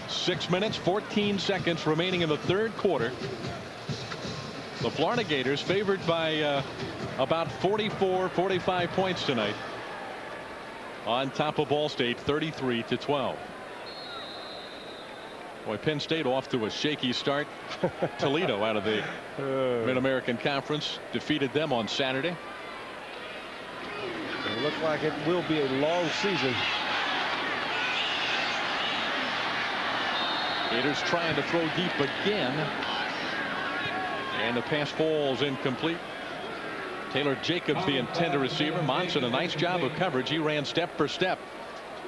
M: 6 minutes, 14 seconds remaining in the third quarter. The Florida Gators favored by about 44, 45 points tonight. On top of Ball State, 33-12. Boy, Penn State off to a shaky start. Toledo out of the Mid-American Conference defeated them on Saturday.
L: It looks like it will be a long season.
M: Gators trying to throw deep again. And the pass falls incomplete. Taylor Jacobs, the intended receiver. Monson, a nice job of coverage. He ran step for step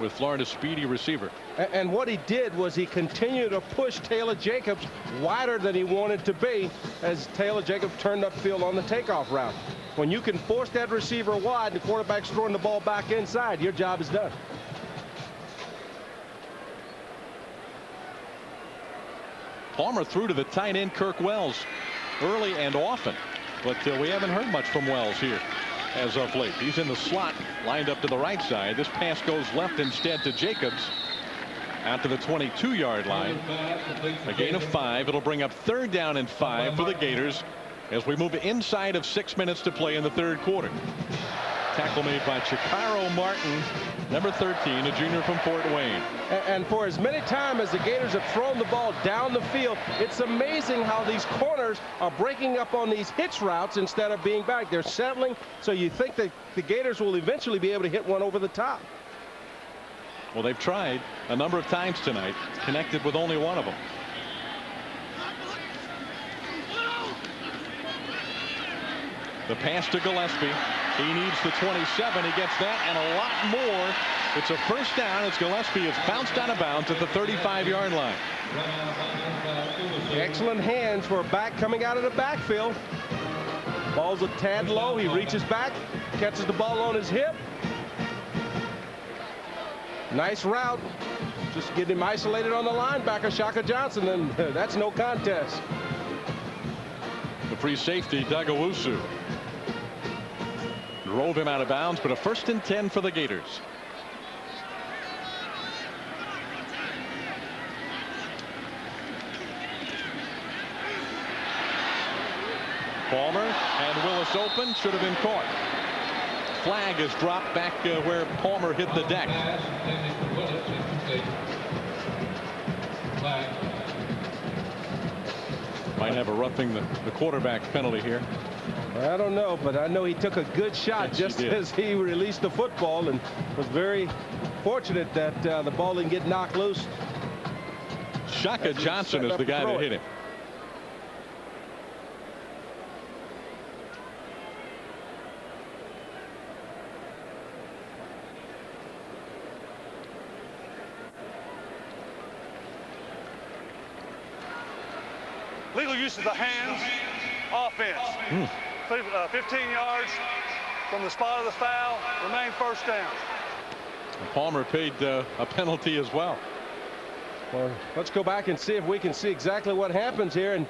M: with Florida's speedy receiver.
L: And what he did was he continued to push Taylor Jacobs wider than he wanted to be as Taylor Jacobs turned upfield on the takeoff route. When you can force that receiver wide, the quarterback's throwing the ball back inside, your job is done.
M: Palmer threw to the tight end Kirk Wells early and often, but we haven't heard much from Wells here as of late. He's in the slot, lined up to the right side. This pass goes left instead to Jacobs out to the 22-yard line. A gain of 5. It'll bring up 3rd down and 5 for the Gators as we move inside of 6 minutes to play in the 3rd quarter. Tackle made by Chikaro Martin, number 13, a junior from Fort Wayne.
L: And for as many times as the Gators have thrown the ball down the field, it's amazing how these corners are breaking up on these hitch routes instead of being back. They're settling, so you think that the Gators will eventually be able to hit one over the top.
M: Well, they've tried a number of times tonight, connected with only one of them. The pass to Gillespie. He needs the 27. He gets that and a lot more. It's a first down as Gillespie is bounced out of bounds at the 35-yard line.
L: Excellent hands for a back coming out of the backfield. Ball's a tad low. He reaches back, catches the ball on his hip. Nice route. Just get him isolated on the linebacker, Shaka Johnson, and that's no contest.
M: The free safety, Doug Owusu, drove him out of bounds, but a 1st and 10 for the Gators. Palmer and Willis open, should have been caught. Flag is dropped back where Palmer hit the deck. Might have a roughing the quarterback penalty here.
L: I don't know, but I know he took a good shot just as he released the football and was very fortunate that the ball didn't get knocked loose.
M: Shaka Johnson is the guy that hit him.
J: Legal use of the hands, offense. 15 yards from the spot of the foul, remain first down.
M: Palmer paid a penalty as well.
L: Well, let's go back and see if we can see exactly what happens here. And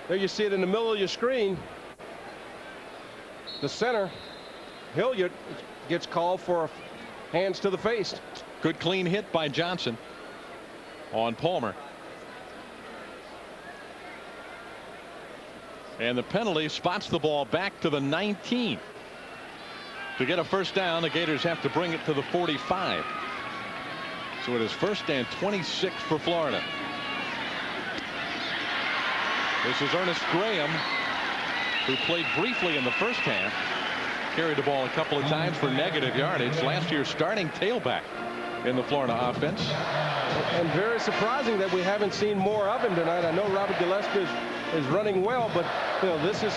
L: there you see it in the middle of your screen. The center, Hilliard, gets called for hands to the face.
M: Good clean hit by Johnson on Palmer. And the penalty spots the ball back to the 19. To get a first down, the Gators have to bring it to the 45. So it is 1st and 26 for Florida. This is Ernest Graham, who played briefly in the first half. Carried the ball a couple of times for negative yardage. Last year's starting tailback in the Florida offense.
L: And very surprising that we haven't seen more of him tonight. I know Robert Gillespie is running well, but you know, this is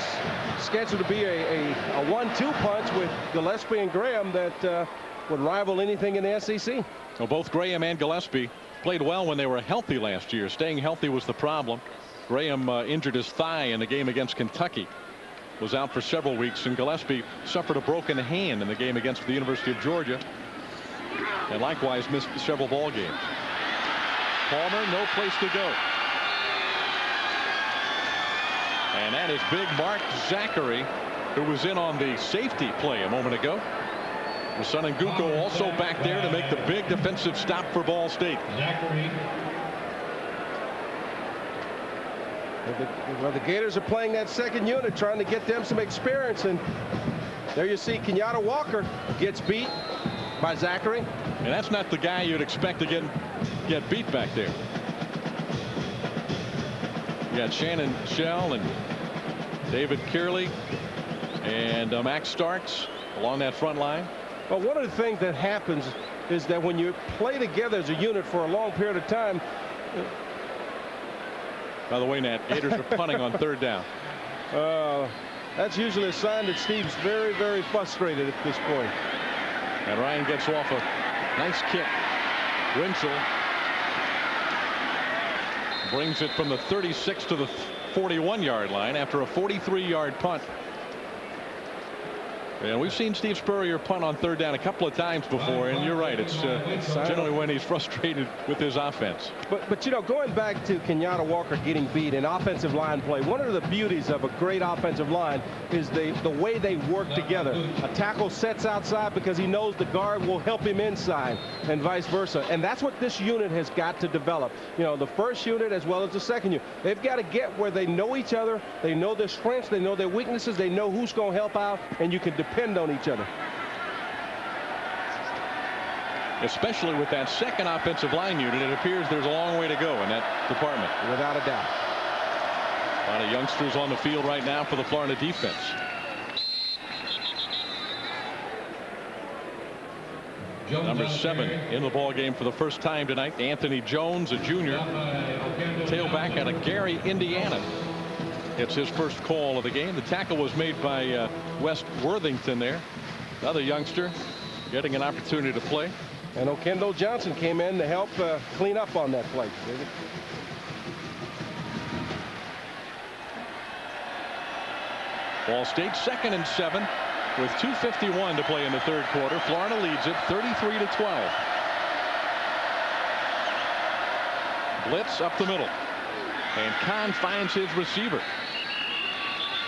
L: scheduled to be a 1-2 punch with Gillespie and Graham that would rival anything in the SEC.
M: Well, both Graham and Gillespie played well when they were healthy last year. Staying healthy was the problem. Graham injured his thigh in the game against Kentucky. Was out for several weeks, and Gillespie suffered a broken hand in the game against the University of Georgia. And likewise missed several ball games. Palmer, no place to go. And that is big Mark Zachary, who was in on the safety play a moment ago. Rasan Nguko also back there to make the big defensive stop for Ball State.
L: Well, the Gators are playing that second unit, trying to get them some experience. And there you see Kenyatta Walker gets beat by Zachary.
M: And that's not the guy you'd expect to get beat back there. You got Shannon Shell and David Kearley and Max Starks along that front line.
L: Well, one of the things that happens is that when you play together as a unit for a long period of time,
M: By the way, Nat, Gators are punting on 3rd down.
L: That's usually a sign that Steve's very, very frustrated at this point.
M: And Ryan gets off a nice kick. Winchell brings it from the 36 to the 41-yard line after a 43-yard punt. And we've seen Steve Spurrier punt on 3rd down a couple of times before, and you're right. It's generally when he's frustrated with his offense.
L: But you know, going back to Kenyatta Walker getting beat in offensive line play, one of the beauties of a great offensive line is the way they work together. A tackle sets outside because he knows the guard will help him inside, and vice versa. And that's what this unit has got to develop. You know, the first unit as well as the second unit. They've got to get where they know each other, they know their strengths, they know their weaknesses, they know who's going to help out, and you can depend on each other.
M: Especially with that second offensive line unit, it appears there's a long way to go in that department.
L: Without a doubt.
M: A lot of youngsters on the field right now for the Florida defense. Number 7 in the ball game for the first time tonight. Anthony Jones, a junior, tailback out of Gary, Indiana. It's his first call of the game. The tackle was made by West Worthington there. Another youngster getting an opportunity to play.
L: And Okendo Johnson came in to help clean up on that play.
M: Ball State 2nd and 7 with 2:51 to play in the 3rd quarter. Florida leads it 33-12. Blitz up the middle. And Kahn finds his receiver.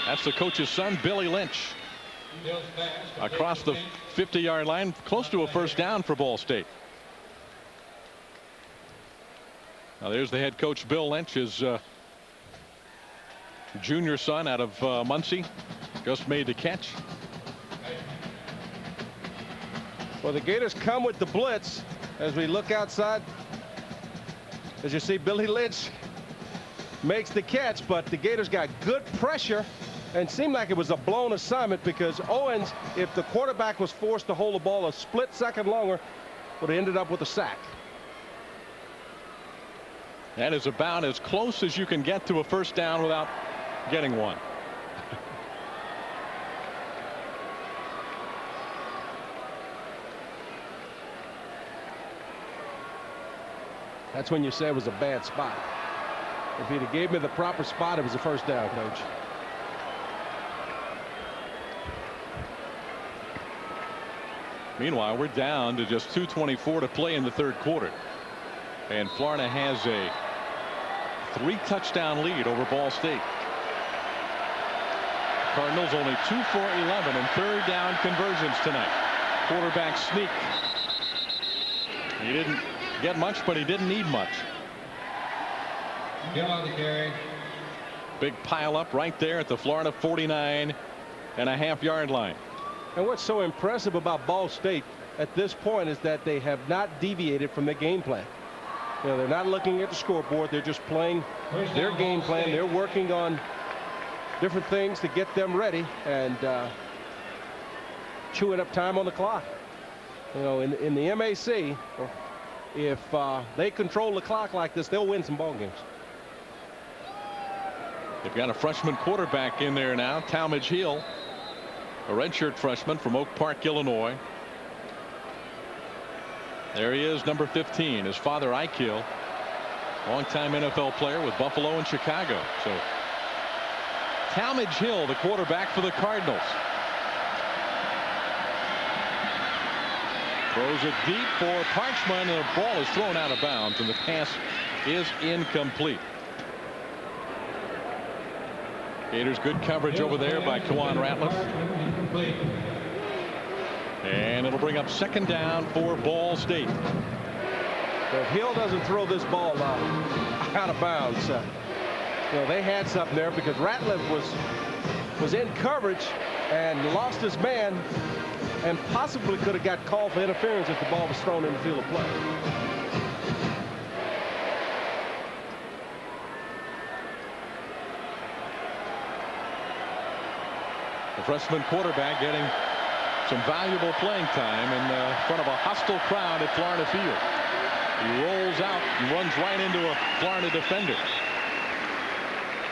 M: That's the coach's son, Billy Lynch. Across the 50-yard line, close to a first down for Ball State. Now there's the head coach, Bill Lynch, his junior son out of Muncie. Just made the catch.
L: Well, the Gators come with the blitz as we look outside. As you see, Billy Lynch makes the catch, but the Gators got good pressure and seemed like it was a blown assignment because Owens, if the quarterback was forced to hold the ball a split second longer, would have ended up with a sack.
M: That is about as close as you can get to a first down without getting one.
L: That's when you say it was a bad spot. If he'd have gave me the proper spot, it was a first down, Coach.
M: Meanwhile, we're down to just 2:24 to play in the 3rd quarter. And Florida has a 3-touchdown lead over Ball State. Cardinals only 2 for 11 in 3rd down conversions tonight. Quarterback sneak. He didn't get much, but he didn't need much. Big pile up right there at the Florida 49.5-yard line.
L: And what's so impressive about Ball State at this point is that they have not deviated from the game plan. You know, they're not looking at the scoreboard. They're just playing their game plan. They're working on different things to get them ready and chewing up time on the clock. You know, in the MAC, if they control the clock like this, they'll win some ball games.
M: They've got a freshman quarterback in there now, Talmadge Hill, a redshirt freshman from Oak Park, Illinois. There he is, number 15. His father, Ikill, longtime NFL player with Buffalo and Chicago. So Talmadge Hill, the quarterback for the Cardinals. Throws it deep for Parchman, and the ball is thrown out of bounds, and the pass is incomplete. Gators good coverage over there by Kawan Ratliff. And it'll bring up 2nd down for Ball State.
L: If Hill doesn't throw this ball out of bounds, you know, they had something there because Ratliff was in coverage and lost his man and possibly could have got called for interference if the ball was thrown in the field of play.
M: The freshman quarterback getting some valuable playing time in front of a hostile crowd at Florida Field. He rolls out and runs right into a Florida defender.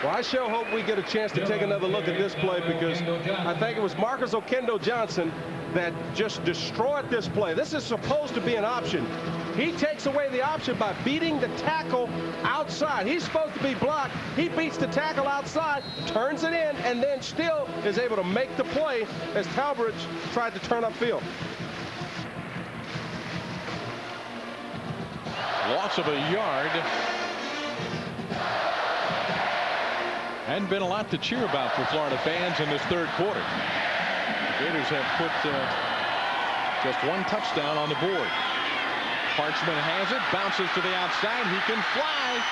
L: Well, I sure hope we get a chance to take another look at this play, because I think it was Marcus Okendo-Johnson that just destroyed this play. This is supposed to be an option. He takes away the option by beating the tackle outside. He's supposed to be blocked. He beats the tackle outside, turns it in, and then still is able to make the play as Talbridge tried to turn upfield.
M: Loss of a yard. Hadn't been a lot to cheer about for Florida fans in this third quarter. The Gators have put just one touchdown on the board. Parchman has it, bounces to the outside. He can fly.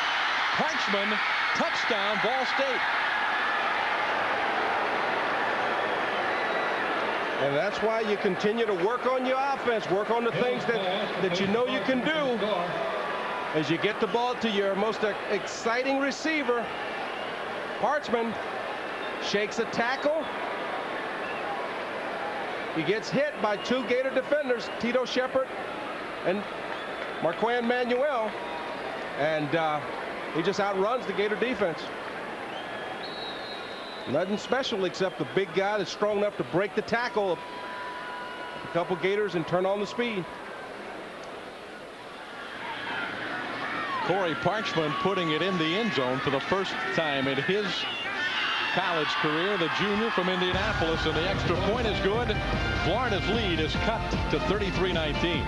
M: Parchman, touchdown, Ball State.
L: And that's why you continue to work on your offense, work on the things that you know you can do. As you get the ball to your most exciting receiver, Parchman shakes a tackle. He gets hit by two Gator defenders, Tito Shepard and Marquand Manuel, and he just outruns the Gator defense. Nothing special except the big guy that's strong enough to break the tackle of a couple Gators and turn on the speed.
M: Corey Parchman putting it in the end zone for the first time in his college career. The junior from Indianapolis, and the extra point is good. Florida's lead is cut to 33-19.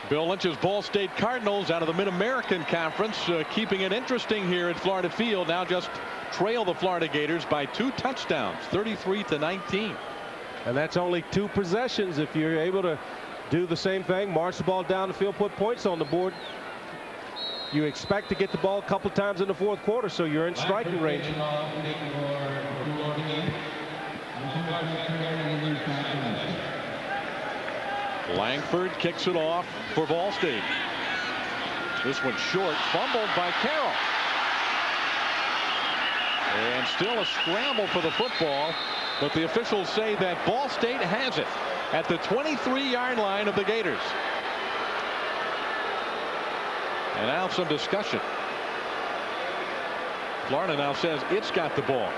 M: Bill Lynch's Ball State Cardinals out of the Mid-American Conference, keeping it interesting here at Florida Field. Now just trail the Florida Gators by 2 touchdowns, 33-19.
L: And that's only 2 possessions. If you're able to do the same thing, march the ball down the field, put points on the board, you expect to get the ball a couple times in the fourth quarter, so you're in striking range.
M: Langford kicks it off for Ball State. This one short, fumbled by Carroll. And still a scramble for the football, but the officials say that Ball State has it at the 23-yard line of the Gators. And now some discussion. Florida now says it's got the ball.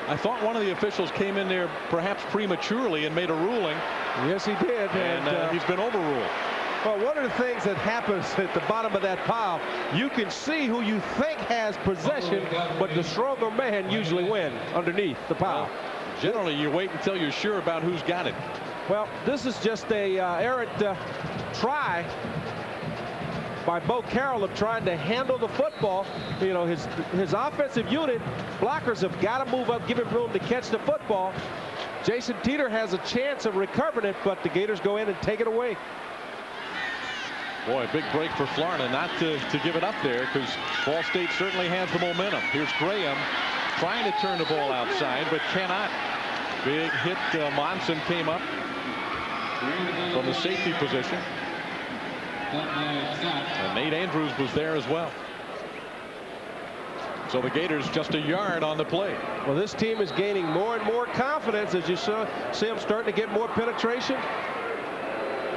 M: I thought one of the officials came in there perhaps prematurely and made a ruling.
L: Yes, he did.
M: And he's been overruled.
L: Well, one of the things that happens at the bottom of that pile, you can see who you think has possession, but the stronger man usually wins underneath the pile.
M: Well, generally, you wait until you're sure about who's got it.
L: Well, this is just a errant try by Bo Carroll of trying to handle the football. You know, his offensive unit, blockers have got to move up, give him room to catch the football. Jason Teeter has a chance of recovering it, but the Gators go in and take it away.
M: Boy, big break for Florida not to give it up there, because Ball State certainly has the momentum. Here's Graham trying to turn the ball outside, but cannot. Big hit. Monson came up from the safety position. And Nate Andrews was there as well. So the Gators just a yard on the play.
L: Well, this team is gaining more and more confidence as you see them starting to get more penetration.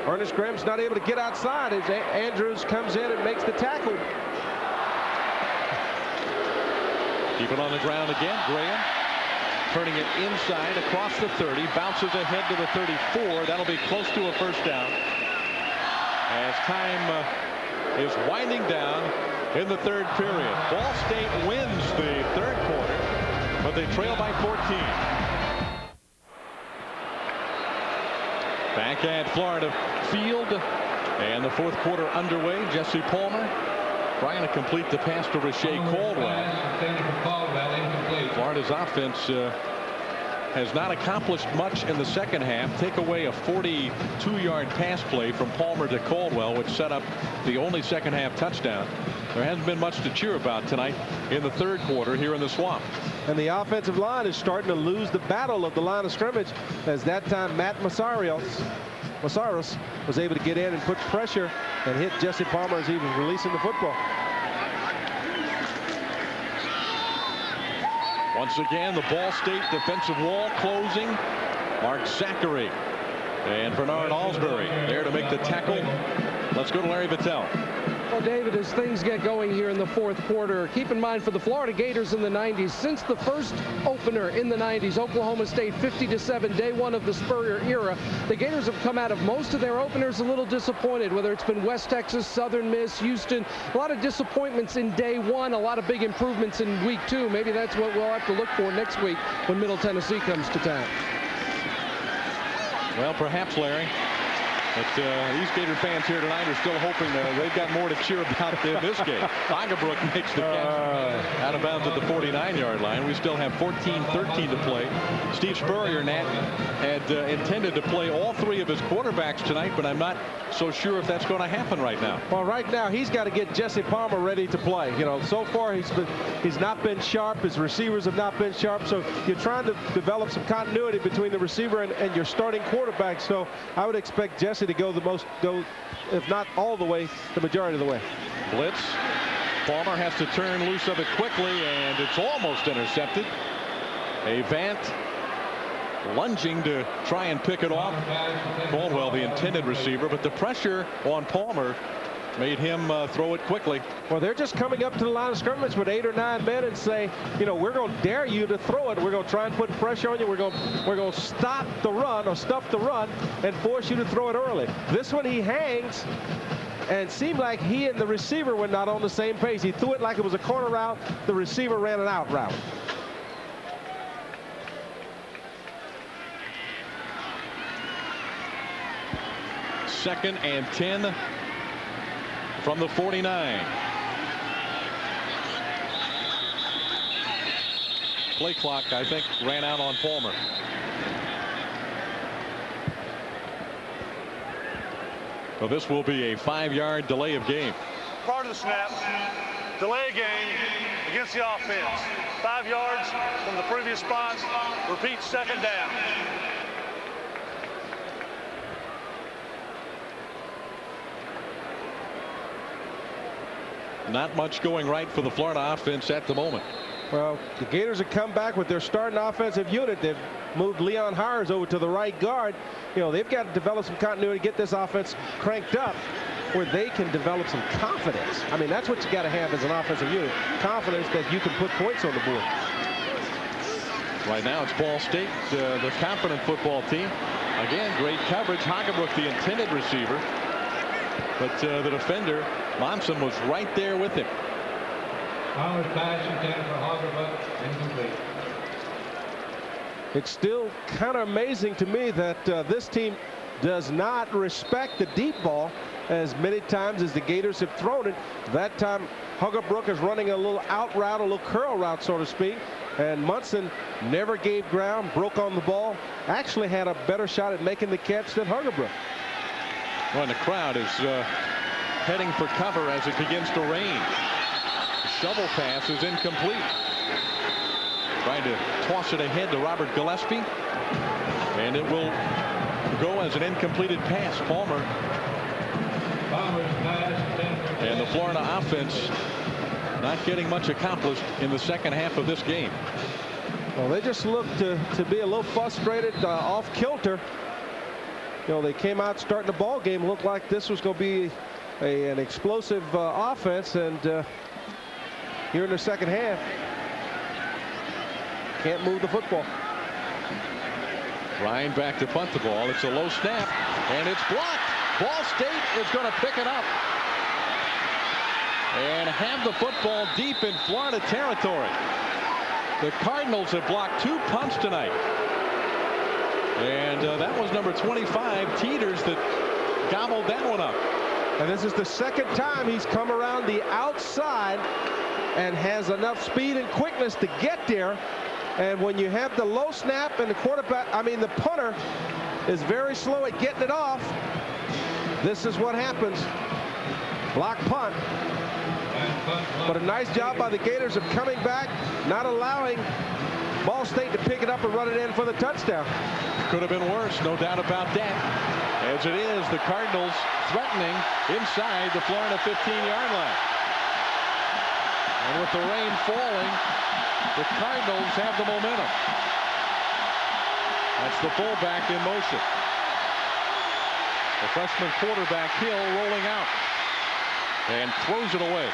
L: Ernest Graham's not able to get outside as Andrews comes in and makes the tackle.
M: Keep it on the ground again. Graham turning it inside across the 30, bounces ahead to the 34. That'll be close to a first down as time is winding down in the third period. Ball State wins the third quarter, but they trail by 14. Back at Florida Field, and the fourth quarter underway. Jesse Palmer trying to complete the pass to Rashae Caldwell. Florida's offense has not accomplished much in the second half. Take away a 42-yard pass play from Palmer to Caldwell, which set up the only second half touchdown. There hasn't been much to cheer about tonight in the third quarter here in the Swamp.
L: And the offensive line is starting to lose the battle of the line of scrimmage, as that time Matt Masaros was able to get in and put pressure and hit Jesse Palmer as he was releasing the football.
M: Once again, the Ball State defensive wall closing. Mark Zachary and Bernard Alsbury there to make the tackle. Let's go to Larry Vittel.
F: Well, David, as things get going here in the fourth quarter, keep in mind for the Florida Gators in the 90s, since the first opener in the 90s, Oklahoma State 50-7, day one of the Spurrier era, the Gators have come out of most of their openers a little disappointed, whether it's been West Texas, Southern Miss, Houston, a lot of disappointments in day one, a lot of big improvements in week two. Maybe that's what we'll have to look for next week when Middle Tennessee comes to town.
M: Well, perhaps, Larry. But these Gator fans here tonight are still hoping they've got more to cheer about in this game. Hagebrook makes the catch out of bounds at the 49-yard line. We still have 14-13 to play. Steve Spurrier, Nat, had intended to play all three of his quarterbacks tonight, but I'm not so sure if that's going to happen right now.
L: Well, right now he's got to get Jesse Palmer ready to play. You know, so far he's not been sharp. His receivers have not been sharp. So you're trying to develop some continuity between the receiver and your starting quarterback. So I would expect Jesse to go if not all the way, the majority of the way.
M: Blitz. Palmer has to turn loose of it quickly, and it's almost intercepted. Avant lunging to try and pick it off. Caldwell, the intended receiver, but the pressure on Palmer made him throw it quickly.
L: Well, they're just coming up to the line of scrimmage with 8 or 9 men and say, you know, we're going to dare you to throw it. We're going to try and put pressure on you. We're going to stop the run or stuff the run and force you to throw it early. This one he hangs, and seemed like he and the receiver were not on the same page. He threw it like it was a corner route. The receiver ran an out route.
M: Second and 10 from the 49. Play clock, I think, ran out on Palmer. So this will be a 5-yard delay of game.
J: Prior to the snap, delay game against the offense. 5 yards from the previous spot. Repeat, second down.
M: Not much going right for the Florida offense at the moment.
L: Well, the Gators have come back with their starting offensive unit. They've moved Leon Hires over to the right guard. You know, they've got to develop some continuity, get this offense cranked up where they can develop some confidence. I mean, that's what you got to have as an offensive unit. Confidence that you can put points on the board.
M: Right now it's Ball State, the confident football team. Again, great coverage. Hagebrook, the intended receiver. But the defender, Monson, was right there with him.
K: Palmer's pass intended for Hagebrook, incomplete.
L: It's still kind of amazing to me that this team does not respect the deep ball as many times as the Gators have thrown it. That time Hagebrook is running a little out route, a little curl route, so to speak. And Munson never gave ground, broke on the ball, actually had a better shot at making the catch than Hagebrook.
M: Well, and the crowd is heading for cover as it begins to rain. The shovel pass is incomplete. Trying to toss it ahead to Robert Gillespie. And it will go as an incompleted pass. Palmer. And the Florida offense not getting much accomplished in the second half of this game.
L: Well, they just look to be a little frustrated, off kilter. You know, they came out starting the ball game, looked like this was going to be an explosive offense, and here in the second half, can't move the football.
M: Ryan back to punt the ball. It's a low snap, and it's blocked. Ball State is going to pick it up and have the football deep in Florida territory. The Cardinals have blocked 2 punts tonight. And that was number 25, Teeters, that gobbled that one up.
L: And this is the second time he's come around the outside and has enough speed and quickness to get there. And when you have the low snap and the the punter is very slow at getting it off, this is what happens. Block punt. But a nice job by the Gators of coming back, not allowing Ball State to pick it up and run it in for the touchdown.
M: Could have been worse, no doubt about that. As it is, the Cardinals threatening inside the Florida 15-yard line. And with the rain falling, the Cardinals have the momentum. That's the fullback in motion. The freshman quarterback Hill rolling out. and throws it away.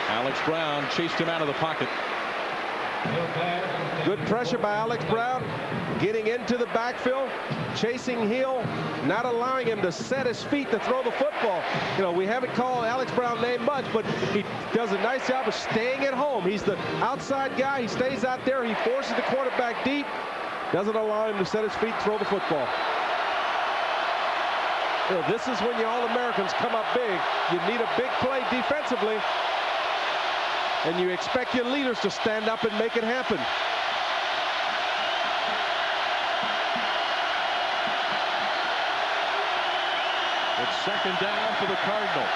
M: Alex Brown chased him out of the pocket.
L: Good pressure by Alex Brown, getting into the backfield, chasing Hill, not allowing him to set his feet to throw the football. You know, we haven't called Alex Brown's name much, but he does a nice job of staying at home. He's the outside guy. He stays out there. He forces the quarterback deep, doesn't allow him to set his feet, throw the football. You know, this is when you All-Americans come up big. You need a big play defensively, and you expect your leaders to stand up and make it happen.
M: It's second down for the Cardinals.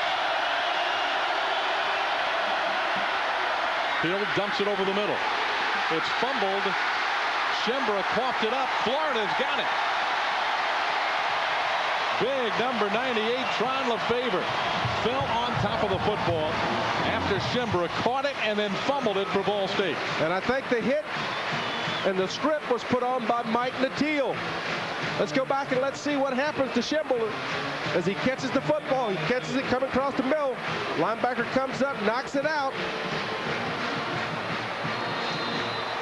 M: Hill dumps it over the middle. It's fumbled. Schembra coughed it up. Florida's got it. Big number 98, Tron Lefevre, fell on top of the football after Schembra caught it and then fumbled it for Ball State.
L: And I think the hit and the strip was put on by Mike Natile. Let's go back and let's see what happens to Schembra as he catches the football. He catches it coming across the middle. Linebacker comes up, knocks it out.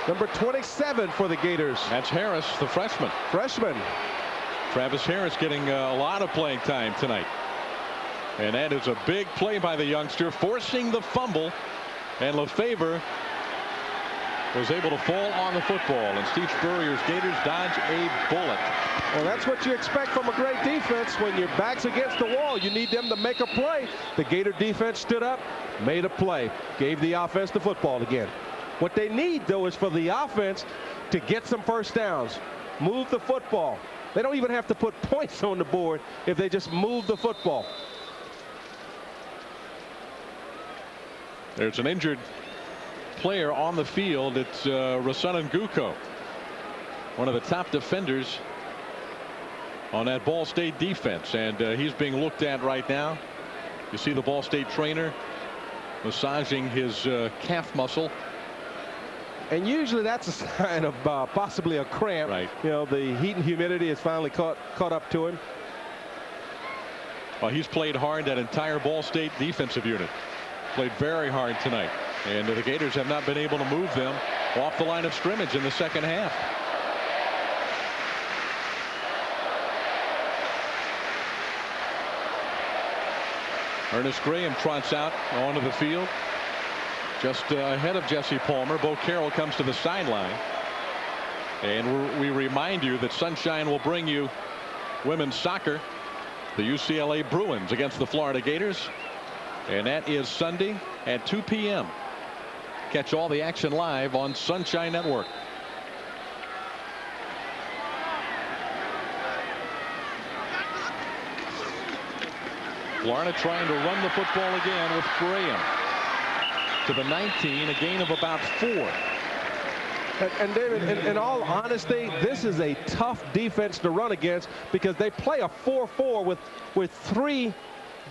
L: Number 27 for the Gators.
M: That's Harris, the freshman. Travis Harris getting a lot of playing time tonight. And that is a big play by the youngster, forcing the fumble. And Lefevre was able to fall on the football. And Steve Spurrier's Gators dodge a bullet.
L: Well, that's what you expect from a great defense. When your back's against the wall, you need them to make a play. The Gator defense stood up, made a play, gave the offense the football again. What they need, though, is for the offense to get some first downs, move the football. They don't even have to put points on the board if they just move the football.
M: There's an injured player on the field. It's Rasanan Guko, one of the top defenders on that Ball State defense, and he's being looked at right now. You see the Ball State trainer massaging his calf muscle.
L: And usually that's a sign of possibly a cramp.
M: Right.
L: You know, the heat and humidity has finally caught up to him.
M: Well, he's played hard, that entire Ball State defensive unit. Played very hard tonight. And the Gators have not been able to move them off the line of scrimmage in the second half. Ernest Graham trots out onto the field. Just ahead of Jesse Palmer. Bo Carroll comes to the sideline. And we remind you that Sunshine will bring you women's soccer. The UCLA Bruins against the Florida Gators. And that is Sunday at 2 p.m. Catch all the action live on Sunshine Network. Florida trying to run the football again with Graham. To the 19, a gain of about 4.
L: And David, in all honesty, this is a tough defense to run against because they play a 4-4 with 3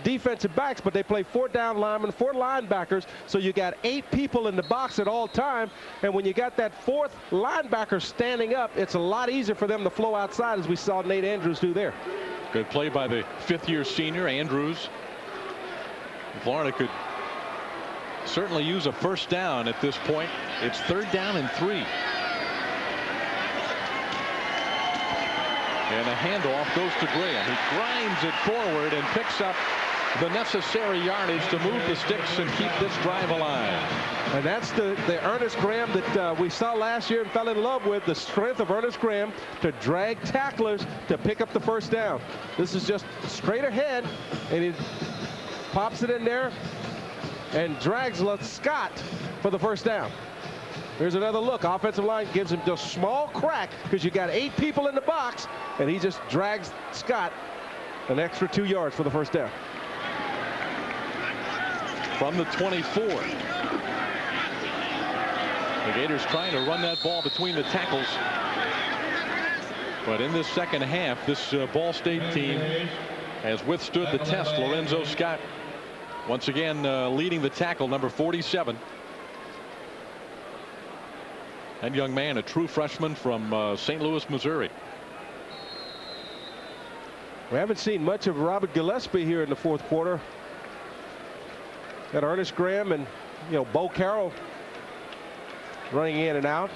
L: defensive backs, but they play 4 down linemen, 4 linebackers, so you got 8 people in the box at all time, and when you got that 4th linebacker standing up, it's a lot easier for them to flow outside, as we saw Nate Andrews do there.
M: Good play by the 5th-year senior Andrews. Florida could certainly use a first down at this point. It's 3rd down and 3. And a handoff goes to Graham. He grinds it forward and picks up the necessary yardage to move the sticks and keep this drive alive.
L: And that's the Ernest Graham that we saw last year and fell in love with, the strength of Ernest Graham to drag tacklers to pick up the first down. This is just straight ahead, and he pops it in there and drags Scott for the first down. Here's another look. Offensive line gives him just a small crack because you got 8 people in the box, and he just drags Scott an extra 2 yards for the first down.
M: From the 24. The Gators trying to run that ball between the tackles. But in this second half, this Ball State team has withstood the test. Lorenzo Scott once again leading the tackle, number 47. That young man, a true freshman from St. Louis, Missouri.
L: We haven't seen much of Robert Gillespie here in the fourth quarter. Got Ernest Graham and, Bo Carroll running in and out.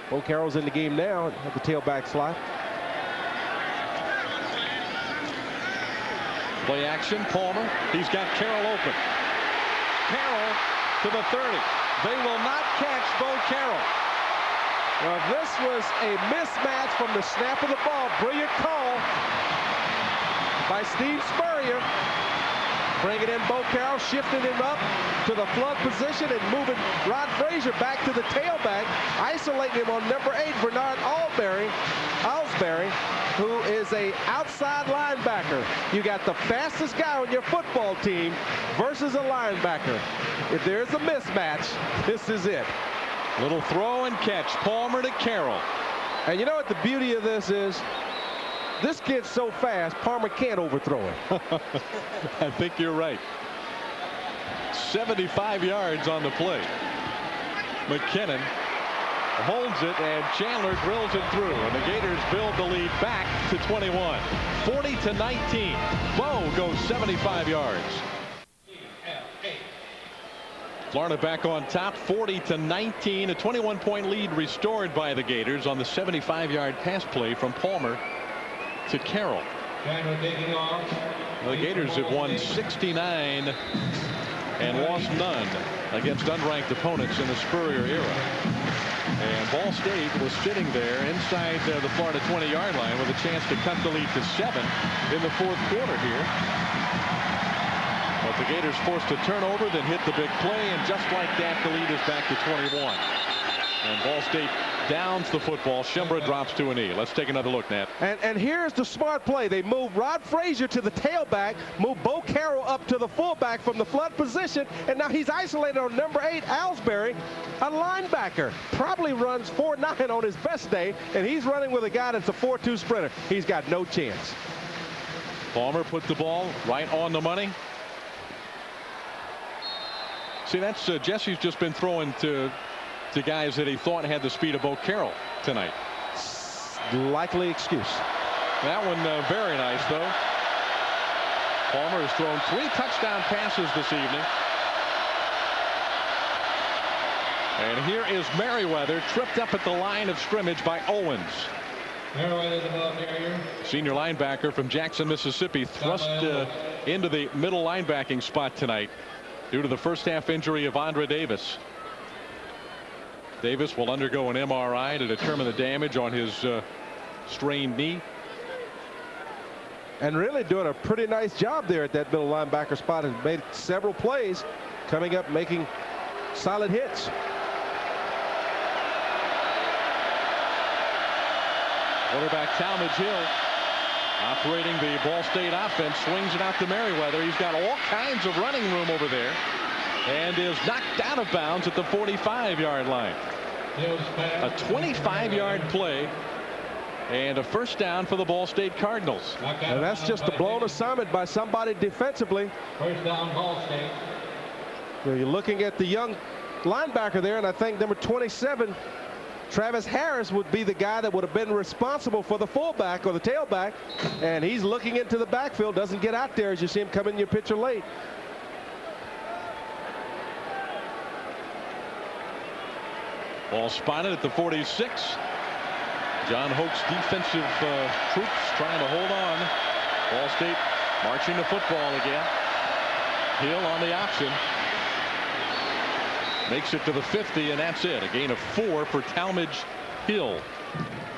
L: Bo Carroll's in the game now at the tailback slot.
M: Play action, Palmer. He's got Carroll open. Carroll to the 30. They will not catch Bo Carroll.
L: Well, this was a mismatch from the snap of the ball. Brilliant call by Steve Spurrier. Bringing in Bo Carroll, shifting him up to the flood position and moving Rod Frazier back to the tailback, isolating him on number 8, Bernard Alsbury, who is a outside linebacker. You got the fastest guy on your football team versus a linebacker. If there's a mismatch, this is it.
M: Little throw and catch, Palmer to Carroll.
L: And you know what the beauty of this is? This kid's so fast, Palmer can't overthrow it.
M: I think you're right. 75 yards on the play. McKinnon holds it, and Chandler drills it through, and the Gators build the lead back to 21. 40-19. Bo goes 75 yards. Florida back on top, 40-19. A 21-point lead restored by the Gators on the 75-yard pass play from Palmer to Carroll. The Gators have won 69 and lost none against unranked opponents in the Spurrier era. And Ball State was sitting there inside the Florida 20-yard line with a chance to cut the lead to 7 in the fourth quarter here. But the Gators forced a turnover, then hit the big play, and just like that, the lead is back to 21. And Ball State downs the football. Shimbra drops to a knee. Let's take another look, Nat.
L: And here's the smart play. They move Rod Frazier to the tailback, move Bo Carroll up to the fullback from the flood position, and now he's isolated on number 8, Alsbury, a linebacker. Probably runs 4.9 on his best day, and he's running with a guy that's a 4.2 sprinter. He's got no chance.
M: Palmer put the ball right on the money. See, that's Jesse's just been throwing to guys that he thought had the speed of Bo Carroll tonight.
L: Likely excuse.
M: That one very nice, though. Palmer has thrown 3 touchdown passes this evening. And here is Merriweather, tripped up at the line of scrimmage by Owens.
K: Merriweather, the ball carrier.
M: Senior linebacker from Jackson, Mississippi, thrust into the middle linebacking spot tonight due to the first half injury of Andre Davis. Davis will undergo an MRI to determine the damage on his strained knee.
L: And really doing a pretty nice job there at that middle linebacker spot. Has made several plays, coming up making solid hits.
M: Quarterback Talmadge Hill operating the Ball State offense, swings it out to Merriweather. He's got all kinds of running room over there and is knocked out of bounds at the 45-yard line. A 25-yard play and a first down for the Ball State Cardinals.
L: And that's just a blown assignment by somebody defensively.
K: First down, Ball State.
L: You're looking at the young linebacker there, and I think number 27, Travis Harris, would be the guy that would have been responsible for the fullback or the tailback, and he's looking into the backfield, doesn't get out there as you see him come in your picture late.
M: Ball spotted at the 46. John Hoke's defensive troops trying to hold on. Ball State marching the football again. Hill on the option. Makes it to the 50, and that's it. A gain of 4 for Talmadge Hill.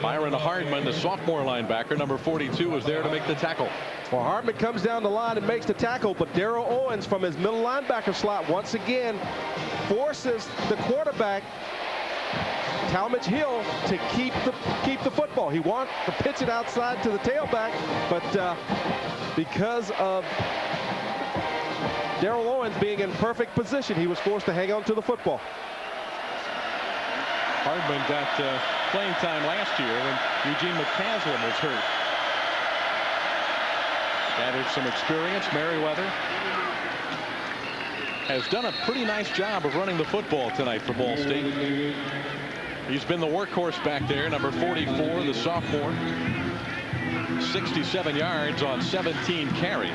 M: Byron Hardman, the sophomore linebacker, number 42, is there to make the tackle.
L: Well, Hardman comes down the line and makes the tackle, but Darrell Owens from his middle linebacker slot once again forces the quarterback, Talmadge Hill, to keep the football. He wants to pitch it outside to the tailback, but because of Darrell Owens being in perfect position, he was forced to hang on to the football.
M: Hardman got playing time last year when Eugene McCaslin was hurt. Gathered some experience. Merriweather has done a pretty nice job of running the football tonight for Ball State. He's been the workhorse back there, number 44, the sophomore. 67 yards on 17 carries.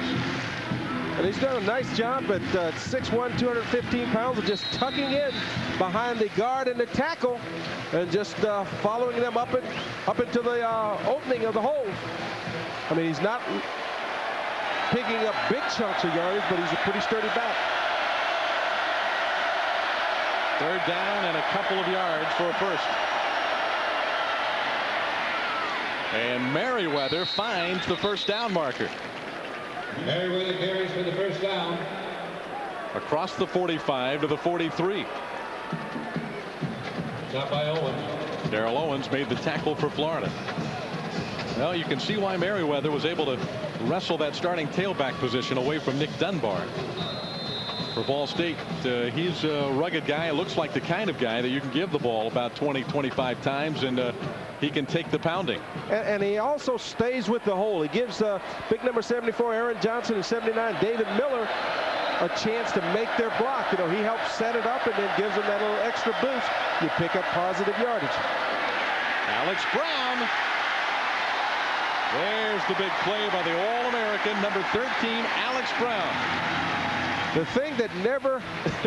L: And he's done a nice job at 6'1", 215 pounds of just tucking in behind the guard and the tackle and just following them up into the opening of the hole. I mean, he's not picking up big chunks of yardage, but he's a pretty sturdy back.
M: 3rd down and a couple of yards for a first. And Merriweather finds the first down marker.
K: Merriweather carries for the first down.
M: Across the 45 to the 43.
K: Shot by Owens.
M: Darrell Owens made the tackle for Florida. Well, you can see why Merriweather was able to wrestle that starting tailback position away from Nick Dunbar. For Ball State, he's a rugged guy. It looks like the kind of guy that you can give the ball about 20-25 times and he can take the pounding.
L: And he also stays with the hole. He gives big number 74 Aaron Johnson and 79 David Miller a chance to make their block. You know, he helps set it up and then gives them that little extra boost. You pick up positive yardage.
M: Alex Brown. There's the big play by the All-American number 13 Alex Brown.
L: The thing that never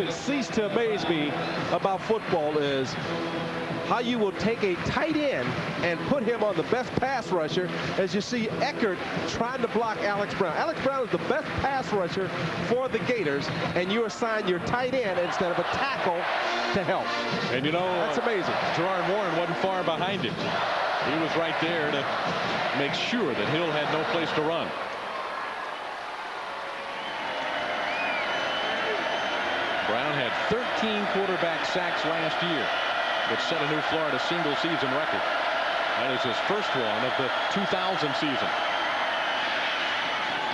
L: ceased to amaze me about football is how you will take a tight end and put him on the best pass rusher, as you see Eckert trying to block Alex Brown. Alex Brown is the best pass rusher for the Gators, and you assign your tight end instead of a tackle to help.
M: And you know,
L: that's amazing.
M: Gerard Warren wasn't far behind him. He was right there to make sure that Hill had no place to run. Brown had 13 quarterback sacks last year, which set a new Florida single-season record. That is his first one of the 2000 season.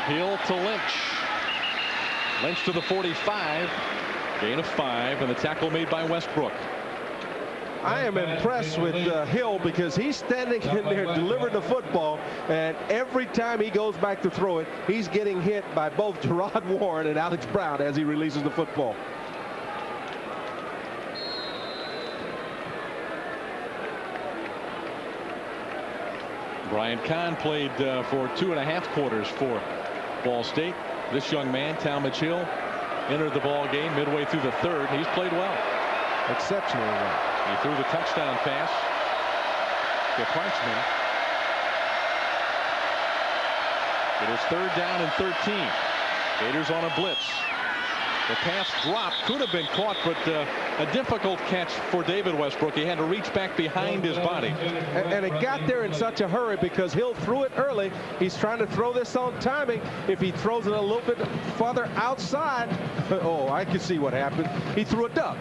M: Hill to Lynch. Lynch to the 45. Gain of 5, and the tackle made by Westbrook.
L: I am impressed with Hill because he's standing in there delivering the football, and every time he goes back to throw it, he's getting hit by both Gerard Warren and Alex Brown as he releases the football.
M: Brian Kahn played for 2.5 quarters for Ball State. This young man, Talmadge Hill, entered the ball game midway through the 3rd. He's played well.
L: Exceptionally well.
M: He threw the touchdown pass to Parchman. It is 3rd down and 13. Gators on a blitz. The pass drop could have been caught, but a difficult catch for David Westbrook. He had to reach back behind his body.
L: And it got there in such a hurry because Hill threw it early. He's trying to throw this on timing. If he throws it a little bit farther outside, oh, I can see what happened. He threw a duck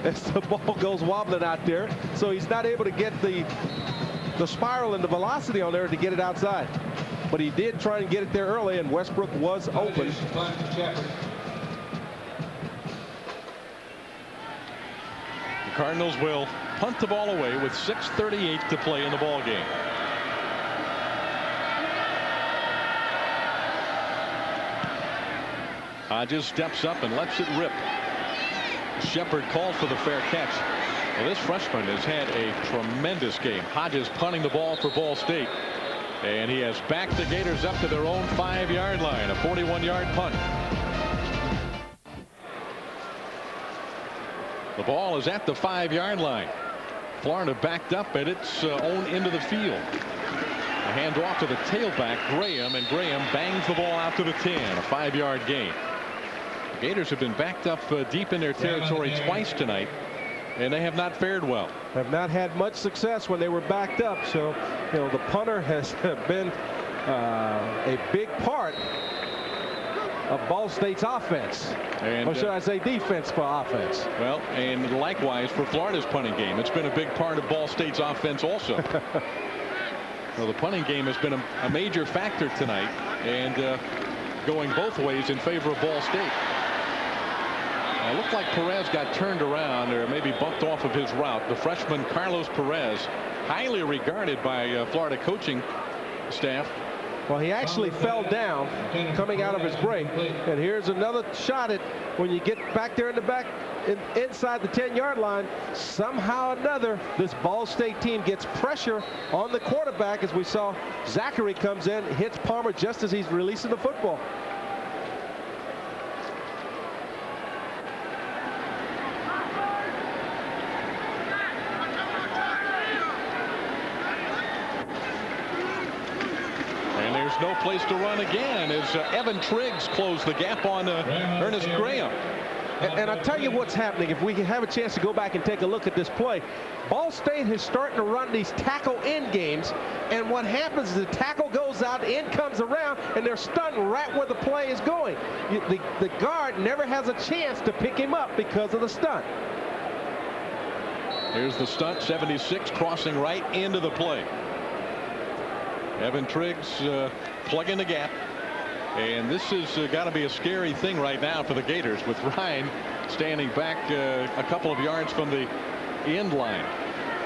L: as the ball goes wobbling out there. So he's not able to get the spiral and the velocity on there to get it outside. But he did try and get it there early, and Westbrook was open.
M: The Cardinals will punt the ball away with 6:38 to play in the ball game. Hodges steps up and lets it rip. Shepard called for the fair catch. Well, this freshman has had a tremendous game. Hodges punting the ball for Ball State. And he has backed the Gators up to their own 5-yard line. A 41-yard punt. The ball is at the 5-yard line. Florida backed up at its own end of the field. A handoff to the tailback, Graham, and Graham bangs the ball out to the 10. A 5-yard gain. The Gators have been backed up deep in their territory twice tonight, and they have not fared well.
L: Have not had much success when they were backed up. So, you know, the punter has been a big part of Ball State's offense. And, or should I say defense for offense?
M: Well, and likewise for Florida's punting game. It's been a big part of Ball State's offense also. Well, the punting game has been a major factor tonight, and going both ways in favor of Ball State. It looked like Perez got turned around or maybe bumped off of his route. The freshman Carlos Perez, highly regarded by Florida coaching staff,
L: Well, he actually fell down coming out of his break. And here's another shot at when you get back there in the back, inside the 10-yard line. Somehow or another, this Ball State team gets pressure on the quarterback, as we saw Zachary comes in, hits Palmer just as he's releasing the football.
M: No place to run again as Evan Triggs closed the gap on Ernest Graham.
L: And I'll tell you what's happening. If we can have a chance to go back and take a look at this play, Ball State is starting to run these tackle-in games, and what happens is the tackle goes out, the end comes around, and they're stunned right where the play is going. The guard never has a chance to pick him up because of the stunt.
M: Here's the stunt, 76, crossing right into the play. Evan Triggs plugging the gap, and this has got to be a scary thing right now for the Gators, with Ryan standing back a couple of yards from the end line.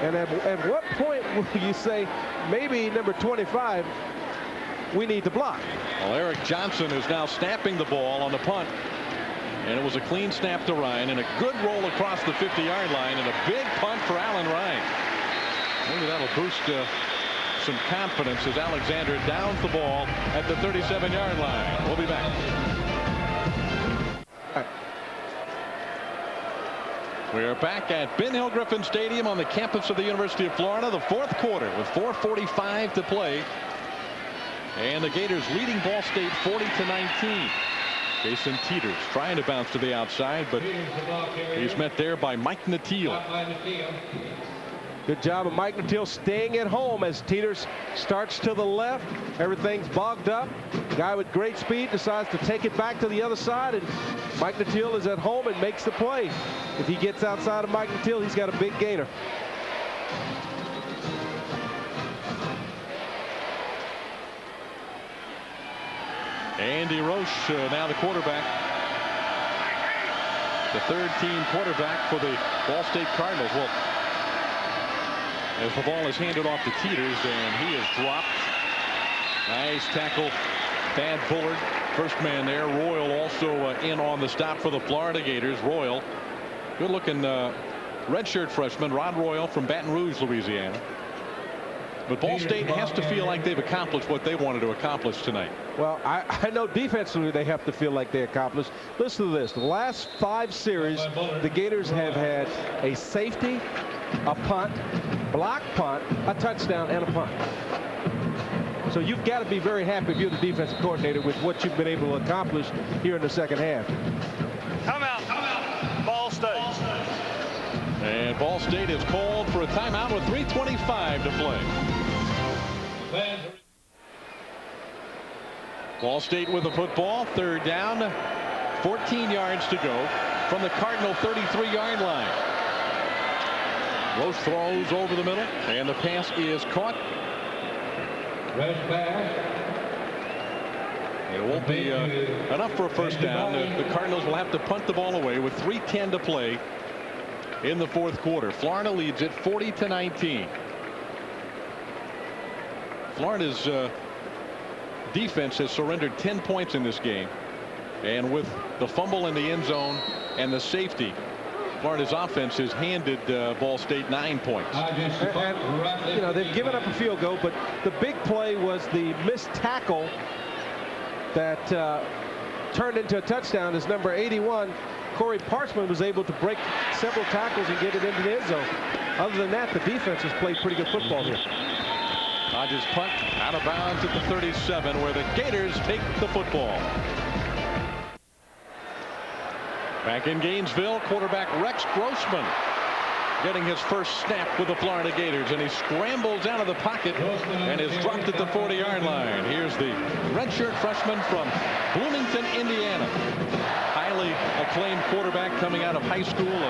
L: And at what point will you say maybe number 25, we need to block?
M: Well, Eric Johnson is now snapping the ball on the punt, and it was a clean snap to Ryan and a good roll across the 50-yard line and a big punt for Allen Ryan. Maybe that'll boost some confidence as Alexander downs the ball at the 37-yard line. We'll be back. We are back at Ben Hill Griffin Stadium on the campus of the University of Florida, the fourth quarter with 4:45 to play. And the Gators leading Ball State 40-19. Jason Teeters trying to bounce to the outside, but he's met there by Mike Natile.
L: Good job of Mike Natile staying at home as Teeters starts to the left. Everything's bogged up. Guy with great speed decides to take it back to the other side, and Mike Natile is at home and makes the play. If he gets outside of Mike Natile, he's got a big gainer.
M: Andy Roche now the quarterback. The third-team quarterback for the Ball State Cardinals. Well, as the ball is handed off to Teeters, and he is dropped. Nice tackle, Thad Bullard, first man there. Royal also in on the stop for the Florida Gators. Royal, good-looking redshirt freshman, Rod Royal from Baton Rouge, Louisiana. But Ball State has to feel like they've accomplished what they wanted to accomplish tonight.
L: Well, I know defensively they have to feel like they accomplished. Listen to this. The last 5 series, the Gators have had a safety, a punt, block punt, a touchdown, and a punt. So you've got to be very happy if you're the defensive coordinator with what you've been able to accomplish here in the second half.
J: Come out. Ball State.
M: And Ball State is called for a timeout with 3:25 to play. Ball State with the football, third down, 14 yards to go from the Cardinal 33-yard line. Roche throws over the middle, and the pass is caught. It won't be enough for a first down. The Cardinals will have to punt the ball away with 3:10 to play in the fourth quarter. Florida leads it 40-19. Florida's defense has surrendered 10 points in this game, and with the fumble in the end zone and the safety, Florida's offense has handed Ball State 9 points.
L: And, you know, they've given up a field goal, but the big play was the missed tackle that turned into a touchdown as number 81, Corey Parchman, was able to break several tackles and get it into the end zone. Other than that, the defense has played pretty good football here.
M: Hodges punt out of bounds at the 37, where the Gators take the football. Back in Gainesville, quarterback Rex Grossman getting his first snap with the Florida Gators, and he scrambles out of the pocket and is dropped at the 40-yard line. Here's the redshirt freshman from Bloomington, Indiana. Highly acclaimed quarterback coming out of high school,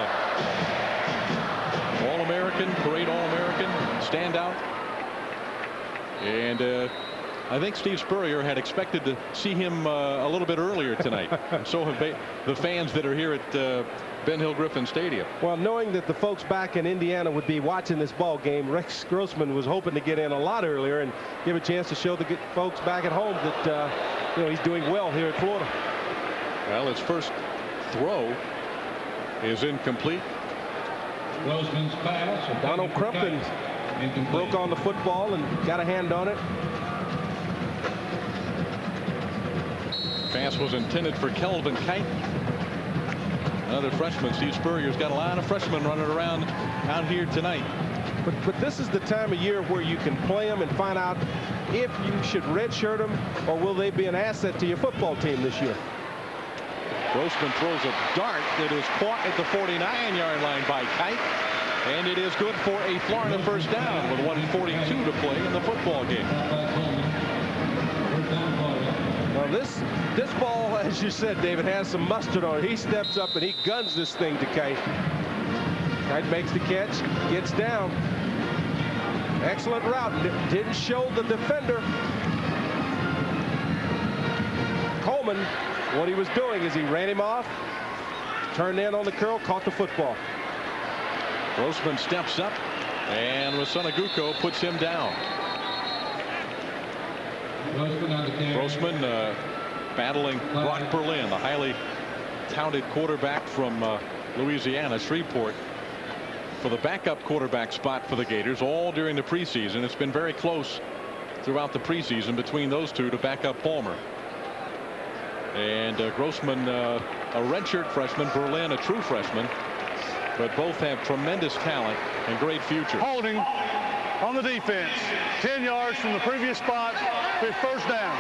M: All-American, parade All-American, standout. And I think Steve Spurrier had expected to see him a little bit earlier tonight. And so have the fans that are here at Ben Hill Griffin Stadium.
L: Well, knowing that the folks back in Indiana would be watching this ball game, Rex Grossman was hoping to get in a lot earlier and give a chance to show the folks back at home that he's doing well here at Florida.
M: Well, his first throw is incomplete.
K: Grossman's pass.
L: Donald Crumpton broke on the football and got a hand on it.
M: Pass was intended for Kelvin Kite. Another freshman. Steve Spurrier's got a lot of freshmen running around out here tonight.
L: But this is the time of year where you can play them and find out if you should redshirt them or will they be an asset to your football team this year.
M: Grossman throws a dart that is caught at the 49-yard line by Kite. And it is good for a Florida first down with 1:42 to play in the football game.
L: Well, this ball, as you said, David, has some mustard on it. He steps up and he guns this thing to Kite. Kite makes the catch, gets down. Excellent route. Didn't show the defender. Coleman, what he was doing is he ran him off, turned in on the curl, caught the football.
M: Grossman steps up, and Wasanaguko puts him down. Grossman battling Brock Berlin, the highly touted quarterback from Louisiana, Shreveport, for the backup quarterback spot for the Gators all during the preseason. It's been very close throughout the preseason between those two to back up Palmer. And Grossman, a redshirt freshman, Berlin, a true freshman. But both have tremendous talent and great future.
J: Holding on the defense. 10 yards from the previous spot. His first down.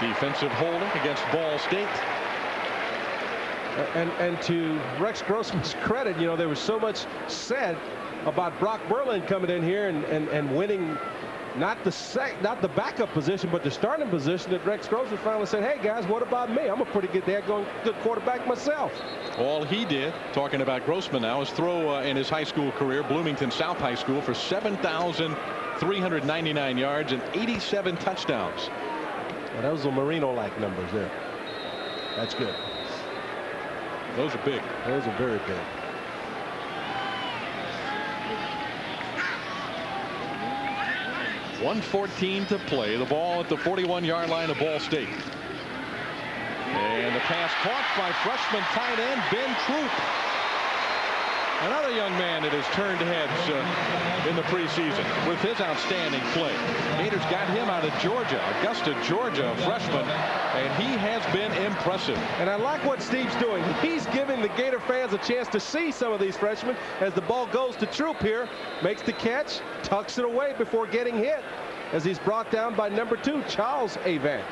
M: Defensive holding against Ball State.
L: And to Rex Grossman's credit, there was so much said about Brock Berlin coming in here and winning not the backup position, but the starting position, that Rex Grossman finally said, hey, guys, what about me? I'm a pretty good quarterback myself.
M: All he did, talking about Grossman now, is throw in his high school career, Bloomington South High School, for 7,399 yards and 87 touchdowns.
L: Well, those are Marino-like numbers there. That's good.
M: Those are big.
L: Those are very big.
M: .114 to play. The ball at the 41-yard line of Ball State. And the pass caught by freshman tight end Ben Troop. Another young man that has turned heads in the preseason with his outstanding play. Gators got him out of Georgia, Augusta, Georgia, a freshman, and he has been impressive.
L: And I like what Steve's doing. He's giving the Gator fans a chance to see some of these freshmen as the ball goes to Troop here, makes the catch, tucks it away before getting hit as he's brought down by number 2, Charles Avant.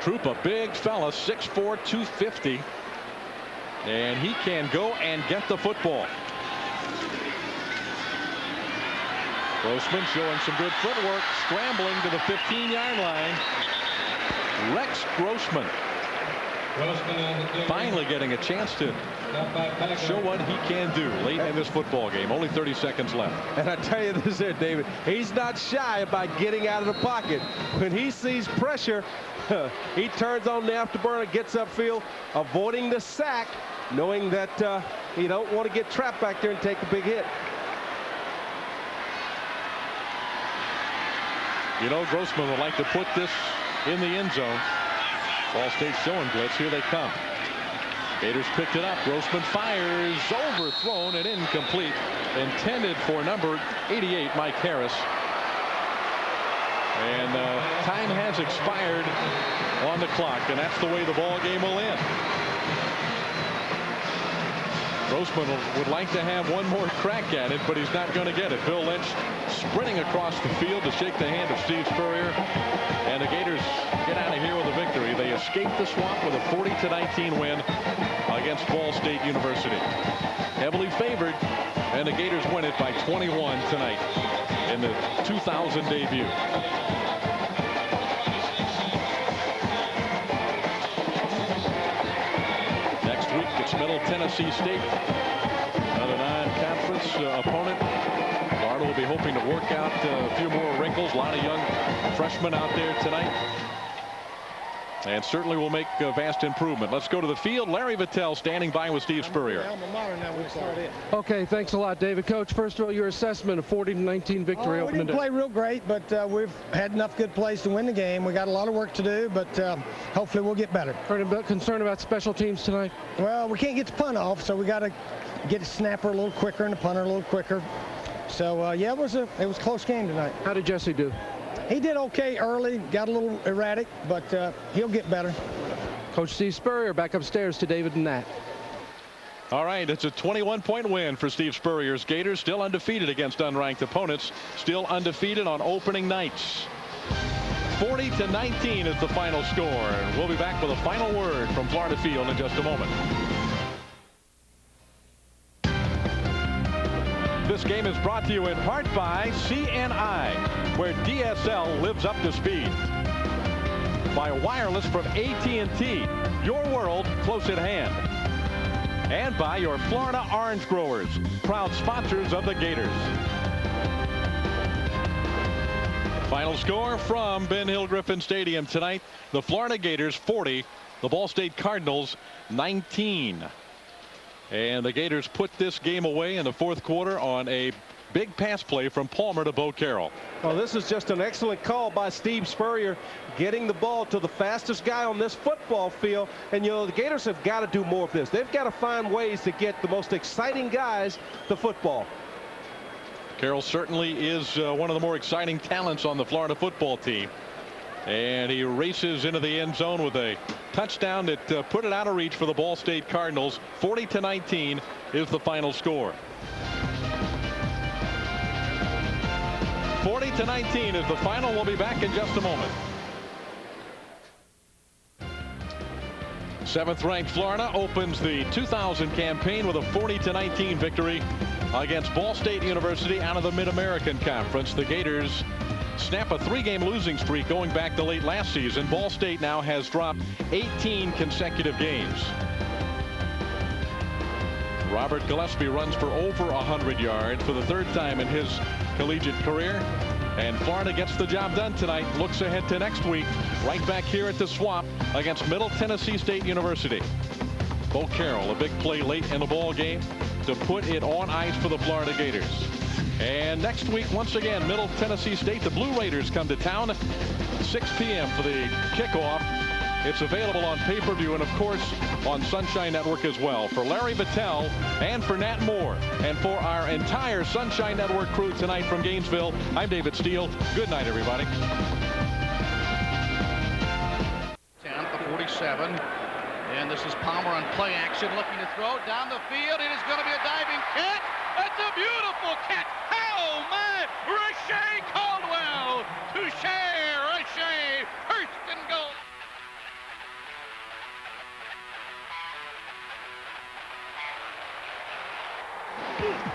M: Troop, a big fella, 6'4", 250. And he can go and get the football. Grossman showing some good footwork, scrambling to the 15-yard line. Rex Grossman finally getting a chance to show what he can do late in this football game. Only 30 seconds left.
L: And I tell you this here, David, he's not shy about getting out of the pocket. When he sees pressure, he turns on the afterburner, gets upfield, avoiding the sack, knowing that he don't want to get trapped back there and take a big hit.
M: Grossman would like to put this in the end zone. Ball State showing blitz. Here they come. Gators picked it up. Grossman fires, overthrown and incomplete. Intended for number 88, Mike Harris. And time has expired on the clock, and that's the way the ball game will end. Grossman would like to have one more crack at it, but he's not going to get it. Bill Lynch sprinting across the field to shake the hand of Steve Spurrier. And the Gators get out of here with a victory. They escape the swamp with a 40-19 win against Ball State University. Heavily favored, and the Gators win it by 21 tonight in the 2000 debut. Next week, it's Middle Tennessee State, another non-conference opponent. Florida will be hoping to work out a few more wrinkles. A lot of young freshmen out there tonight. And certainly will make a vast improvement. Let's go to the field. Larry Vittel standing by with Steve Spurrier.
F: Okay, thanks a lot, David. Coach, first of all, your assessment of 40-19 victory
N: we didn't play real great, but we've had enough good plays to win the game. We got a lot of work to do, but hopefully we'll get better.
F: Concerned about special teams tonight?
N: Well, we can't get the punt off, so we got to get the snapper a little quicker and the punter a little quicker. So, yeah, it was a close game tonight.
F: How did Jesse do?
N: He did okay early, got a little erratic, but he'll get better.
F: Coach Steve Spurrier back upstairs to David and Nat.
M: All right, it's a 21-point win for Steve Spurrier's Gators, still undefeated against unranked opponents, still undefeated on opening nights. 40-19 is the final score, and we'll be back with a final word from Florida Field in just a moment. This game is brought to you in part by CNI, where DSL lives up to speed. By wireless from AT&T, your world close at hand. And by your Florida Orange Growers, proud sponsors of the Gators. Final score from Ben Hill Griffin Stadium tonight. The Florida Gators 40, the Ball State Cardinals 19. And the Gators put this game away in the fourth quarter on a big pass play from Palmer to Bo Carroll.
L: Well, this is just an excellent call by Steve Spurrier, getting the ball to the fastest guy on this football field. And, you know, the Gators have got to do more of this. They've got to find ways to get the most exciting guys the football.
M: Carroll certainly is one of the more exciting talents on the Florida football team. And he races into the end zone with a touchdown that put it out of reach for the Ball State Cardinals. 40-19 is the final score. 40-19 is the final. We'll be back in just a moment. 7th-ranked Florida opens the 2000 campaign with a 40-19 victory against Ball State University out of the Mid-American Conference. The Gators snap a 3-game losing streak going back to late last season. Ball State now has dropped 18 consecutive games. Robert Gillespie runs for over 100 yards for the 3rd time in his collegiate career. And Florida gets the job done tonight. Looks ahead to next week, right back here at the Swamp against Middle Tennessee State University. Bo Carroll, a big play late in the ball game to put it on ice for the Florida Gators. And next week, once again, Middle Tennessee State, the Blue Raiders come to town, 6 p.m. for the kickoff. It's available on pay-per-view and, of course, on Sunshine Network as well. For Larry Vittel and for Nat Moore and for our entire Sunshine Network crew tonight from Gainesville, I'm David Steele. Good night, everybody.
P: 10 at the 47. And this is Palmer on play action, looking to throw down the field. It is going to be a diving catch. It's a beautiful catch. Oh, my! Rashay Caldwell. Touche, Rashay. First and goal.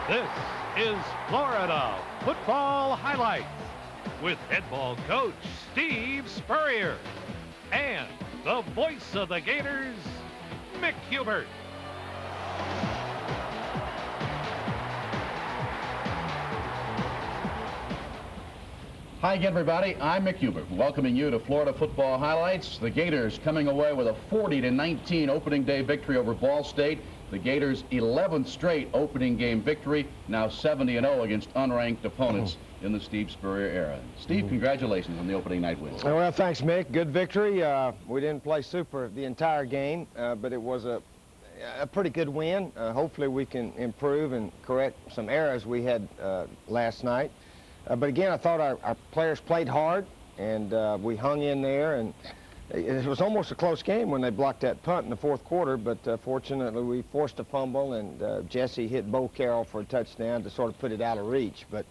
Q: This is Florida Football Highlights with head ball coach Steve Spurrier and the voice of the Gators, Mick Hubert.
R: Hi again, everybody. I'm Mick Hubert, welcoming you to Florida Football Highlights. The Gators coming away with a 40-19 opening day victory over Ball State. The Gators' 11th straight opening game victory, now 70-0 against unranked opponents in the Steve Spurrier era. Steve, congratulations on the opening night win.
N: Well, thanks, Mick. Good victory. We didn't play super the entire game, but it was a pretty good win. Hopefully we can improve and correct some errors we had last night. But again, I thought our players played hard, and we hung in there, and it was almost a close game when they blocked that punt in the fourth quarter, but fortunately we forced a fumble, and Jesse hit Bo Carroll for a touchdown to sort of put it out of reach. But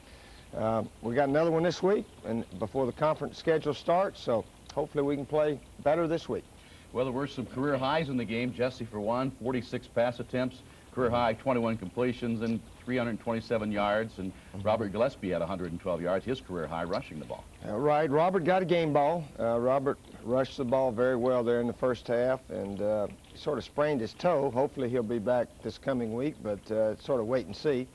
N: we got another one this week and before the conference schedule starts, so hopefully we can play better this week.
R: Well, there were some career highs in the game. Jesse, for one, 46 pass attempts, career high 21 completions and 327 yards, and Robert Gillespie had 112 yards, his career high rushing the ball.
N: Right, Robert got a game ball. Robert rushed the ball very well there in the first half, and sort of sprained his toe. Hopefully he'll be back this coming week, but sort of wait and see.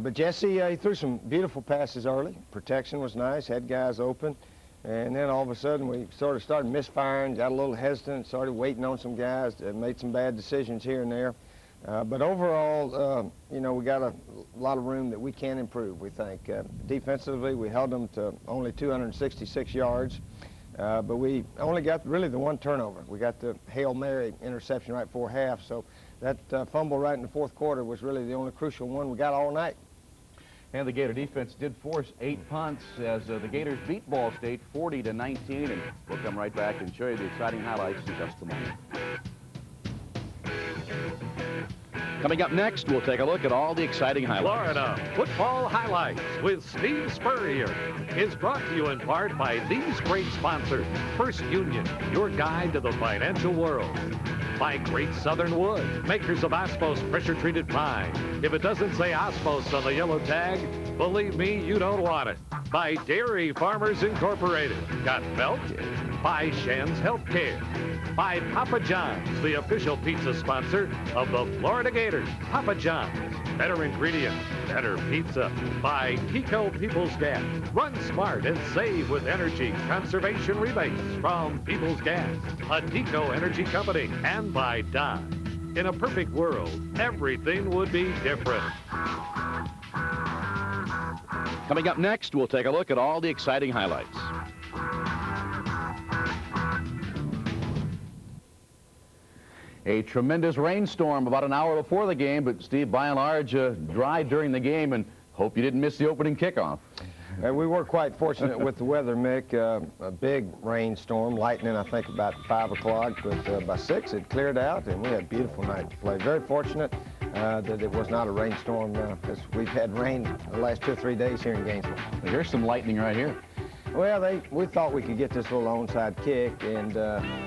N: But Jesse, he threw some beautiful passes early. Protection was nice, had guys open. And then all of a sudden we sort of started misfiring, got a little hesitant, started waiting on some guys, made some bad decisions here and there. But overall, you know, we got a lot of room that we can improve, we think. Defensively, we held them to only 266 yards, but we only got really the one turnover. We got the Hail Mary interception right before half, so that fumble right in the fourth quarter was really the only crucial one we got all night.
R: And the Gator defense did force 8 punts as the Gators beat Ball State 40-19, and we'll come right back and show you the exciting highlights in just a moment.
M: Coming up next, we'll take a look at all the exciting highlights.
Q: Florida Football Highlights with Steve Spurrier is brought to you in part by these great sponsors. First Union, your guide to the financial world. By Great Southern Wood, makers of Asphos pressure-treated pine. If it doesn't say Asphos on the yellow tag, believe me, you don't want it. By Dairy Farmers Incorporated. Got milk? By Shands Healthcare. By Papa John's, the official pizza sponsor of the Florida Gators. Papa John's, better ingredients, better pizza. By Pico People's Gas. Run smart and save with energy conservation rebates from People's Gas, a Pico energy company. And by Dodge. In a perfect world, everything would be different.
M: Coming up next, we'll take a look at all the exciting highlights.
R: A tremendous rainstorm about an hour before the game, but Steve, by and large, dry during the game, and hope you didn't miss the opening kickoff.
N: We were quite fortunate with the weather, Mick. A big rainstorm, lightning, I think, about 5 o'clock, but by 6 it cleared out, and we had a beautiful night to play. Very fortunate that it was not a rainstorm, because we've had rain the last 2 or 3 days here in Gainesville.
R: Here's some lightning right here.
N: Well, we thought we could get this little onside kick, and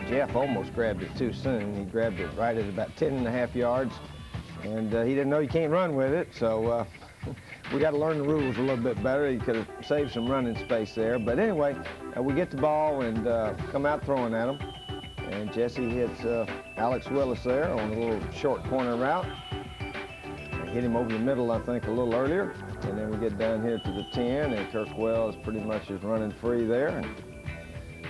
N: Jeff almost grabbed it too soon. He grabbed it right at about 10.5 yards, and he didn't know you can't run with it, so we got to learn the rules a little bit better. He could have saved some running space there. But anyway, we get the ball and come out throwing at him, and Jesse hits Alex Willis there on a little short corner route. Hit him over the middle, I think, a little earlier. And then we get down here to the 10, and Kirk Wells pretty much is running free there. And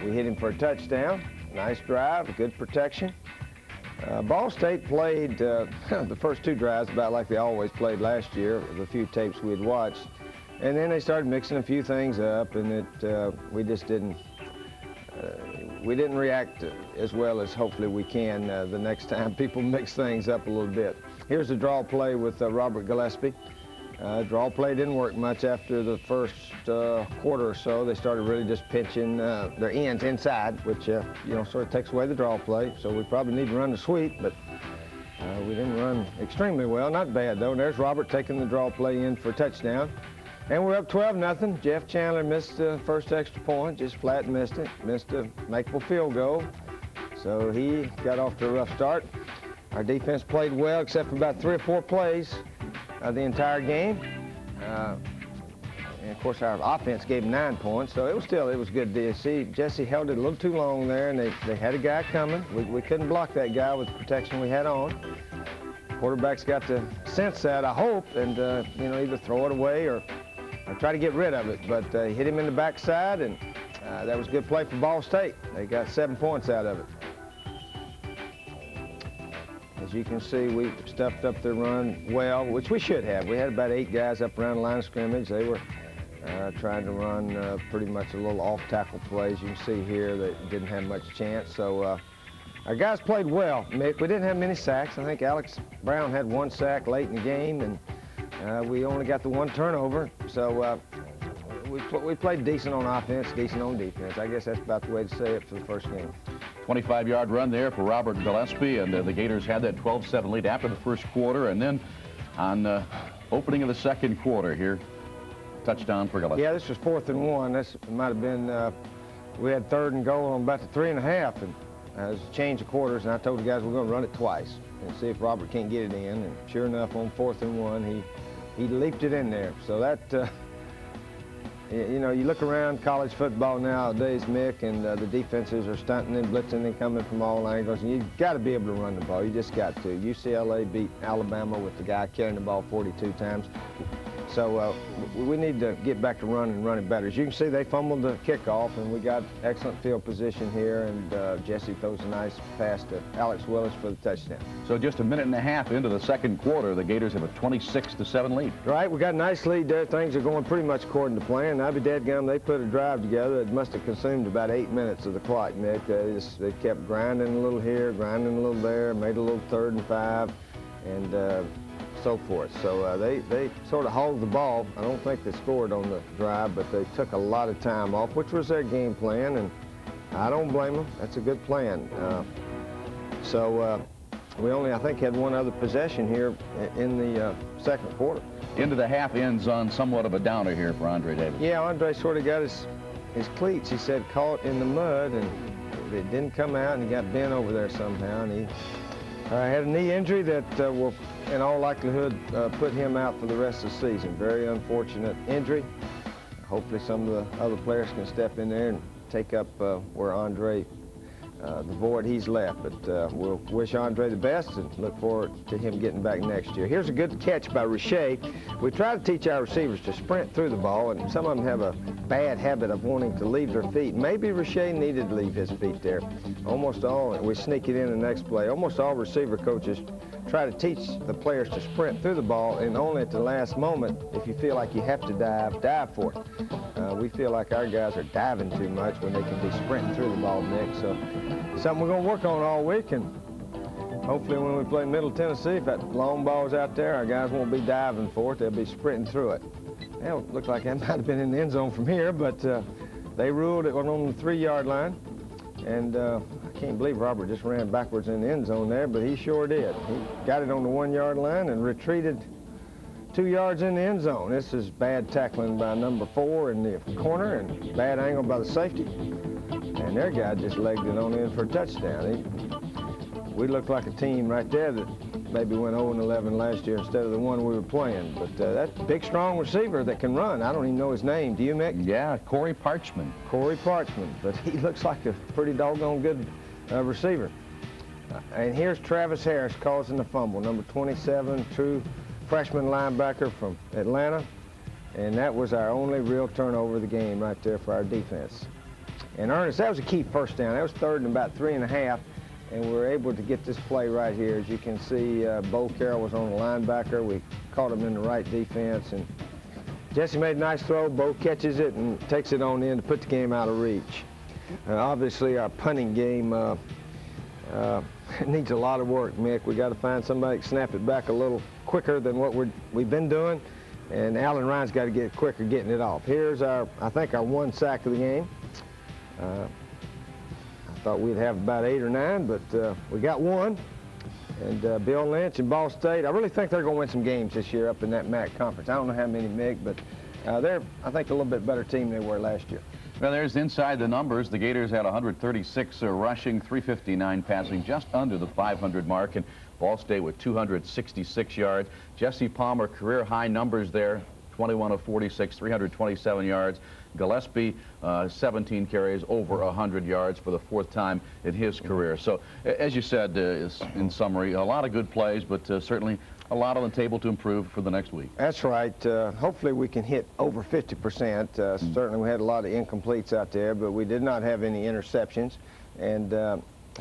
N: we hit him for a touchdown. Nice drive, good protection. Ball State played the first 2 drives about like they always played last year, with a few tapes we had watched. And then they started mixing a few things up, and we just didn't react as well as hopefully we can the next time people mix things up a little bit. Here's a draw play with Robert Gillespie. Draw play didn't work much after the first quarter or so. They started really just pitching their ends inside, which you know, sort of takes away the draw play. So we probably need to run the sweep, but we didn't run extremely well. Not bad though. And there's Robert taking the draw play in for a touchdown. And we're up 12-0. Jeff Chandler missed the first extra point, just flat missed it. Missed a makeable field goal. So he got off to a rough start. Our defense played well except for about 3 or 4 plays the entire game. And of course our offense gave 9 points, so it was good to see. Jesse held it a little too long there, and they had a guy coming. We couldn't block that guy with the protection we had on. Quarterback's got to sense that, I hope, and you know, either throw it away or try to get rid of it. But he hit him in the backside, and that was a good play for Ball State. They got 7 points out of it. As you can see, we stuffed up their run well, which we should have. We had about 8 guys up around the line of scrimmage. They were trying to run pretty much a little off-tackle plays. You can see here they didn't have much chance. So our guys played well, Mick. We didn't have many sacks. I think Alex Brown had 1 sack late in the game, and we only got the 1 turnover. So we played decent on offense, decent on defense. I guess that's about the way to say it for the first game.
R: 25-yard run there for Robert Gillespie, and the Gators had that 12-7 lead after the first quarter, and then on the opening of the second quarter here, touchdown for Gillespie.
N: Yeah, this was 4th and 1. This might have been, we had 3rd and goal on about the 3.5, and it was a change of quarters, and I told the guys we're going to run it twice and see if Robert can't get it in, and sure enough, on 4th and 1, he leaped it in there. So that, you know, you look around college football nowadays, Mick, and the defenses are stunting and blitzing and coming from all angles, and you've got to be able to run the ball. You just got to. UCLA beat Alabama with the guy carrying the ball 42 times. So we need to get back to running better. As you can see, they fumbled the kickoff, and we got excellent field position here, and Jesse throws a nice pass to Alex Willis for the touchdown.
R: So just a minute and a half into the second quarter, the Gators have a 26-7 lead.
N: Right, we got a nice lead there. Things are going pretty much according to plan. I'll be dadgum, they put a drive together. It must have consumed about 8 minutes of the clock, Nick. They kept grinding a little here, grinding a little there, made a little 3rd and 5, and so forth. So they sort of hauled the ball. I don't think they scored on the drive, but they took a lot of time off, which was their game plan, and I don't blame them. That's a good plan. We only, I think, had one other possession here in the second quarter.
R: Into the half ends on somewhat of a downer here for Andre Davis.
N: Yeah, Andre sort of got his cleats, he said, caught in the mud, and it didn't come out, and he got bent over there somehow, and he had a knee injury that will, in all likelihood, put him out for the rest of the season. Very unfortunate injury. Hopefully some of the other players can step in there and take up where Andre, the void he's left. But we'll wish Andre the best and look forward to him getting back next year. Here's a good catch by Richey. We try to teach our receivers to sprint through the ball, and some of them have a bad habit of wanting to leave their feet. Maybe Richey needed to leave his feet there. Almost all, we sneak it in the next play. Almost all receiver coaches try to teach the players to sprint through the ball, and only at the last moment, if you feel like you have to dive for it. We feel like our guys are diving too much when they can be sprinting through the ball, Nick. So something we're going to work on all week, and hopefully when we play Middle Tennessee, if that long ball's out there, our guys won't be diving for it. They'll be sprinting through it. Well, it looked like that might have been in the end zone from here, but they ruled it on the 3-yard line. And I can't believe Robert just ran backwards in the end zone there, but he sure did. He got it on the 1-yard line and retreated 2 yards in the end zone. This is bad tackling by number 4 in the corner and bad angle by the safety. And their guy just legged it on in for a touchdown. We looked like a team right there that maybe went 0-11 last year instead of the one we were playing. But that big, strong receiver that can run, I don't even know his name. Do you, Mick?
R: Yeah, Corey Parchman.
N: Corey Parchman, but he looks like a pretty doggone good receiver. And here's Travis Harris causing the fumble, number 27, true freshman linebacker from Atlanta. And that was our only real turnover of the game right there for our defense. And Ernest, that was a key first down. That was 3rd and about 3.5. And we were able to get this play right here. As you can see, Bo Carroll was on the linebacker. We caught him in the right defense. And Jesse made a nice throw. Bo catches it and takes it on in to put the game out of reach. Obviously, our punting game needs a lot of work, Mick. We got to find somebody to snap it back a little quicker than what we've been doing. And Alan Ryan's got to get quicker getting it off. Here's I think our 1 sack of the game. Thought we'd have about 8 or 9, but we got 1. And Bill Lynch and Ball State, I really think they're going to win some games this year up in that MAC conference. I don't know how many, Mick, but they're, I think, a little bit better team than they were last year.
R: Well, there's inside the numbers. The Gators had 136 rushing, 359 passing, just under the 500 mark, and Ball State with 266 yards. Jesse Palmer, career-high numbers there, 21 of 46, 327 yards. Gillespie, 17 carries, over 100 yards for the 4th time in his career. So, as you said, in summary, a lot of good plays, but certainly a lot on the table to improve for the next week.
N: That's right. Hopefully we can hit over 50%. Certainly we had a lot of incompletes out there, but we did not have any interceptions. And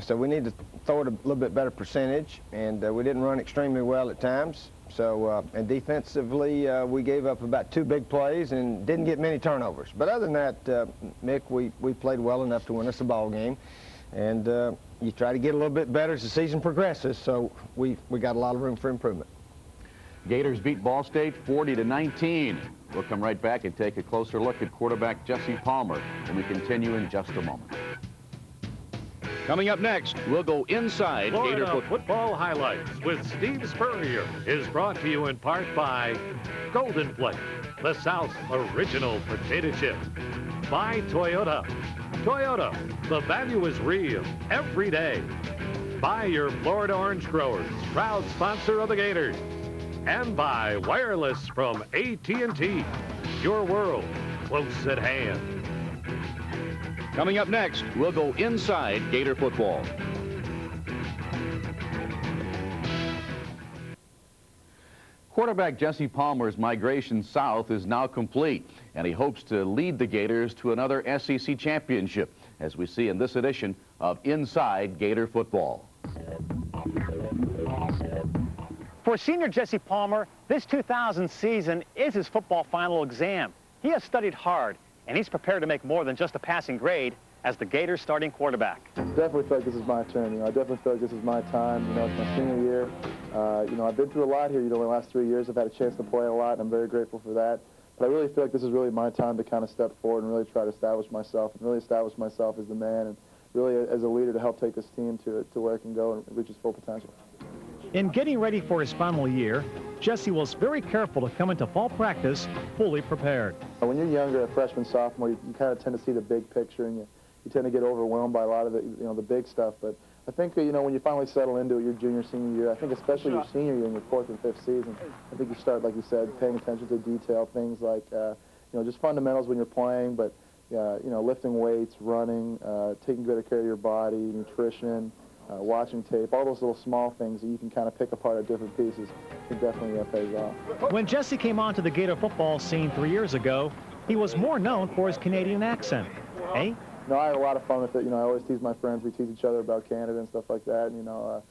N: so we need to throw it a little bit better percentage, and we didn't run extremely well at times. So, and defensively, we gave up about 2 big plays and didn't get many turnovers. But other than that, Mick, we played well enough to win us a ball game. And you try to get a little bit better as the season progresses, so we got a lot of room for improvement.
R: Gators beat Ball State 40-19. We'll come right back and take a closer look at quarterback Jesse Palmer when we continue in just a moment.
Q: Coming up next, we'll go inside
G: Florida
Q: Gator
G: Football Highlights with Steve Spurrier is brought to you in part by Golden Flake, the South's original potato chip. By Toyota. Toyota, the value is real every day. By your Florida Orange Growers, proud sponsor of the Gators. And by Wireless from AT&T, your world close at hand.
Q: Coming up next, we'll go inside Gator football.
R: Quarterback Jesse Palmer's migration south is now complete, and he hopes to lead the Gators to another SEC championship, as we see in this edition of Inside Gator Football.
S: For senior Jesse Palmer, this 2000 season is his football final exam. He has studied hard, and he's prepared to make more than just a passing grade as the Gators' starting quarterback.
O: Definitely feel like this is my turn. I definitely feel like this is my time. It's my senior year. I've been through a lot here. In the last 3 years, I've had a chance to play a lot, and I'm very grateful for that. But I really feel like this is really my time to kind of step forward and really try to establish myself as the man and really as a leader to help take this team to where it can go and reach its full potential.
S: In getting ready for his final year, Jesse was very careful to come into fall practice fully prepared.
O: When you're younger, a freshman, sophomore, you kind of tend to see the big picture, and you tend to get overwhelmed by a lot of the big stuff. But I think, when you finally settle into it, your junior, senior year, I think especially your senior year in your 4th and 5th season, I think you start, like you said, paying attention to detail, things like, just fundamentals when you're playing, but, lifting weights, running, taking good care of your body, nutrition, watching tape, all those little small things that you can kind of pick apart at different pieces, it definitely pays off.
S: When Jesse came onto the Gator football scene 3 years ago, he was more known for his Canadian accent. Eh?
O: No, I had a lot of fun with it. I always tease my friends. We tease each other about Canada and stuff like that. And,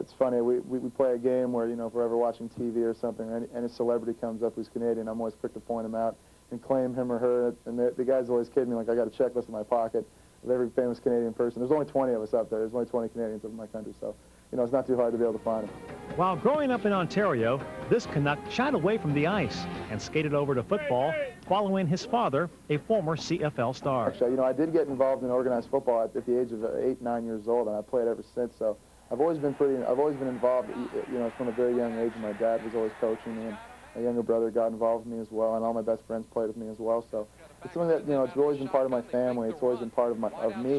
O: it's funny. We play a game where, if we're ever watching TV or something, or any celebrity comes up who's Canadian, I'm always quick to point him out and claim him or her. And the guys always kid me, like I got a checklist in my pocket of every famous Canadian person. There's only 20 of us up there. There's only 20 Canadians up in my country. So, it's not too hard to be able to find them.
S: While growing up in Ontario, this Canuck shied away from the ice and skated over to football, following his father, a former CFL star.
O: Actually, I did get involved in organized football at the age of 8, 9 years old, and I played ever since. So I've always been involved, from a very young age. My dad was always coaching me, and my younger brother got involved with me as well, and all my best friends played with me as well. So it's something that, it's always been part of my family. It's always been part of me.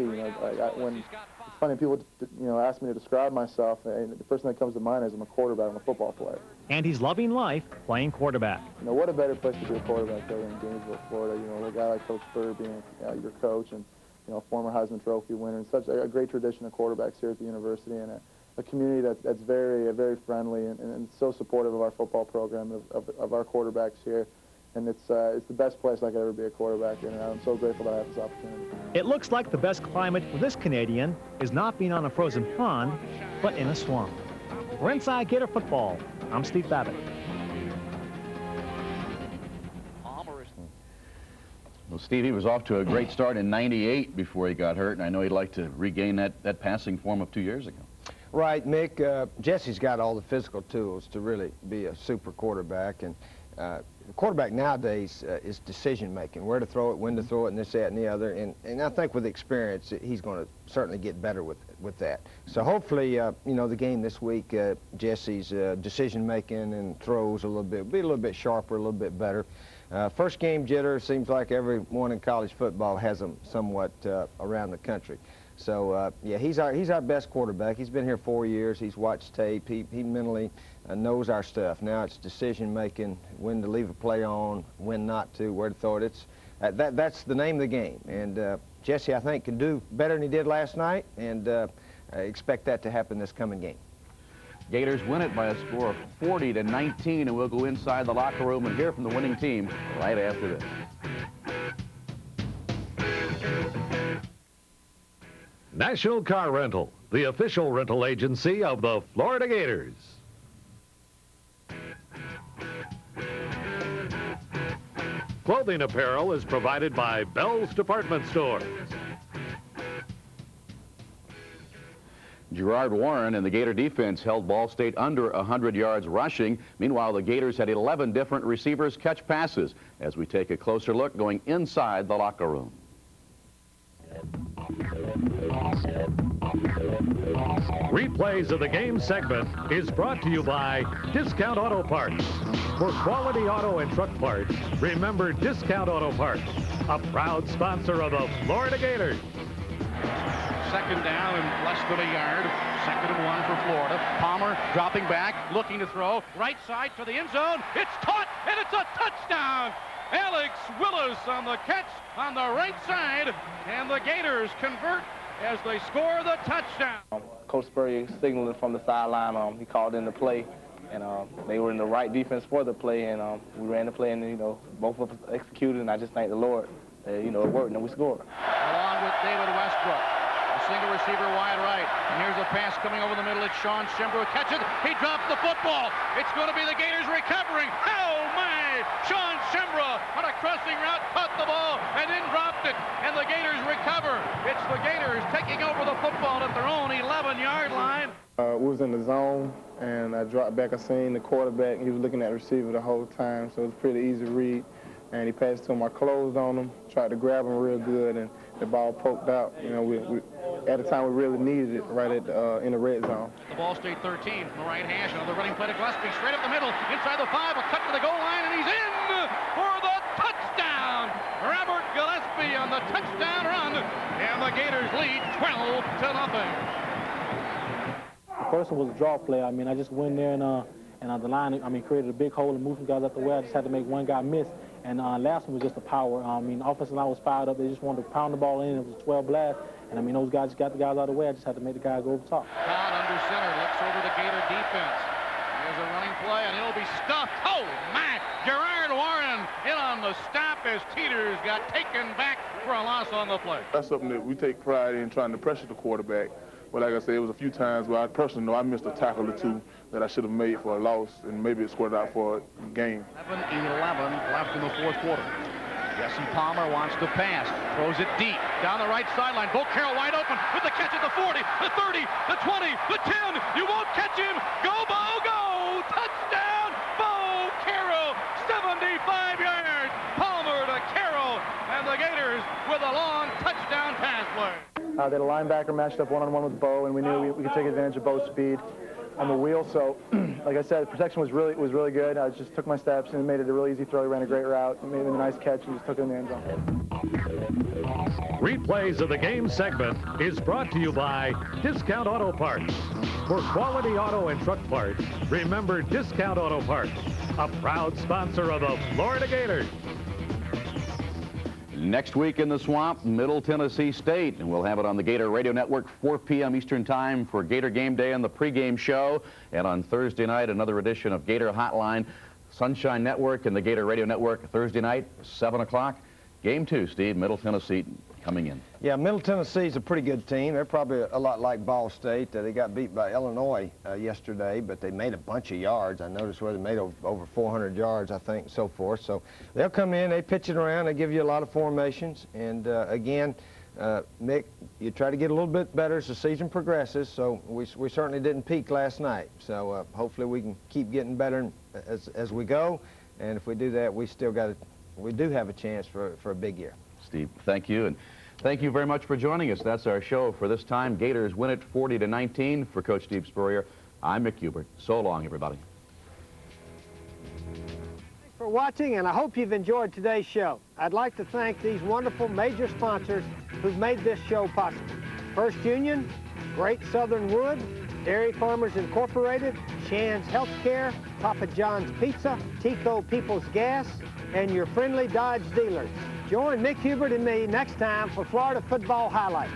O: It's funny, people, ask me to describe myself, and the first thing that comes to mind is I'm a quarterback, I'm a football player.
S: And he's loving life playing quarterback.
O: What a better place to be a quarterback there in Gainesville, Florida. A guy like Coach Spur being your coach and, former Heisman Trophy winner, and such a great tradition of quarterbacks here at the university, and a community that's very, very friendly and so supportive of our football program, of our quarterbacks here. And it's the best place I could ever be a quarterback in, and I'm so grateful that I have this opportunity.
S: It looks like the best climate for this Canadian is not being on a frozen pond, but in a swamp. For Inside Gator Football, I'm Steve Babbitt.
R: Well, Steve, he was off to a great start in '98 before he got hurt, and I know he'd like to regain that passing form of 2 years ago.
N: Right, Mick. Jesse's got all the physical tools to really be a super quarterback, and the quarterback nowadays is decision-making, where to throw it, when to throw it, and this, that, and the other. And I think with experience, he's going to certainly get better with that. So hopefully, the game this week, Jesse's decision-making and throws be a little bit sharper, a little bit better. First game jitter seems like everyone in college football has them somewhat around the country. So, yeah, he's our best quarterback. He's been here 4 years. He's watched tape. He mentally knows our stuff. Now it's decision-making, when to leave a play on, when not to, where to throw it. That's the name of the game. And Jesse, I think, can do better than he did last night, and I expect that to happen this coming game.
R: Gators win it by a score of 40-19, and we'll go inside the locker room and hear from the winning team right after this.
Q: National Car Rental, the official rental agency of the Florida Gators. Clothing apparel is provided by Bell's Department Stores.
R: Gerard Warren and the Gator defense held Ball State under 100 yards rushing. Meanwhile, the Gators had 11 different receivers catch passes. As we take a closer look going inside the locker room.
Q: Replays of the game segment is brought to you by Discount Auto Parts. For quality auto and truck parts, remember Discount Auto Parts, a proud sponsor of the Florida Gators.
P: Second down and less than a yard. 2nd and 1 for Florida. Palmer dropping back, looking to throw. Right side to the end zone. It's caught, and it's a touchdown. Alex Willis on the catch on the right side, and the Gators convert as they score the touchdown.
T: Coach Spurrier signaling from the sideline. He called in the play, And they were in the right defense for the play, and we ran the play, and, you know, both of us executed, and I just thank the Lord that, you know, it worked, and we scored.
P: Along with David Westbrook. A single receiver wide right. And here's a pass coming over the middle. It's Sean Schembra who catches it. He drops the football. It's going to be the Gators recovering. Oh, my! Sean Schembra on a crossing route caught the ball and then dropped it. And the Gators recover. It's the Gators taking over the football at their own 11-yard line.
O: We was in the zone, and I dropped back. I seen the quarterback. He was looking at the receiver the whole time, so it was pretty easy to read. And he passed to him. I closed on him, tried to grab him real good, and the ball poked out. You know, we at the time we really needed it right at in the red zone.
P: The Ball State 13 from the right hash. Another running play to Gillespie, straight up the middle, inside the 5, a cut to the goal line, and he's in for the touchdown. Robert Gillespie on the touchdown run, and the Gators lead 12-0.
U: The first one was a draw play. I mean, I just went there and on the line, I mean, created a big hole and moved some guys out the way. I just had to make one guy miss. And last one was just the power. I mean, offensive line was fired up. They just wanted to pound the ball in. It was a 12 blast. And, I mean, those guys got the guys out of the way. I just had to make the guy go over top.
P: Todd under center, looks over the Gator defense. There's a running play, and it'll be stuffed. Oh, my! Gerard Warren in on the stop as Teeters got taken back for a loss on the play.
V: That's something that we take pride in, trying to pressure the quarterback. But like I said, it was a few times where I personally know I missed a tackle or two that I should have made for a loss, and maybe it squared out for a game.
P: 11 left in the fourth quarter. Jesse Palmer wants to pass, throws it deep, down the right sideline. Bo Carroll wide open with the catch at the 40, the 30, the 20, the 10. You won't catch him. Go, Bo, go! Touchdown, Bo Carroll, 75 yards. Palmer to Carroll, and the Gators with a long touchdown pass play.
O: They had a linebacker matched up one-on-one with Bo, and we knew we could take advantage of Bo's speed on the wheel. So, like I said, the protection was really good. I just took my steps and made it a really easy throw. He ran a great route, and made a nice catch, and just took it in the end zone.
Q: Replays of the game segment is brought to you by Discount Auto Parts. For quality auto and truck parts, remember Discount Auto Parts, a proud sponsor of the Florida Gators.
R: Next week in the Swamp, Middle Tennessee State, and we'll have it on the Gator Radio Network, 4 p.m. Eastern Time for Gator Game Day and the pregame show. And on Thursday night, another edition of Gator Hotline, Sunshine Network and the Gator Radio Network, Thursday night, 7 o'clock. Game 2, Steve, Middle Tennessee coming in.
N: Yeah, Middle Tennessee's a pretty good team. They're probably a lot like Ball State. They got beat by Illinois yesterday, but they made a bunch of yards. I noticed where they made over 400 yards, I think, and so forth. So they'll come in, they pitch it around, they give you a lot of formations. And again, Mick, you try to get a little bit better as the season progresses. So we certainly didn't peak last night. So hopefully we can keep getting better as we go. And if we do that, we do have a chance for a big year.
R: Steve, thank you. And thank you very much for joining us. That's our show for this time. Gators win it 40-19. For Coach Steve Spurrier, I'm Mick Hubert. So long, everybody.
N: Thanks for watching, and I hope you've enjoyed today's show. I'd like to thank these wonderful major sponsors who've made this show possible. First Union, Great Southern Wood, Dairy Farmers Incorporated, Shands Healthcare, Papa John's Pizza, Tico People's Gas, and your friendly Dodge dealers. Join Mick Hubert and me next time for Florida Football Highlights.